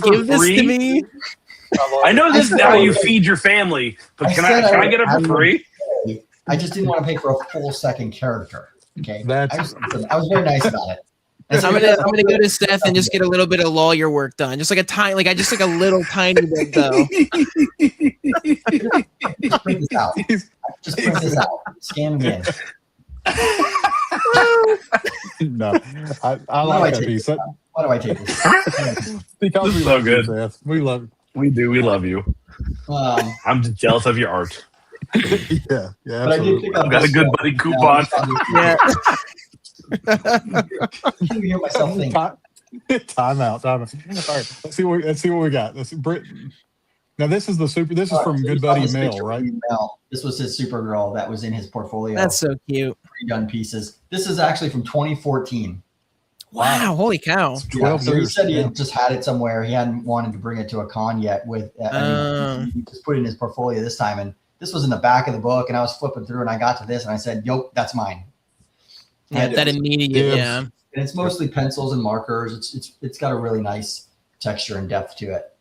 give this to me? I know this is how you feed your family, but can I get it for free? I just didn't want to pay for a full second character. Okay. I was very nice about it. I'm gonna go to Seth and just get a little bit of lawyer work done, just like a little tiny bit though. Just print this out. Scan them in. No, I like that piece. Why do I take this? Because we love you, Seth. We love you. We do. We love you. I'm just jealous of your art. Yeah. But I did pick up. I've got a good buddy coupon. Yeah. Can you hear myself think? Time out. All right, let's see what we got. Now this is This is from Good Buddy Mail, right? This was his Supergirl that was in his portfolio. That's so cute. Pre-done pieces. This is actually from 2014. Wow! Holy cow! Yeah, so he said he had just had it somewhere. He hadn't wanted to bring it to a con yet. He just put it in his portfolio this time, and this was in the back of the book. And I was flipping through, and I got to this, and I said, "Yo, that's mine." Yeah, that immediate, yeah. And it's mostly pencils and markers. It's got a really nice texture and depth to it.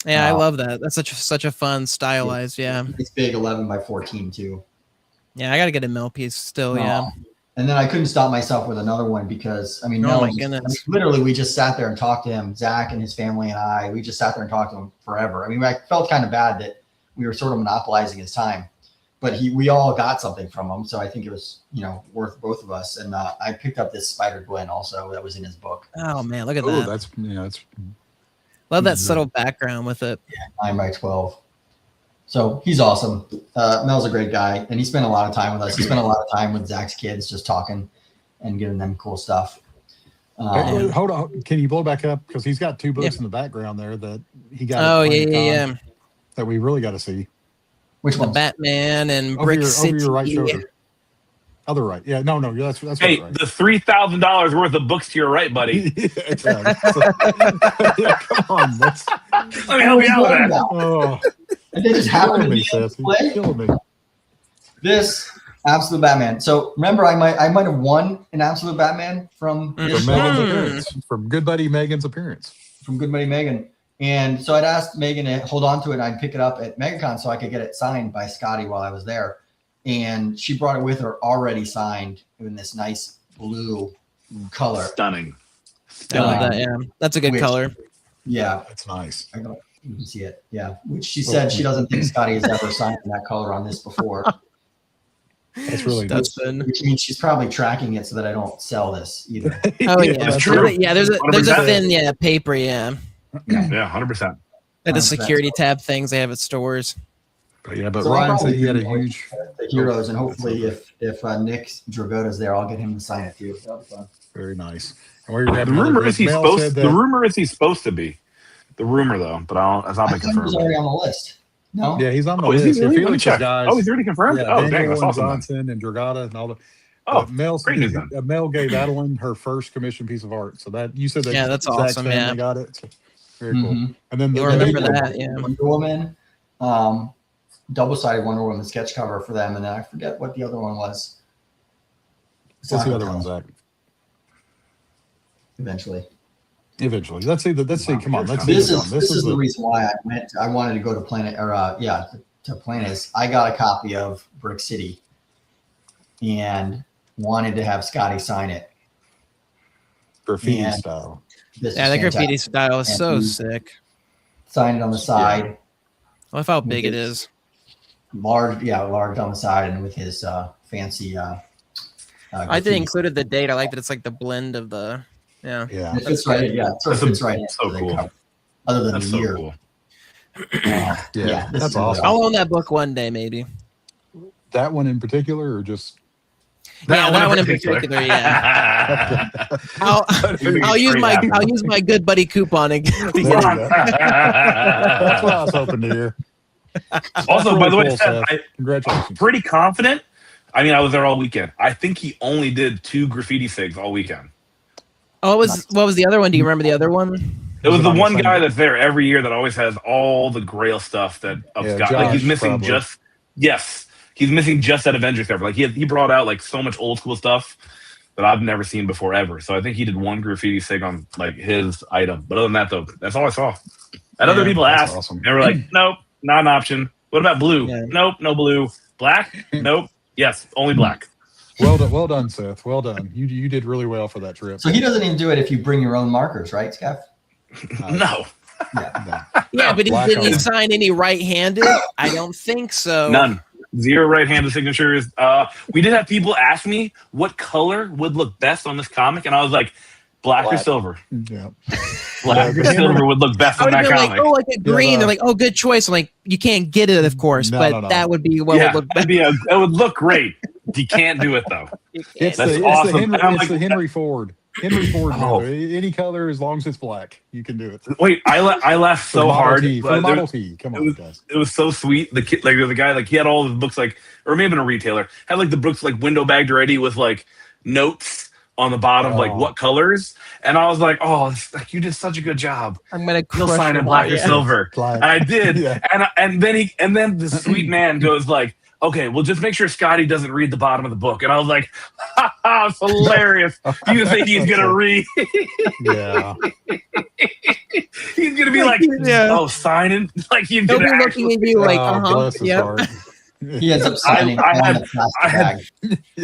Yeah, I love that. That's such a fun stylized. Yeah, it's big, 11 by 14 too. Yeah, I gotta get a mail piece still. Yeah. And then I couldn't stop myself with another one because oh my goodness! Literally, we just sat there and talked to him. Zach and his family and I. We just sat there and talked to him forever. I mean, I felt kind of bad that we were sort of monopolizing his time. But we all got something from him, so I think it was worth both of us. And I picked up this Spider-Gwen also that was in his book. Oh man, look at that! That's love that subtle background with it. Yeah, 9 by 12. So he's awesome. Mel's a great guy, and he spent a lot of time with us. He spent a lot of time with Zach's kids, just talking and giving them cool stuff. Hold on, can you blow back up because he's got two books in the background there that he got. Oh yeah. That we really got to see. Which one? Batman and Brick City. Over your right shoulder. Other right. Yeah. No. That's hey, right. The $3,000 worth of books to your right, buddy. Yeah, come on. Let me help you out with that. Oh, and they just happened to be killing me. This Absolute Batman. So remember, I might have won an Absolute Batman from Megan's appearance. From Good Buddy Megan's appearance. From Good Buddy Megan. And so I'd asked Megan to hold on to it and I'd pick it up at MEGACON so I could get it signed by Scotty while I was there. And she brought it with her already signed in this nice blue color. Stunning. I love that, yeah. That's a good color. Yeah. That's nice. I know you can see it. Yeah. Which she said she doesn't think Scotty has ever signed that color on this before. That's really nice. Which means she's probably tracking it so that I don't sell this either. Oh yeah. That's true. Yeah, there's a thin paper, yeah. Yeah, 100%. Like the security tab things they have at stores. But so Ryan said he had a huge the heroes, and hopefully if Nick Dragota's there, I'll get him to sign it too. That'll be fun. Very nice. The rumor is he's supposed to be. The rumor though, but it's not been confirmed. He's already on the list. No. Yeah, he's on the list. Really? Let me check. Guys, he's already confirmed. Yeah, oh, dang, that's awesome. Johnson and Dragata and all the. Great news then. Mel gave Adeline her first commission piece of art. So that you said that. Yeah, that's awesome. Yeah, got it. So, very cool. And then you remember that? Yeah, Wonder Woman, double-sided Wonder Woman sketch cover for them, and then I forget what the other one was. What's the other one, Zach? Eventually. Let's see. Come on. This is the reason why I wanted to go to Planet to Planet. I got a copy of Brick City and wanted to have Scotty sign it. Graffiti style. Yeah, the graffiti style is so sick. Signed it on the side. Yeah. I love how big it is. Large on the side, and with his fancy I did included the date. I like that it's like the blend of the Yeah. It's right. Yeah. So it's right. So cool. Other than that's the so year. Cool. Yeah, that's awesome. I'll own that book one day, maybe. That one in particular, or just that one in particular. Yeah. I'll use my good buddy coupon again. That's what I was hoping to hear. Also, really by the way, cool, Seth, congratulations. I'm pretty confident. I mean, I was there all weekend. I think he only did 2 graffiti sigs all weekend. Oh, what was the other one? Do you remember the other one? It was the one guy that's there every year that always has all the Grail stuff that Scott. Like he's missing he's missing just that Avengers cover. Like he brought out like so much old school stuff that I've never seen before ever. So I think he did 1 graffiti sig on like his item. But other than that, though, that's all I saw. And other people asked, awesome. They were like, "Nope, not an option." What about blue? Yeah. Nope, no blue. Black? Nope. Yes, only black. Well done, Seth. Well done. You did really well for that trip. So he doesn't even do it if you bring your own markers, right, Skeff? No. Yeah, but did he sign any right-handed? I don't think so. None. 0 right-handed signatures. We did have people ask me what color would look best on this comic, and I was like, black. Or silver. Yeah. Black or silver would look best on that comic. Like, like a green. They're like, oh, good choice. I'm like, you can't get it, of course, but that would be what would look best. It would look great. You can't do it though. It's awesome. It's the Henry Ford. Henry Ford. Any color as long as it's black, you can do it. Wait, I laughed so hard. For the Model T. Come on, guys. It was so sweet. The kid, like the guy, like he had all the books, like, or maybe a retailer had like the books like window bagged already with like notes on the bottom, like what colors, and I was like, "Oh, like you did such a good job." I'm gonna sign in black or silver, and I did. And then the sweet man goes like, "Okay, well, just make sure Scotty doesn't read the bottom of the book." And I was like, "Ha ha, it's hilarious! You think he's gonna read?" Yeah, he's gonna be like, "Oh, signing!" Like he's gonna be looking at you like, He ends up signing.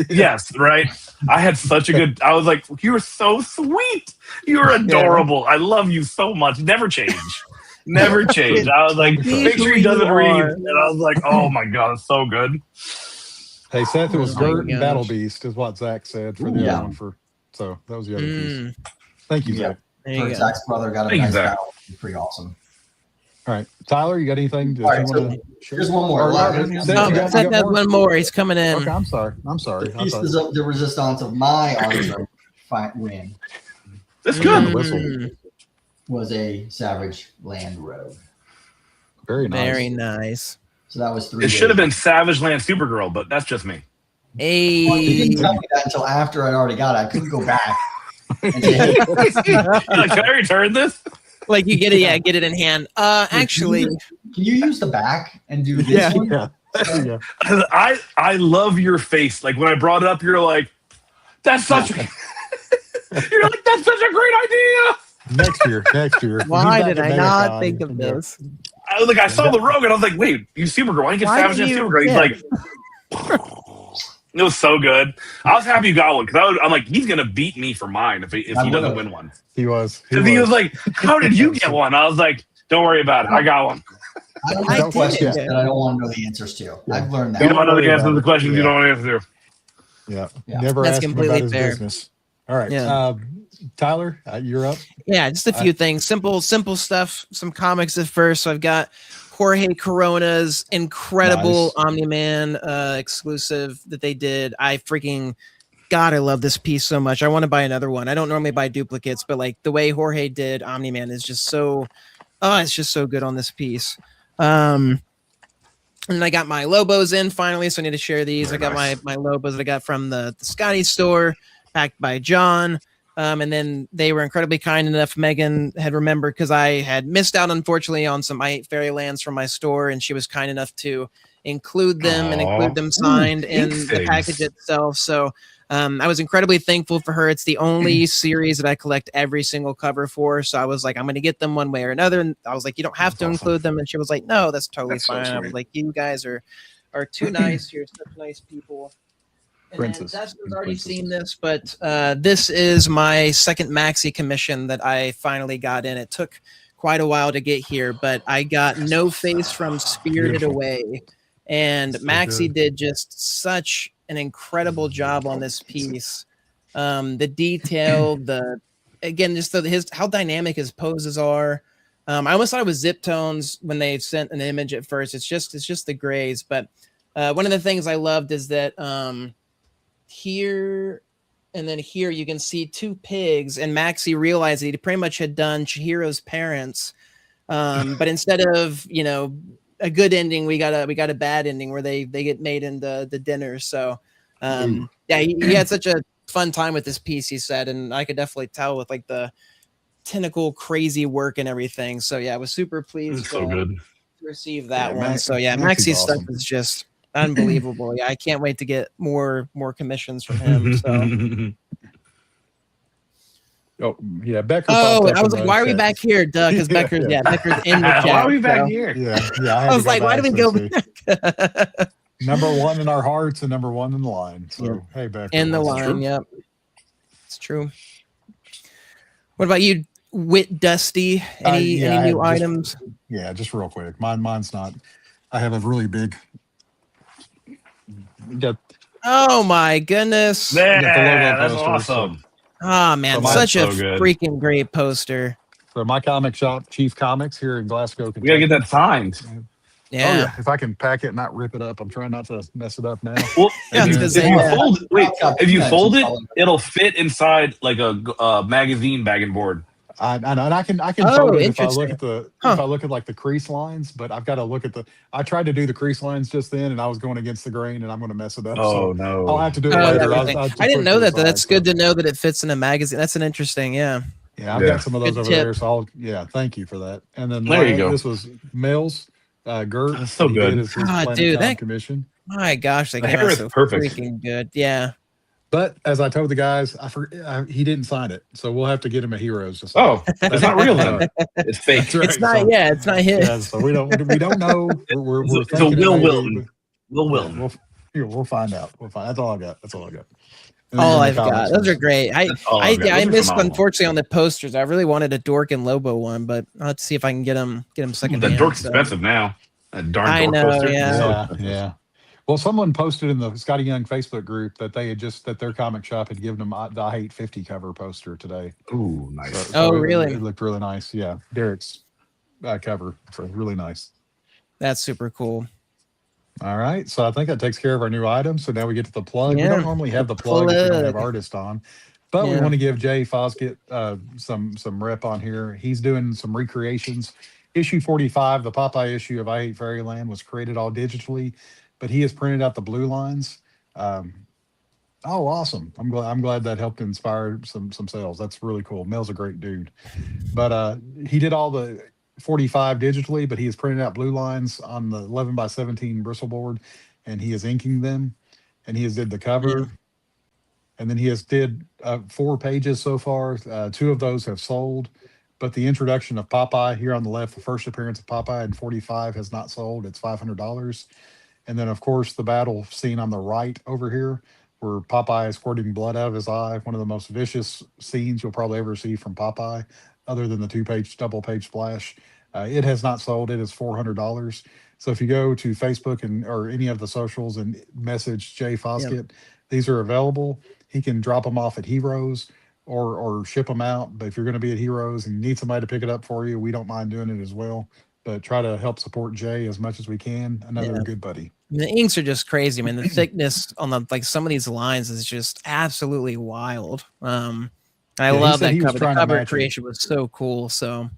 Yes, right. I had such a good. I was like, "You were so sweet. You were adorable. I love you so much. Never change, never change." I was like, "Make sure he doesn't read." And I was like, "Oh my god, it's so good." Hey, Seth, it was Gert and Battle Beast, is what Zach said for the other one. So that was the other piece. Thank you, Zach. Zach's brother got a nice battle. Pretty awesome. All right, Tyler, you got anything? All right, so here's one more. Seth has one more. He's coming in. Okay, I'm sorry. The pieces of the resistance of my armor win. That's good. Was a Savage Land Road. Very nice. Very nice. So that was 3 It should have been Savage Land Supergirl, but that's just me. Hey. Well, you didn't tell me that until after I'd already got it. I couldn't go back and say, hey. Like, can I return this? Like you get it, get it in hand. Actually, can you use the back and do this one? Yeah. I love your face. Like when I brought it up, you're like, "That's such." You're like, "That's such a great idea." Next year. Why did I not think of this? I was like, I saw the Rogue, and I was like, "Wait, you Supergirl? Why didn't you get Savage and Supergirl?" He's like, it was so good. I was happy you got one because I'm like, he's gonna beat me for mine if he doesn't win one. He was. He was like, "How did you get one?" I was like, "Don't worry about it. I got one." I don't have questions that I don't want to know the answers to. I've learned that. You don't want to know the answers to the questions you don't want to answer to. Yeah. Never ask him about his business. All right. Tyler, you're up. Yeah, just a few things. Simple stuff. Some comics at first. So I've got Jorge Corona's incredible Omni-Man exclusive that they did. God, I love this piece so much. I want to buy another one. I don't normally buy duplicates, but like the way Jorge did Omni-Man is just so, it's just so good on this piece. And I got my Lobos in finally, so I need to share these. Very I got my Lobos that I got from the Scotty store, packed by John. And then they were incredibly kind enough. Megan had remembered because I had missed out, unfortunately, on some I Hate Fairylands from my store, and she was kind enough to include them and include them signed in the package itself. So I was incredibly thankful for her. It's the only series that I collect every single cover for. So I was like, I'm going to get them one way or another. And I was like, you don't have to include them. And she was like, no, that's totally fine. I was like, you guys are too nice. You're such nice people. And Dustin's already seen this, but this is my second maxi commission that I finally got in. It took quite a while to get here, but I got No Face from Spirited Away. And Maxi did just such an incredible job on this piece. The detail, how dynamic his poses are. I almost thought it was zip tones when they sent an image at first. It's just the grays. But one of the things I loved is that here and then here you can see two pigs, and Maxie realized that he pretty much had done Chihiro's parents. But instead of, a good ending, we got a bad ending where they get made into the dinner. So he had such a fun time with this piece, he said, and I could definitely tell with like the tentacle crazy work and everything. So yeah, I was super pleased to receive that one. So yeah, Maxie's awesome. stuff is just unbelievable. Yeah, I can't wait to get more commissions from him. So oh yeah, Becker. Oh, I was like, why are we back here, Doug? Because Becker's Becker's in the chat. Why are we back here? Yeah. I was like, why do we go back? Number one in our hearts and number one in the line. So hey, Becker. In the line, yep. It's true. What about you, Wit Dusty? Any new items? Yeah, just real quick. Mine's not. I have a really big. Oh my goodness! Yeah, that's awesome. Oh man, such a freaking great poster. So my comic shop, Chief Comics, here in Glasgow, Kentucky. We gotta get that signed. Yeah. If I can pack it and not rip it up, I'm trying not to mess it up now. Well, if you fold it, it'll fit inside like a magazine bag and board. I can fold it if I look at if I look at like the crease lines, but I've got to look at I tried to do the crease lines just then, and I was going against the grain, and I'm going to mess it up. Oh no! I'll have to do it later. I didn't know that. That's good to know that it fits in a magazine. That's an interesting, Yeah, I've got some of those over there. So thank you for that. And then there you go. This was Mills. Gert. That's so good. Dude, that commission. My gosh, that hair is so perfect. Freaking good. Yeah. But as I told the guys, he didn't sign it, so we'll have to get him a Heroes. It's not real then. It's fake. Right. It's not. It's not his. Yeah, so we don't know. We're so Will Wilton. Will Wilton. We'll find out. That's all I got. All I've got. Those are great. I missed, unfortunately, on the posters. I really wanted a Dork and Lobo one, but I'll have to see if I can get them second. That Dork's expensive now. That darn I Dork know, poster. yeah. Well, someone posted in the Scotty Young Facebook group that that their comic shop had given them the I Hate 50 cover poster today. Ooh, nice. So really? It looked really nice. Yeah, Derek's cover. So really nice. That's super cool. All right, so I think that takes care of our new items. So now we get to the plug. Yeah. We don't normally have the plug if we don't have artists on, but we want to give Jay Foskett some rep on here. He's doing some recreations. Issue 45, the Popeye issue of I Hate Fairyland, was created all digitally, but he has printed out the blue lines. Awesome! I'm glad that helped inspire some sales. That's really cool. Mel's a great dude, but he did all the 45 digitally, but he has printed out blue lines on the 11x17 bristle board, and he is inking them, and he has did the cover, and then he has did 4 pages so far. 2 of those have sold, but the introduction of Popeye here on the left, the first appearance of Popeye in 45 has not sold. It's $500. And then, of course, the battle scene on the right over here, where Popeye is squirting blood out of his eye, one of the most vicious scenes you'll probably ever see from Popeye, other than the 2-page, double-page splash. It has not sold. It is $400. So if you go to Facebook or any of the socials and message Jay Foskett, these are available. He can drop them off at Heroes or ship them out. But if you're going to be at Heroes and you need somebody to pick it up for you, we don't mind doing it as well. But try to help support Jay as much as we can. Another good buddy. The inks are just crazy. I mean, the thickness on some of these lines is just absolutely wild. I love that cover. The cover creation was so cool. So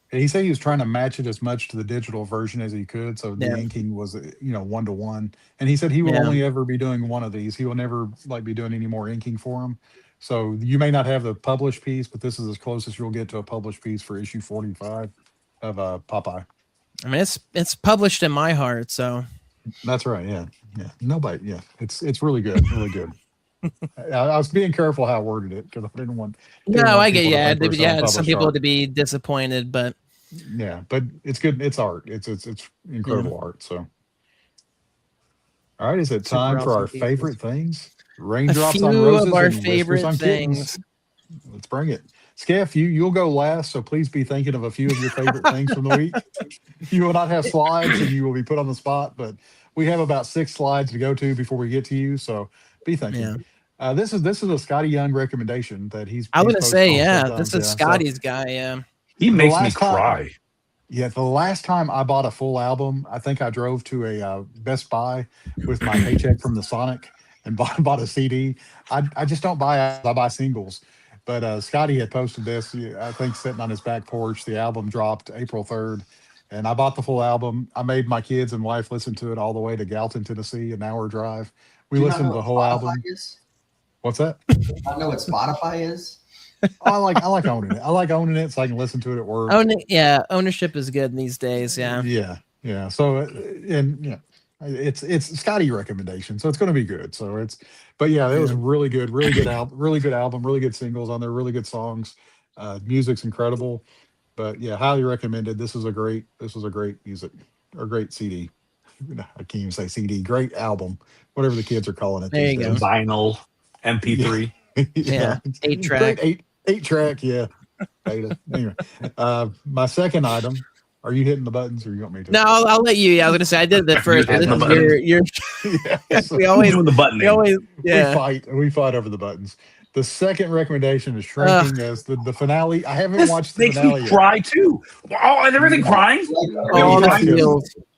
he said he was trying to match it as much to the digital version as he could. So the inking was, 1-to-1. And he said he will only ever be doing one of these. He will never be doing any more inking for him. So you may not have the published piece, but this is as close as you'll get to a published piece for issue 45 of Popeye. I mean, it's published in my heart, so that's right. Yeah. Nobody. Yeah, it's really good. Really good. I was being careful how I worded it because I didn't want. I get some people to be disappointed, but but it's good. It's art. It's incredible art. So, all right, is it time for our favorite things? Raindrops on roses. Of our and favorite on things. Let's bring it. Scaff, you'll go last, so please be thinking of a few of your favorite things from the week. You will not have slides, and you will be put on the spot. But we have about 6 slides to go to before we get to you. So be thinking. This is a Scotty Young recommendation that he's. I was gonna say, yeah, sometimes. this is Scotty's guy. Yeah, he makes me cry. Yeah, the last time I bought a full album, I think I drove to a Best Buy with my paycheck from the Sonic and bought a CD. I just don't buy albums, I buy singles. But Scotty had posted this, I think, sitting on his back porch. The album dropped April 3rd, and I bought the full album. I made my kids and wife listen to it all the way to Gallatin, Tennessee, an hour drive. We listened to the whole album. What's that? I know what Spotify is. I like owning it. I like owning it so I can listen to it at work. Ownership is good these days. Yeah. So, and it's Scotty recommendation, so it's going to be good. So it was really good album, really good singles on there, really good songs. Music's incredible, but yeah, highly recommended. This was a great music or great CD. I can't even say CD. Great album, whatever the kids are calling it. There you go. Vinyl, MP3. Yeah, 8-track. Eight track, yeah. Beta. Anyway, my second item. Are you hitting the buttons, or you want me to? No, I'll let you. I was gonna say I did that first. You're we always doing the button. We fight over the buttons. The second recommendation is Shrinking as the finale. I haven't watched the finale. Makes me cry too. Oh, and everything crying.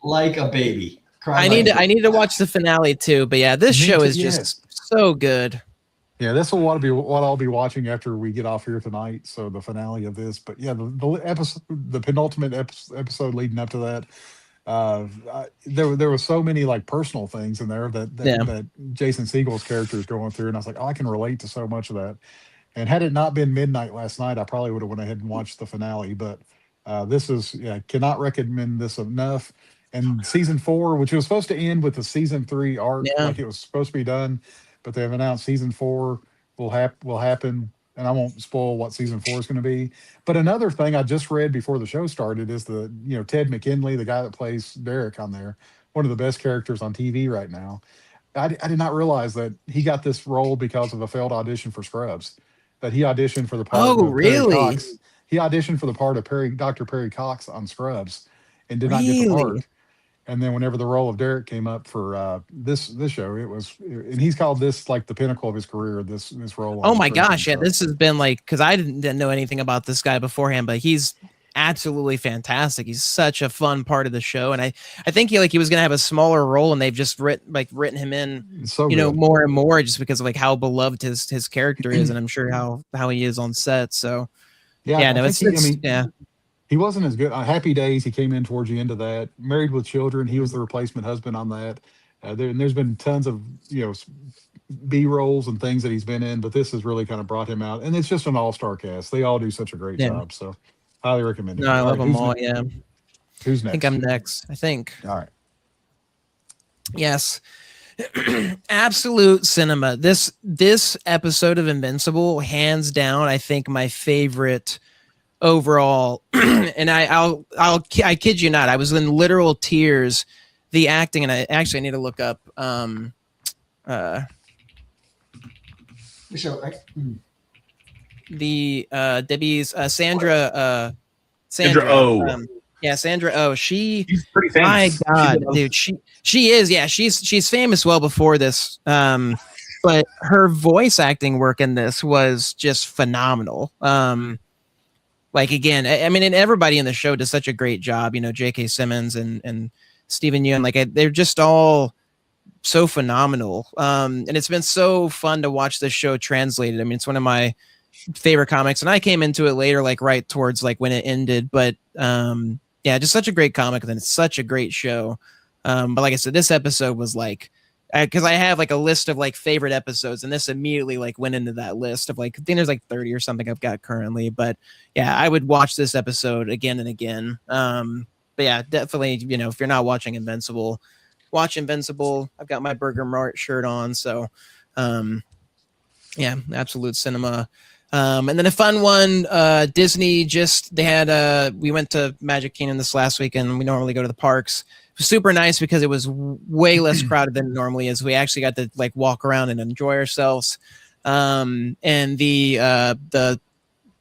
Like a baby. I need to watch the finale too. But yeah, this show is just so good. Yeah, this will what I'll be watching after we get off here tonight. So the finale of this, but yeah, the penultimate episode leading up to that, there was so many like personal things in there that Jason Segel's character is going through, and I was like, oh, I can relate to so much of that. And had it not been midnight last night, I probably would have went ahead and watched the finale. But this is cannot recommend this enough. And season 4, which was supposed to end with the season 3 arc, like it was supposed to be done. But they have announced season 4 will happen, and I won't spoil what season 4 is going to be. But another thing I just read before the show started is Ted McKinley, the guy that plays Derek on there, one of the best characters on TV right now. I did not realize that he got this role because of a failed audition for Scrubs. That he auditioned for the part. Oh, really? Perry Cox. He auditioned for the part of Dr. Perry Cox on Scrubs, and did not get the part. And then whenever the role of Derek came up for this show, and he's called this like the pinnacle of his career. This role. Oh my gosh, yeah, this has been like, because I didn't know anything about this guy beforehand, but he's absolutely fantastic. He's such a fun part of the show, and I think he was gonna have a smaller role, and they've just written him in, more and more just because of like how beloved his character is, and I'm sure how he is on set. So he wasn't as good. Happy Days, he came in towards the end of that. Married with Children, he was the replacement husband on that. There's been tons of B rolls and things that he's been in, but this has really kind of brought him out. And it's just an all-star cast. They all do such a great job. So highly recommend it. No, I love them all. Yeah. Who's next? I think I'm next. I think. All right. Yes. Absolute cinema. This episode of Invincible, hands down, I think my favorite overall. And I kid you not, I was in literal tears. The acting, and I actually need to look up the Debbie's Sandra Oh. Sandra Oh. She's pretty famous. My God, dude, she is. Yeah, she's famous well before this. But her voice acting work in this was just phenomenal. Like, again, I mean, and everybody in the show does such a great job. J.K. Simmons and Stephen Yeun, like they're just all so phenomenal. And it's been so fun to watch this show translated. I mean, it's one of my favorite comics, and I came into it later, like right towards like when it ended. But just such a great comic, and it's such a great show. But like I said, this episode was like, because I have like a list of like favorite episodes, and this immediately like went into that list of like, I think there's like 30 or something I've got currently. But yeah, I would watch this episode again and again. But yeah, definitely, if you're not watching Invincible, watch Invincible. I've got my Burger Mart shirt on, so absolute cinema. And then a fun one, Disney we went to Magic Kingdom this last week, and we normally go to the parks. Super nice because it was way less crowded than it normally is. We actually got to like walk around and enjoy ourselves. And the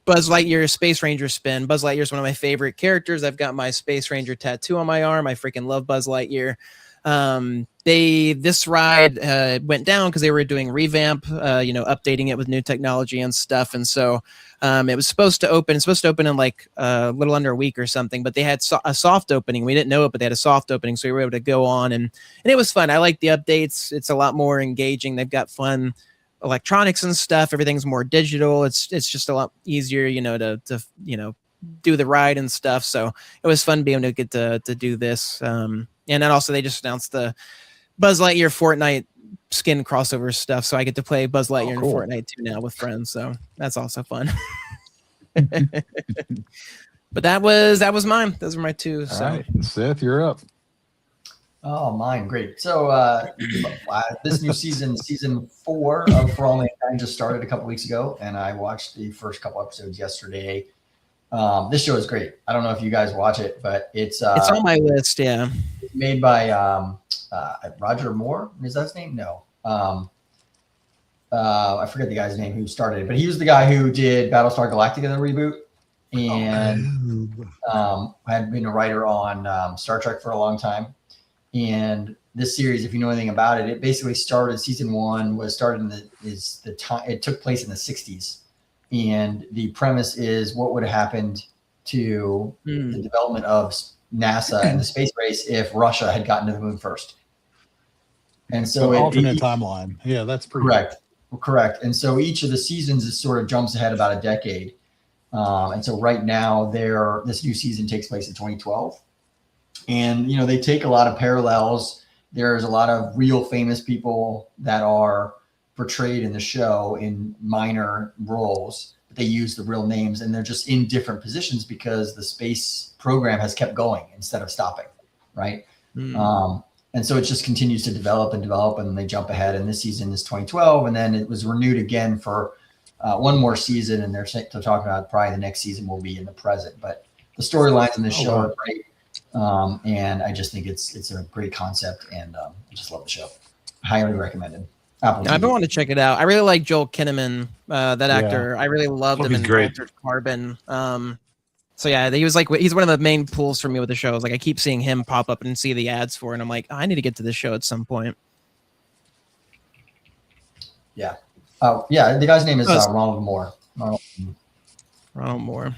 Buzz Lightyear Space Ranger spin. Buzz Lightyear is one of my favorite characters. I've got my Space Ranger tattoo on my arm. I freaking love Buzz Lightyear. This ride went down because they were doing revamp, updating it with new technology and stuff, and so it was supposed to open. It's supposed to open in like a little under a week or something, but they had a soft opening. We didn't know it, but they had a soft opening, so we were able to go on, and it was fun. I like the updates. It's a lot more engaging. They've got fun electronics and stuff. Everything's more digital. It's just a lot easier, to do the ride and stuff. So it was fun being able to get to do this. And then also they just announced the Buzz Lightyear Fortnite skin crossover stuff, so I get to play Buzz Lightyear in Fortnite too now with friends. So that's also fun. But that was mine. Those were my two. So. All right, Seth, you're up. Oh, mine, great. So this new season 4 of For All Mankind just started a couple weeks ago, and I watched the first couple episodes yesterday. This show is great. I don't know if you guys watch it, but it's on my list. Yeah, it's made by Roger Moore. Is that his name? No. I forget the guy's name who started it, but he was the guy who did Battlestar Galactica, the reboot, and had been a writer on Star Trek for a long time. And this series, if you know anything about it, it basically started. Season 1 was started it took place in the 60s, and the premise is what would have happened to the development of NASA and the space race if Russia had gotten to the moon first. And so alternate timeline. Yeah, that's pretty correct. And so each of the seasons is sort of jumps ahead about a decade. And so right now this new season takes place in 2012. And, they take a lot of parallels. There's a lot of real famous people that are portrayed in the show in minor roles. But they use the real names, and they're just in different positions because the space program has kept going instead of stopping, right? And so it just continues to develop, and they jump ahead. And this season is 2012, and then it was renewed again for one more season, and they're talking about probably the next season will be in the present. But the storylines in this show are great. And I just think it's a great concept, and I just love the show. Highly recommended. I've been wanting to check it out. I really like Joel Kinnaman, that actor. I really loved him in Altered Carbon. So yeah, he's one of the main pulls for me with the show. Like I keep seeing him pop up and see the ads for it, and I'm like, I need to get to this show at some point. Yeah. Oh yeah, the guy's name is Ronald Moore. Ronald Moore.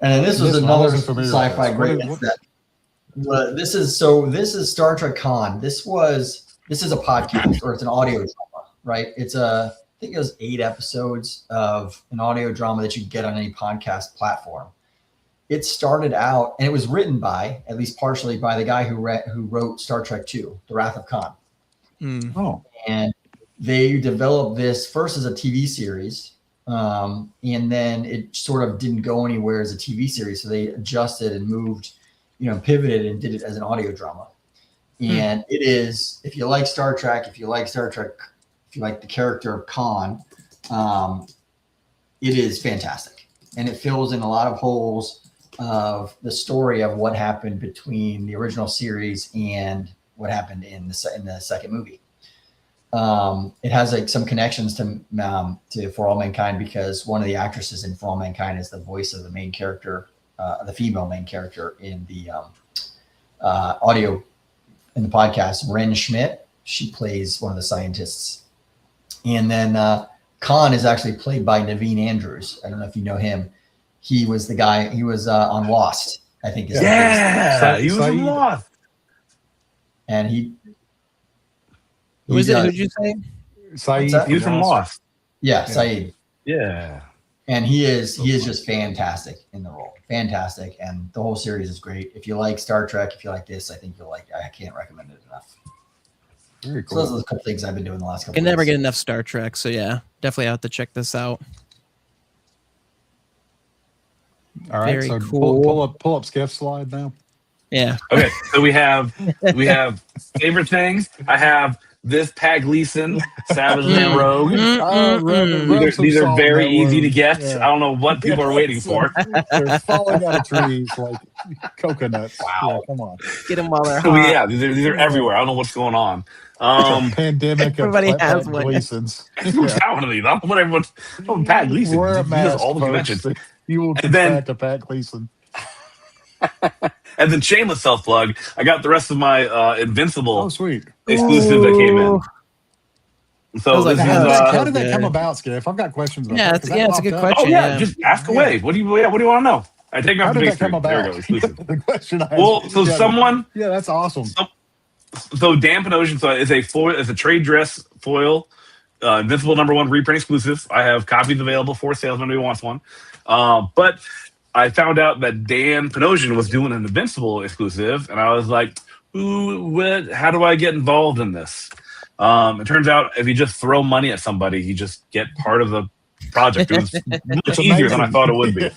And this was another sci-fi greatness. This is Star Trek Con. This is a podcast, or it's an audio drama, right? I think it was 8 episodes of an audio drama that you can get on any podcast platform. It started out, and it was written by, at least partially, by the guy who wrote Star Trek II, The Wrath of Khan. And they developed this first as a TV series. And then it sort of didn't go anywhere as a TV series. So they adjusted and moved, pivoted and did it as an audio drama. And it is, if you like Star Trek, if you like the character of Khan, it is fantastic. And it fills in a lot of holes of the story of what happened between the original series and what happened in the second movie. It has some connections to For All Mankind, because one of the actresses in For All Mankind is the voice of the main character, the female main character in the audio in the podcast, Ren Schmidt. She plays one of the scientists. And then Khan is actually played by Naveen Andrews. I don't know if you know him. He was the guy. He was on Lost, I think. He was on Lost. And he. Who is it? Who'd you say? Saeed. He was from Lost. Yeah, Saeed. Yeah. And he is just fantastic in the role. Fantastic. And the whole series is great. If you like Star Trek, if you like this, I think you'll like it. I can't recommend it enough. Very cool. So those are the couple things I've been doing the last couple I can never get enough Star Trek. So yeah, definitely have to check this out. All right. Very So cool. pull up Skeff's slide now. Yeah. Okay. So we have favorite things. I have this Pat Gleason, Savage and Rogue. These are very easy to get. Yeah. I don't know what people are waiting for. They're falling out of trees like coconuts. Wow. Yeah, come on. Get them while they're So hot. yeah, these are everywhere. I don't know what's going on. Pandemic of Everybody Pat has one. Gleasons. Who's got one of these? I don't know what everyone's. Pat Gleason. Wear a He does mask, all the folks. conventions. You will get And then- back to Pat Gleason. And then shameless self plug. I got the rest of my Invincible sweet exclusive that came in. So this is how did that come about, Skiff? I've got questions about that. Yeah, it's a good question. Oh yeah, just ask away. What do you want to know? I take how off the did big that come screen. There about? we go. Exclusive. The question I Well, someone. Yeah, that's awesome. So Dan Panosian is a trade dress foil, Invincible #1 reprint exclusive. I have copies available for sale if anybody wants one. But I found out that Dan Panosian was doing an Invincible exclusive, and I was like, how do I get involved in this? It turns out if you just throw money at somebody, you just get part of the project. It was much easier than I thought it would be.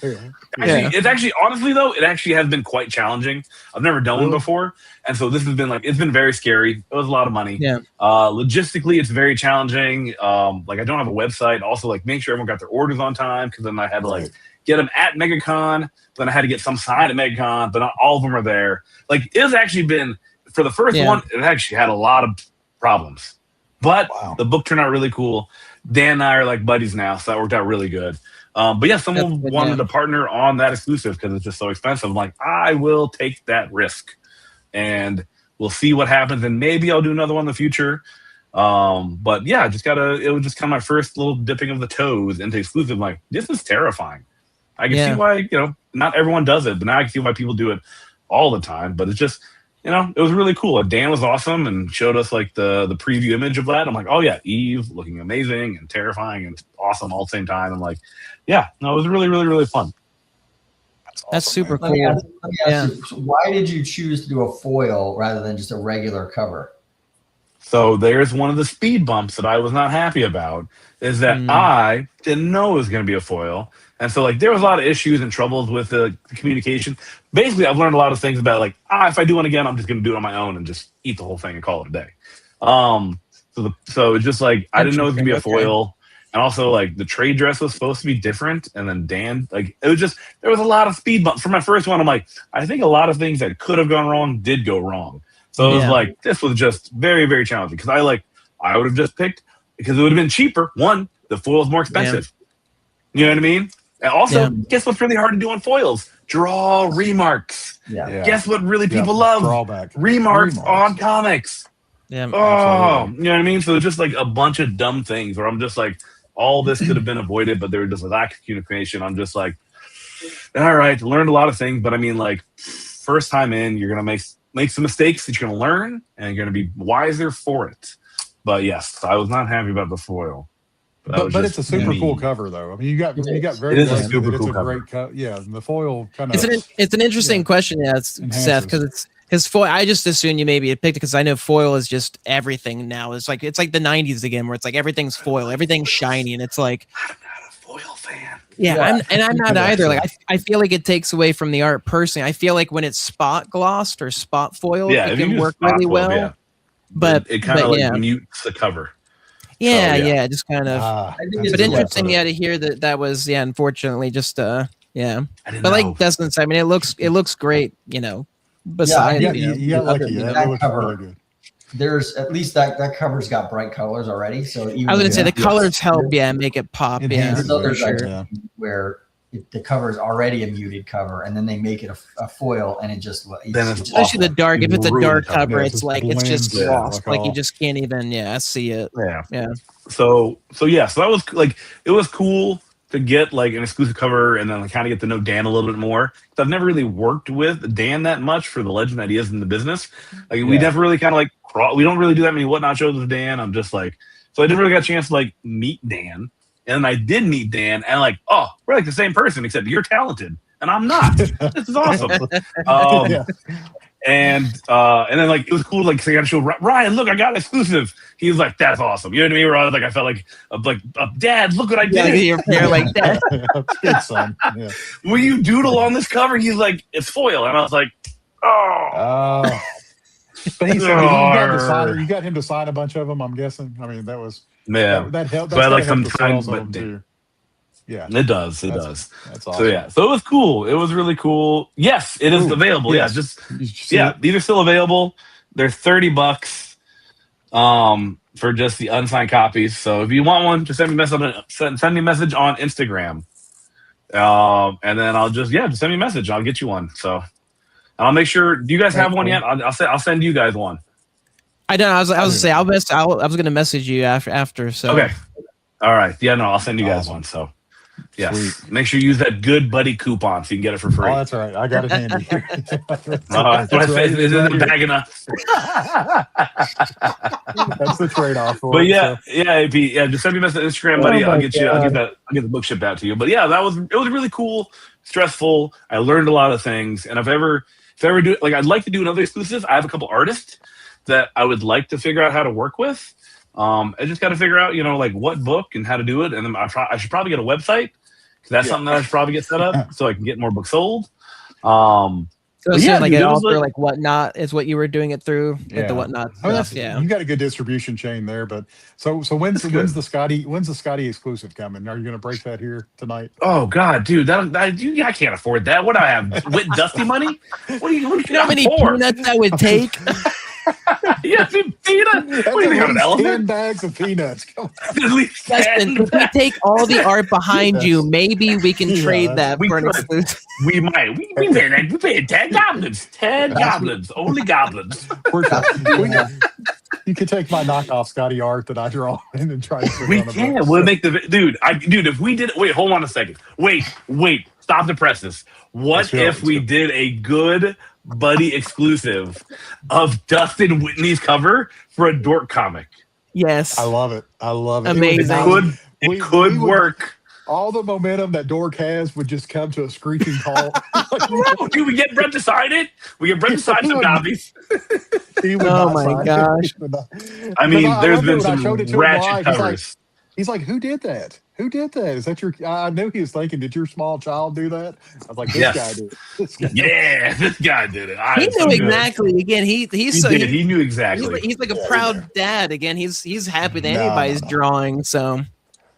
It's actually, honestly though, it actually has been quite challenging. I've never done one before, and so this has been it's been very scary. It was a lot of money. Yeah. Logistically, it's very challenging. I don't have a website. Also, make sure everyone got their orders on time, because then I had to get them at MEGACON. Then I had to get some signed at MEGACON, but not all of them are there. It has actually been, for the first one, it actually had a lot of problems. But the book turned out really cool. Dan and I are buddies now, so that worked out really good. But yeah, someone wanted to partner on that exclusive because it's just so expensive. I'm like, I will take that risk, and we'll see what happens, and maybe I'll do another one in the future. But yeah, it was just kind of my first little dipping of the toes into exclusive. This is terrifying. I can see why, not everyone does it, but now I can see why people do it all the time. But it's just, it was really cool. Dan was awesome and showed us the preview image of that. I'm like, oh yeah, Eve looking amazing and terrifying and awesome all at the same time. I'm like, yeah, no, it was really, really, really fun. That's super cool. So why did you choose to do a foil rather than just a regular cover? So there's one of the speed bumps that I was not happy about, is that I didn't know it was going to be a foil. And so there was a lot of issues and troubles with the communication. Basically, I've learned a lot of things about if I do one again, I'm just going to do it on my own and just eat the whole thing and call it a day. So it's just I didn't know it was going to be a foil. And also the trade dress was supposed to be different. And then Dan, it was just, there was a lot of speed bumps. For my first one, I'm like, I think a lot of things that could have gone wrong did go wrong. So it was this was just very, very challenging, because I would have just picked, because it would have been cheaper. One, the foil is more expensive. You know what I mean? And also, guess what's really hard to do on foils? Draw remarks. Guess what really people love? Remarks on comics. Yeah. Oh, you know what I mean? So it's just a bunch of dumb things where I'm just all this could have been avoided, but there was just a lack of communication. I'm just all right, learned a lot of things, but I mean, first time in, you're going to make some mistakes that you're going to learn, and you're going to be wiser for it. But yes, I was not happy about the foil. But it's a super cool cover, though. I mean, you got very. It is a super cool cover. Great cover. Yeah, the foil kind of. It's an interesting question, Seth, because it's his foil. I just assume you maybe picked it because I know foil is just everything now. It's like the 90s again, where it's everything's foil, everything's shiny, and it's I'm not a foil fan. Yeah, I'm not either. I feel like it takes away from the art personally. I feel like when it's spot glossed or spot foiled, it can work really well. Yeah. But it kind of mutes the cover. Yeah, just kind of. But interesting, to hear that was unfortunately just But Dustin said, I mean, it looks great, Besides, that cover, really good. There's at least that cover's got bright colors already. So even I was gonna say the colors help, make it pop. There's others where the cover is already a muted cover, and then they make it a foil, and it just especially the dark. If it's a dark cover, it's it's just lost. You just can't even see it. Yeah. So that was it was cool to get an exclusive cover, and then kind of get to know Dan a little bit more. I've never really worked with Dan that much for the legend that he is in the business. We never really kind of we don't really do that many Whatnot shows with Dan. I'm just so I didn't really get a chance to meet Dan. And I did meet Dan, and we're the same person, except you're talented and I'm not. This is awesome. And then it was cool. I got to show Ryan, look, I got exclusive. He was like, that's awesome. You know what I mean? Where I was I felt Dad, look what I did. You're like that. Good son. Yeah. Will you doodle on this cover? He's like, it's foil, and I was like, oh. But he said you got him to sign a bunch of them. I'm guessing. I mean, that was. Yeah, that helped. But some time, too. Yeah, it does. That's awesome. So it was cool. It was really cool. Yes, it is available. Yes. These are still available. They're $30 for just the unsigned copies. So if you want one, just send me a message on Instagram, and then I'll just send me a message. I'll get you one. So I'll make sure. Do you guys have one yet? I'll send you guys one. I don't. I was gonna say I was gonna message you after. So okay. All right. Yeah. No. I'll send you guys one. So. Yes. Sweet. Make sure you use that good buddy coupon so you can get it for free. Oh, that's all right. I got it handy. This isn't bag enough. That's the trade-off. But just send me a message on Instagram, buddy. I'll get the book shipped out to you. But yeah, it was really cool, stressful. I learned a lot of things, and if I ever do like, I'd like to do another exclusive. I have a couple artists that I would like to figure out how to work with. I just got to figure out, like what book and how to do it. And then I should probably get a website, because that's something that I should probably get set up so I can get more books sold. So like an author, like Whatnot is what you were doing it through, like the Whatnot stuff. You got a good distribution chain there, but so when's the Scotty exclusive coming? Are you going to break that here tonight? Oh God, dude, I can't afford that. What do I have? Wit Dusty money? What do you know how many peanuts that would take? Yeah, peanut. What do you think? An elephant? 10 bags of peanuts. Come on. At least if we take all the art behind you, maybe we can trade that for an exclusive. We might. We pay 10 goblins. 10 goblins. Only goblins. You could take my knockoff Scotty art that I draw in and try to. We can. We'll make the dude. If we did. Wait, hold on a second. Wait. Stop the presses. What if we did a good buddy exclusive of Dustin Whitney's cover for a dork comic? Yes, I love it. Amazing. It could work. All the momentum that dork has would just come to a screeching halt. Dude, we get Brent to sign it. We get Brent to sign some copies. Oh my gosh! I mean, there's been some ratchet covers. He's like, who did that? Who did that? Is that your? I knew he was thinking, did your small child do that? I was like, this guy did it. Yeah, this guy did it. He knew exactly. Again, he knew exactly. He's like a proud dad. Again, he's happy that anybody's drawing. So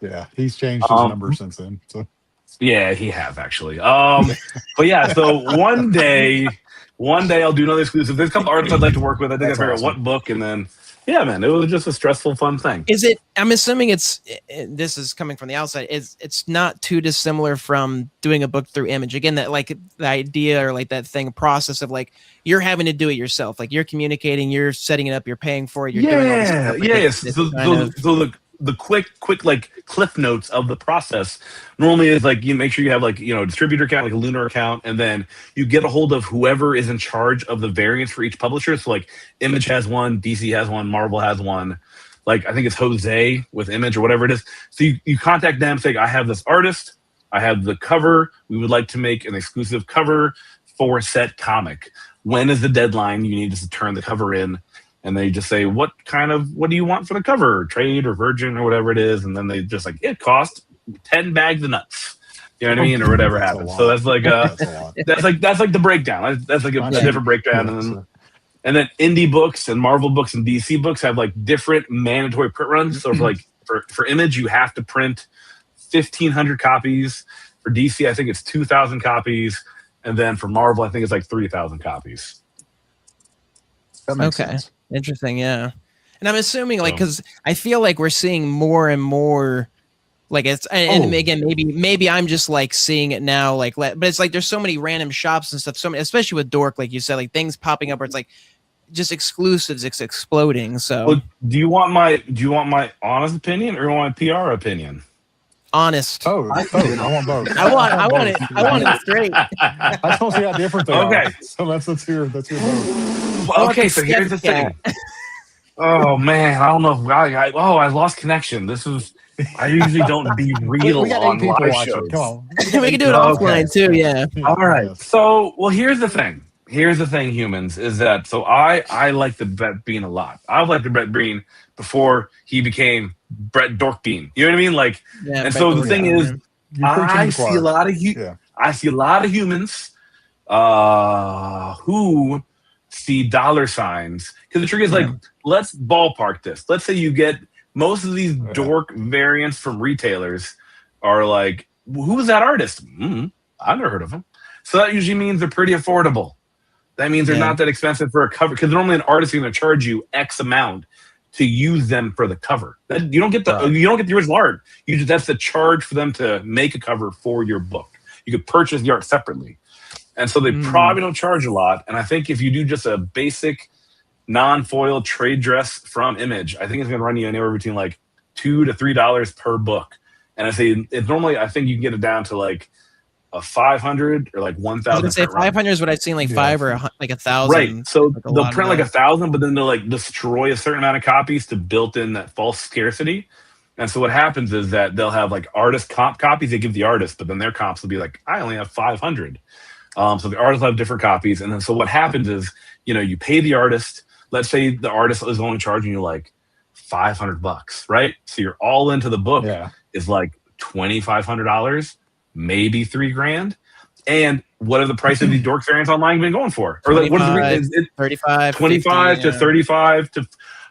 yeah, he's changed his number since then. So yeah, he have actually. But yeah, so one day I'll do another exclusive. There's a couple artists I'd like to work with. I think I figure out what book, and then. Yeah, man, it was just a stressful, fun thing. Is it? I'm assuming this is coming from the outside. It's not too dissimilar from doing a book through Image. Again, that like the idea or like that process of like you're having to do it yourself. Like you're communicating, you're setting it up, you're paying for it. You're doing all this stuff. Like so the quick like cliff notes of the process normally is like you make sure you have like a distributor account, like a Lunar account, and then you get a hold of whoever is in charge of the variants for each publisher. So like Image has one, DC has one, Marvel has one, like I think it's Jose with Image or whatever it is. So you contact them, say I have this artist, I have the cover, we would like to make an exclusive cover for said comic. When is the deadline? You need to turn the cover in. And they just say, what do you want for the cover? Trade or virgin or whatever it is. And then they just like, it costs 10 bags of nuts. You know what I mean? Or whatever happens. So that's like, that's like the breakdown. That's like a different breakdown. And then indie books and Marvel books and DC books have like different mandatory print runs. So for Image, you have to print 1,500 copies. For DC, I think it's 2,000 copies. And then for Marvel, I think it's like 3,000 copies. That makes sense. Interesting, yeah. And I'm assuming like because I feel like we're seeing more and more like it's and again maybe I'm just like seeing it now but it's like there's so many random shops and stuff, so many, especially with dork, like you said, like things popping up where it's like just exclusives, it's exploding. So well, do you want my honest opinion or do you want my PR opinion? Honest. I want both. I want it straight. I just want to see how different they are. So let's hear both. Okay, so here's the thing. Oh man, I don't know. I lost connection. I usually don't be real on live shows. Come on. We can do it offline too. Yeah. All right. So, here's the thing. Humans, is that so I like the Brett Bean a lot. I've liked the Brett Bean before he became Brett Dork Bean. You know what I mean? Like, and so the thing is, I see a lot of humans who see dollar signs, because the trick is like, let's ballpark this. Let's say you get most of these dork variants from retailers are like, who's that artist? I've never heard of him. So that usually means they're pretty affordable. That means they're not that expensive for a cover, because normally an artist is going to charge you X amount to use them for the cover. You don't get the original art. That's the charge for them to make a cover for your book. You could purchase the art separately. And so they probably don't charge a lot. And I think if you do just a basic non-foil trade dress from Image, I think it's going to run you anywhere between like $2 to $3 per book. And I say it's normally, I think you can get it down to like a 500 or like 1,000. I would say 500 is what I've seen, like 5 or like 1,000. Right. So they'll print like 1,000, but then they'll like destroy a certain amount of copies to build in that false scarcity. And so what happens is that they'll have like artist comp copies they give the artist, but then their comps will be like, I only have 500. So the artists will have different copies. And then so what happens is, you pay the artist. Let's say the artist is only charging you like $500, right? So you're all into the book is like $2,500, maybe $3,000. And what are the price of these dork variants online been going for? Or like what is the 35, 25 50, to 35 to.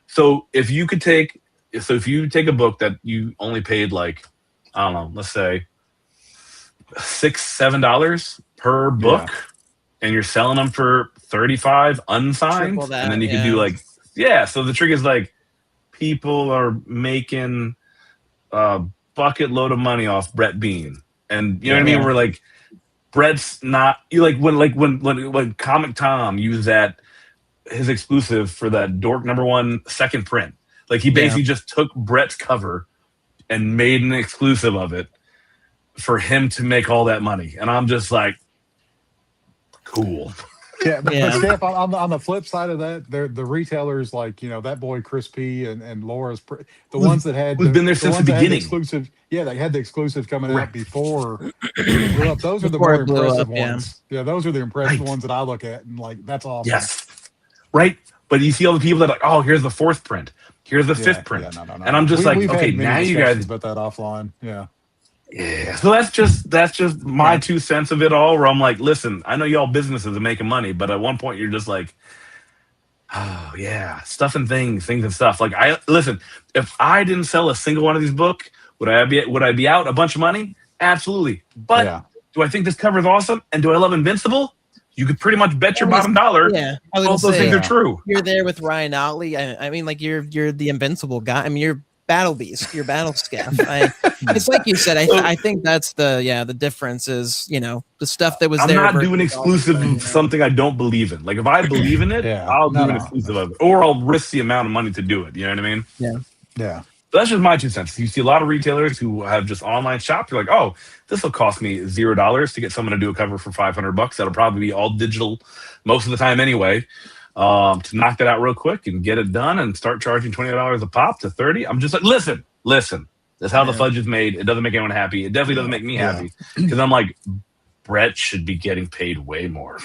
So if you take a book that you only paid like, I don't know, let's say $6-7 per book, and you're selling them for 35 unsigned, and then you can do like, so the trick is like, people are making a bucket load of money off Brett Bean, and you know what I mean. We're like, Brett's not, you like when Comic Tom used that his exclusive for that Dork #1 second print. Like he basically just took Brett's cover and made an exclusive of it for him to make all that money, and I'm just like, cool. Yeah, but Steph, on the flip side of that, the retailers like that boy Chris P and Laura's the ones that had who's been there since the beginning. Exclusive, they had the exclusive coming out before. Those are the more impressive ones. Yeah, those are the impressive ones that I look at and like that's awesome. Yes, right. But you see all the people that are like, oh, here's the 4th print, here's the 5th print, and I'm just like, okay, now you guys put that offline, Yeah, so that's just my 2 cents of it all. Where I'm like, listen, I know y'all businesses are making money, but at one point you're just like, oh yeah, stuff and things and stuff. Like if I didn't sell a single one of these books, would I be out a bunch of money? Absolutely. But do I think this cover is awesome? And do I love Invincible? You could pretty much bet your bottom dollar. Yeah, all those things are true. You're there with Ryan Otley. I mean, like you're the Invincible guy. I mean, you're Battle Beast, your Battle Scaff. It's like you said. I think that's the difference is the stuff that was I'm there. I'm not doing exclusive of something I don't believe in. Like if I believe in it, I'll do an exclusive of it, or I'll risk the amount of money to do it. You know what I mean? Yeah. So that's just my 2 cents. You see a lot of retailers who have just online shops. You're like, oh, this will cost me $0 to get someone to do a cover for $500. That'll probably be all digital most of the time anyway. To knock that out real quick and get it done and start charging $20 a pop to $30. I'm just like, listen. That's how the fudge is made. It doesn't make anyone happy. It definitely doesn't make me happy because I'm like, Brett should be getting paid way more.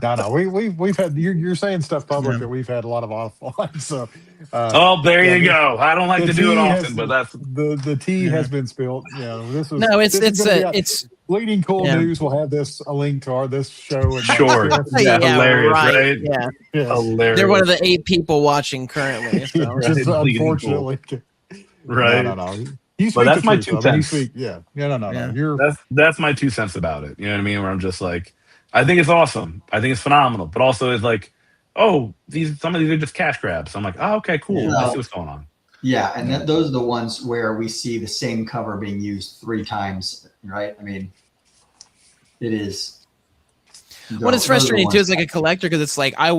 No, we've had you're saying stuff public that we've had a lot of offline. So, there you go. I don't like to do it often, but that's the tea has been spilled. It's Bleeding Cool News will have a link to this show. And hilarious, right? Yeah, hilarious. They're one of the 8 people watching currently. So. Unfortunately, right? No. But that's my 2 cents. That's my 2 cents about it. You know what I mean? Where I'm just like, I think it's awesome. I think it's phenomenal. But also, it's like, oh, some of these are just cash grabs. So I'm like, oh, okay, cool. Let's see what's going on. Yeah, and those are the ones where we see the same cover being used 3 times, right? I mean, it is. What is frustrating too is like a collector because it's like I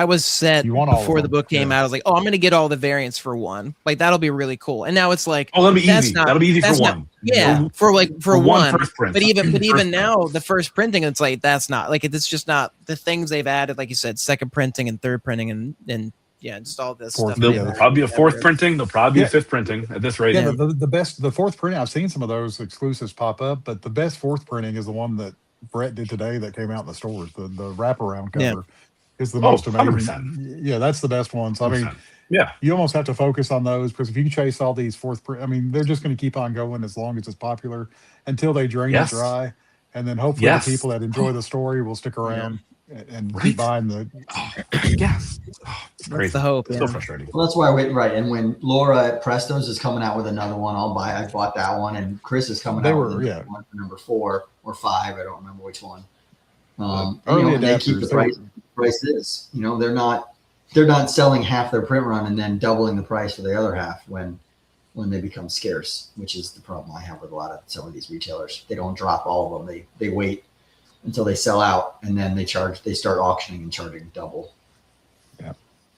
was set before the book came out. I was like, oh, I'm going to get all the variants for one. Like that'll be really cool. And now it's like, oh, that'll be easy. That'll be easy for one. Yeah, for one. First print. But even now, the first printing, it's like that's not like it's just not the things they've added. Like you said, second printing and third printing and just all this stuff. There'll probably be a 4th printing. There'll probably be a 5th printing at this rate. Yeah, the 4th printing. I've seen some of those exclusives pop up, but the best 4th printing is the one that Brett did today that came out in the stores. The wraparound cover is the most amazing. 100%. Yeah, that's the best one. So I mean, you almost have to focus on those because if you chase all these 4th print, I mean, they're just going to keep on going as long as it's popular until they drain it dry, and then hopefully the people that enjoy the story will stick around and keep buying the. That's the hope. So frustrating. Well, that's why and when Laura at Presto's is coming out with another one, I bought that one, and Chris is coming out with one for number 4 or 5. I don't remember which one. They keep the price is. They're not selling half their print run and then doubling the price for the other half when they become scarce, which is the problem I have with some of these retailers. They don't drop all of them. They wait until they sell out, and then they start auctioning and charging double.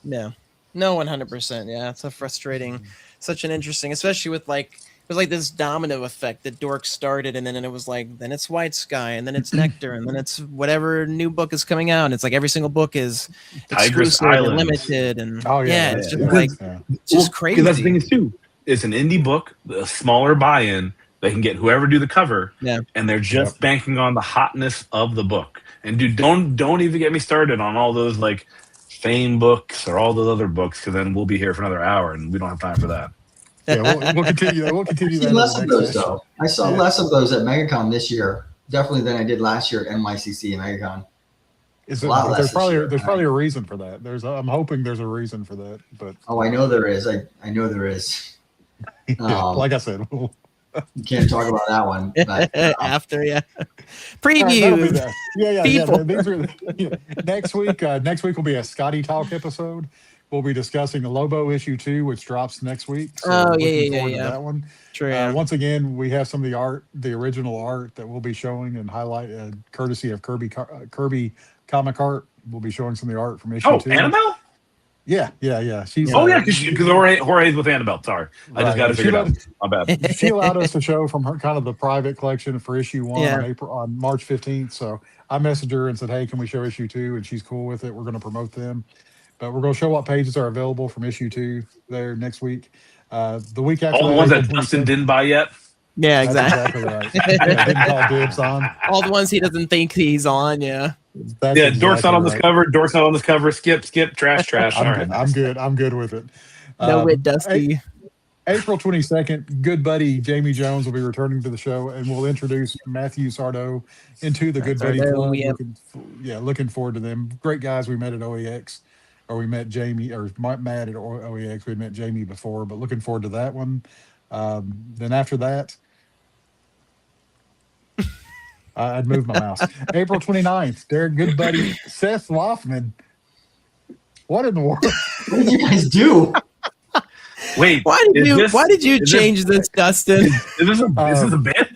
Yeah. No, 100%. Yeah, it's a frustrating, such an interesting, especially with like it was like this domino effect that Dork started, and then it was like then it's White Sky, and then it's Nectar, and then it's whatever new book is coming out. And it's like every single book is exclusive and limited, and it's just like just crazy. That's the thing is too. It's an indie book, a smaller buy-in. They can get whoever do the cover, and they're just banking on the hotness of the book. And dude, don't even get me started on all those like Fame books or all those other books, because then we'll be here for another hour, and we don't have time for that. Yeah, we'll continue. We'll continue that. Less of those, though. I saw less of those at MegaCon this year, definitely than I did last year at NYCC and MegaCon. There's probably a reason for that. I'm hoping there's a reason for that, but I know there is. I know there is. Like I said, you can't talk about that one but, after preview. These are, next week. Next week will be a Scotty Talk episode. We'll be discussing the Lobo issue 2, which drops next week. So that one. True. Once again, we have some of the art, the original art that we'll be showing and highlight, courtesy of Kirby Comic Art. We'll be showing some of the art from issue 2. Annabelle? Yeah. She's because Jorge's with Annabelle. Sorry, I just got to figure it out. My bad. She allowed us to show from her kind of the private collection for issue 1 on March 15th. So I messaged her and said, "Hey, can we show issue 2?" And she's cool with it. We're going to promote them, but we're going to show what pages are available from issue 2 there next week. The week after, all the ones that Dustin didn't buy yet. Yeah, exactly right. Didn't call dibs on all the ones he doesn't think he's on. Dork's not on this cover. Dork's not on this cover. Skip. Trash. I'm good. I'm good with it. No wit, Dusty. April 22nd, good buddy Jamie Jones will be returning to the show, and we'll introduce Matthew Sardo into the Good Buddy Club. Looking forward to them. Great guys we met at OEX, or we met Jamie, or Matt at OEX. We met Jamie before, but looking forward to that one. Then after that, I'd move my mouse. April 29th, their good buddy Seth Loffman. What in the world? What did you guys do? Wait, why did you change this, Dustin? Is this a bit?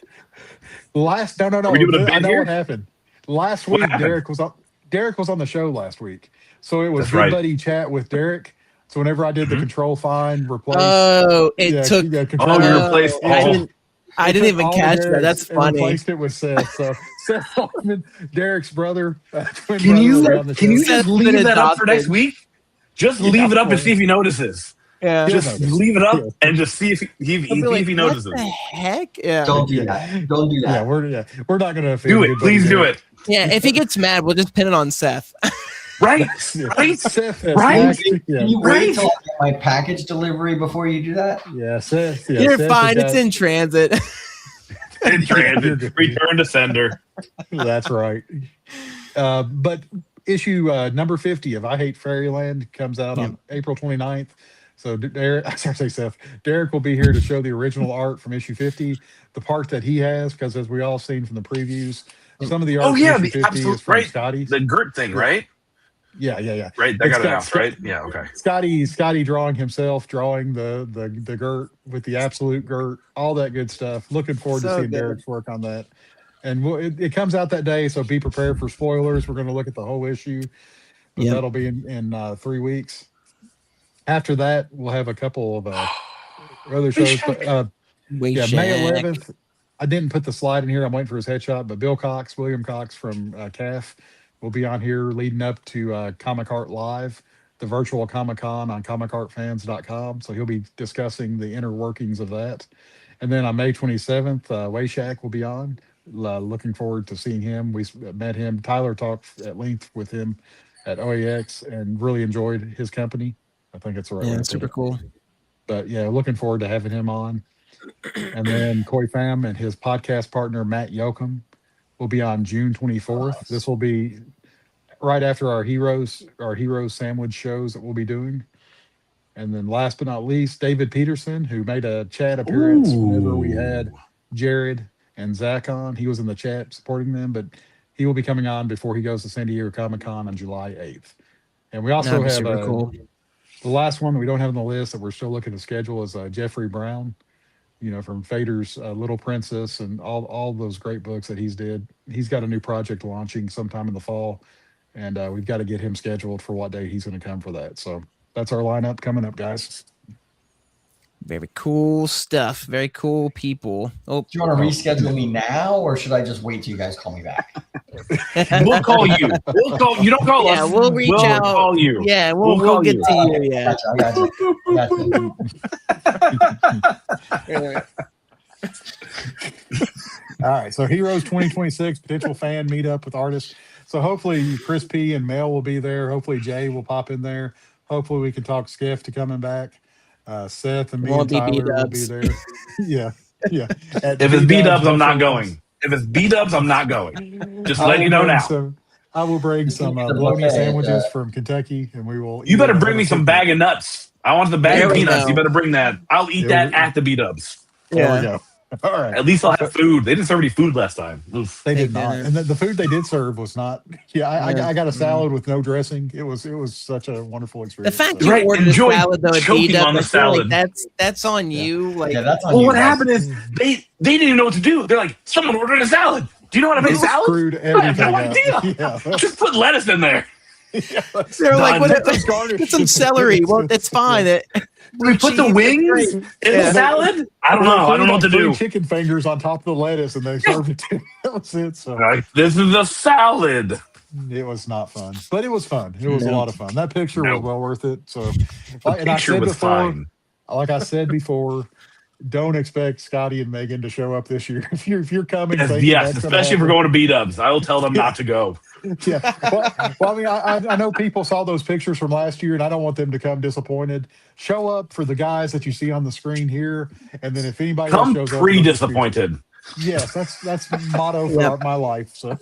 No. Are we doing a bit I know here? what happened. Last week, Derek was on the show last week, so it was That's good right. buddy chat with Derek. So whenever I did the control find replace, you replaced. I didn't even catch that. That's funny. Replaced it with Seth. So Seth Hoffman, Derek's brother. Can you just leave that up for next week? Just leave it up and see if he notices. Yeah. Just leave it up and just see if he notices. What the heck? Yeah. Don't do that. Don't do that. Yeah, we're not going to do it. Please do it. Yeah, if he gets mad, we'll just pin it on Seth. Right. Seth, right. Can you wait till I get my package delivery before you do that? Yeah, Seth. Yeah, You're Seth fine. It's in transit. In transit. Return to sender. That's right. But issue number 50 of I Hate Fairyland comes out on April 29th. So Derek will be here to show the original art from issue 50, the part that he has, because as we all seen from the previews, some of the art from issue 50 is from Scotty. The Gert thing, right? Yeah. Right, that got announced, right? Yeah, okay. Scotty drawing the Gert with the absolute Gert, all that good stuff. Looking forward to seeing Derek's work on that. And it comes out that day, so be prepared for spoilers. We're going to look at the whole issue, but that'll be in 3 weeks. After that, we'll have a couple of other shows. May 11th. I didn't put the slide in here. I'm waiting for his headshot, but William Cox from CAF will be on here leading up to Comic Art Live, the virtual Comic-Con on comicartfans.com. So he'll be discussing the inner workings of that. And then on May 27th, Wayshak will be on. Looking forward to seeing him. We met him. Tyler talked at length with him at OEX and really enjoyed his company. I think it's the right way. Yeah, super cool. But yeah, looking forward to having him on. And then Koi Pham and his podcast partner, Matt Yoakum, will be on June 24th. This will be right after our Heroes sandwich shows that we'll be doing. And then last but not least, David Peterson, who made a chat appearance whenever we had Jared and Zach on. He was in the chat supporting them, but he will be coming on before he goes to San Diego Comic-Con on July 8th. And we also have the last one that we don't have on the list that we're still looking to schedule is Jeffrey Brown. from Fader's Little Princess and all those great books that he's did. He's got a new project launching sometime in the fall, and we've got to get him scheduled for what day he's going to come for that. So that's our lineup coming up, guys. Very cool stuff. Very cool people. Do you want to reschedule me now, or should I just wait till you guys call me back? We'll call you. We'll call you. Don't call us. Yeah, we'll reach out. We'll call you. Yeah, we'll get to you. Yeah. Gotcha. All right. So Heroes 2026 potential fan meetup with artists. So hopefully Chris P and Mel will be there. Hopefully Jay will pop in there. Hopefully we can talk Skiff to coming back. Seth and me and Tyler will be there. Yeah. If it's B-dubs, I'm not going. If it's B-dubs, I'm not going. Just let you know now. I will bring some bologna sandwiches from Kentucky, and we will. You better bring me some bag of nuts. I want the bag of peanuts. You better bring that. I'll eat that at the B-dubs. There we go. All right. At least I'll have food. They didn't serve any food last time. Oof. They did not, and the food they did serve was not. Yeah, I got a salad with no dressing. It was such a wonderful experience. The fact you ordered a salad though at B-dubs, on the salad. Like that's on you. Like that's on you. What happened is they didn't even know what to do. They're like, someone ordered a salad. Do you know how to make salad? Screwed I everything have no idea. Yeah. Just put lettuce in there. They're like, put some celery. Well, it's fine. We put the wings in the salad? I don't know. I don't know what to do. Chicken fingers on top of the lettuce, and they served it to. That was it. So this is a salad. It was not fun, but it was fun. It was a lot of fun. That picture was well worth it. So, and I said before, like I said before, don't expect Scotty and Megan to show up this year. If you're coming, yes, especially if we're going to B-dubs, I will tell them not to go. Yeah. Well, I mean, I know people saw those pictures from last year, and I don't want them to come disappointed. Show up for the guys that you see on the screen here, and then if anybody else shows up, pre-disappointed. Yes, that's motto for my life. So,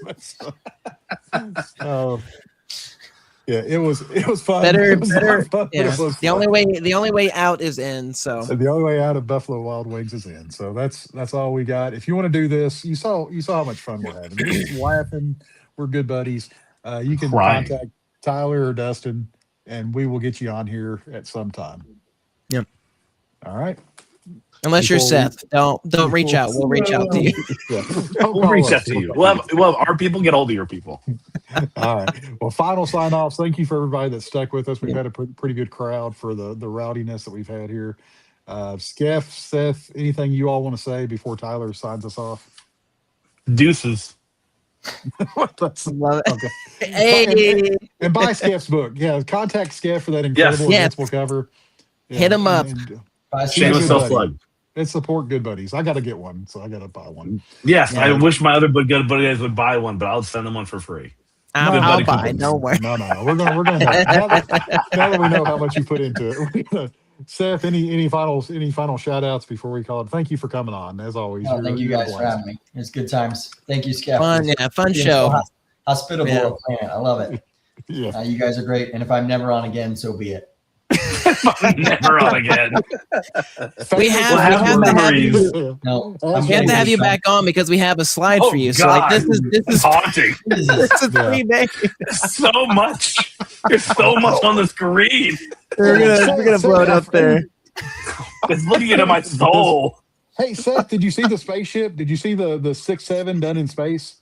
yeah, it was fun. Better. Fun, yeah. The only way out is in. So the only way out of Buffalo Wild Wings is in. So that's all we got. If you want to do this, you saw how much fun we're having. We're just laughing. We're good buddies. You can contact Tyler or Dustin, and we will get you on here at some time. Yep. All right. Unless you're Seth, don't reach out. We'll reach out to you. We'll reach out to you. We'll have our people get hold of your people. All right. Well, final sign offs. Thank you for everybody that stuck with us. We've had a pretty good crowd for the rowdiness that we've had here. Skeff, Seth, anything you all want to say before Tyler signs us off? Deuces. Love it. Okay. Hey. And buy Skeff's book. Yeah, contact Skeff for that incredible Invincible cover. Yeah, hit him up. Shameless self-plug. And support Good Buddies. I got to get one, so I got to buy one. Yes, I wish my other Good Buddies would buy one, but I'll send them one for free. I'll buy. No worries. No. We're gonna now that we know how much you put into it. Seth, any final shout outs before we call it? Thank you for coming on, as always. No, thank you guys for having me. It's good times. Thank you, Skep. Fun show. Hospitable planet. I love it. Yeah. You guys are great. And if I'm never on again, so be it. I'm never on again. We have to have you. No, we have to have you back on because we have a slide for you. So like, this is haunting. This is 3 days. So much. There's so much on the screen. We're gonna blow it up there. It's looking into my soul. Hey Seth, did you see the spaceship? Did you see the 6-7 done in space?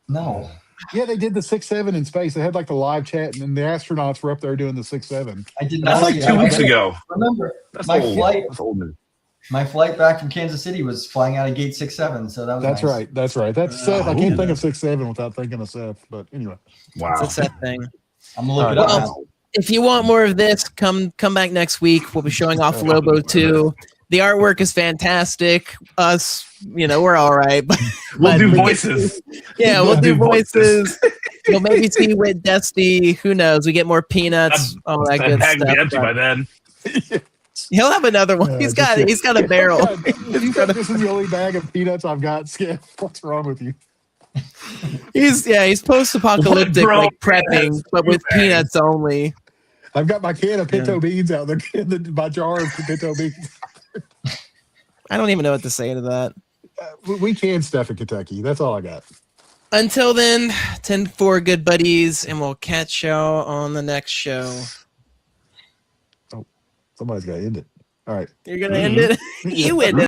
No. Yeah, they did the 6-7 in space. They had like the live chat, and the astronauts were up there doing the 6-7. I did not. That's like 2 weeks ago. Remember, my flight back from Kansas City was flying out of gate 6-7, so that was That's nice. right. That's right. That's Seth. I can't think of 6-7 without thinking of Seth. But anyway, wow, it's a Seth thing. I'm gonna look it up. Now. If you want more of this, come back next week. We'll be showing off Lobo 2. The artwork is fantastic. Us, we're all right. But we'll do voices. Yeah, we'll do voices. You'll maybe see with Dusty. Who knows? We get more peanuts, all that good stuff. Be empty by then. He'll have another one. He's got a barrel. You said this is the only bag of peanuts I've got. Skip, what's wrong with you? He's post-apocalyptic, like prepping, but with peanuts only. I've got my can of pinto beans out there, my jar of pinto beans. I don't even know what to say to that. We can stuff in Kentucky. That's all I got. Until then, 10-4 good buddies, and we'll catch y'all on the next show. Oh, somebody's got to end it. All right. You're going to end it? You end it.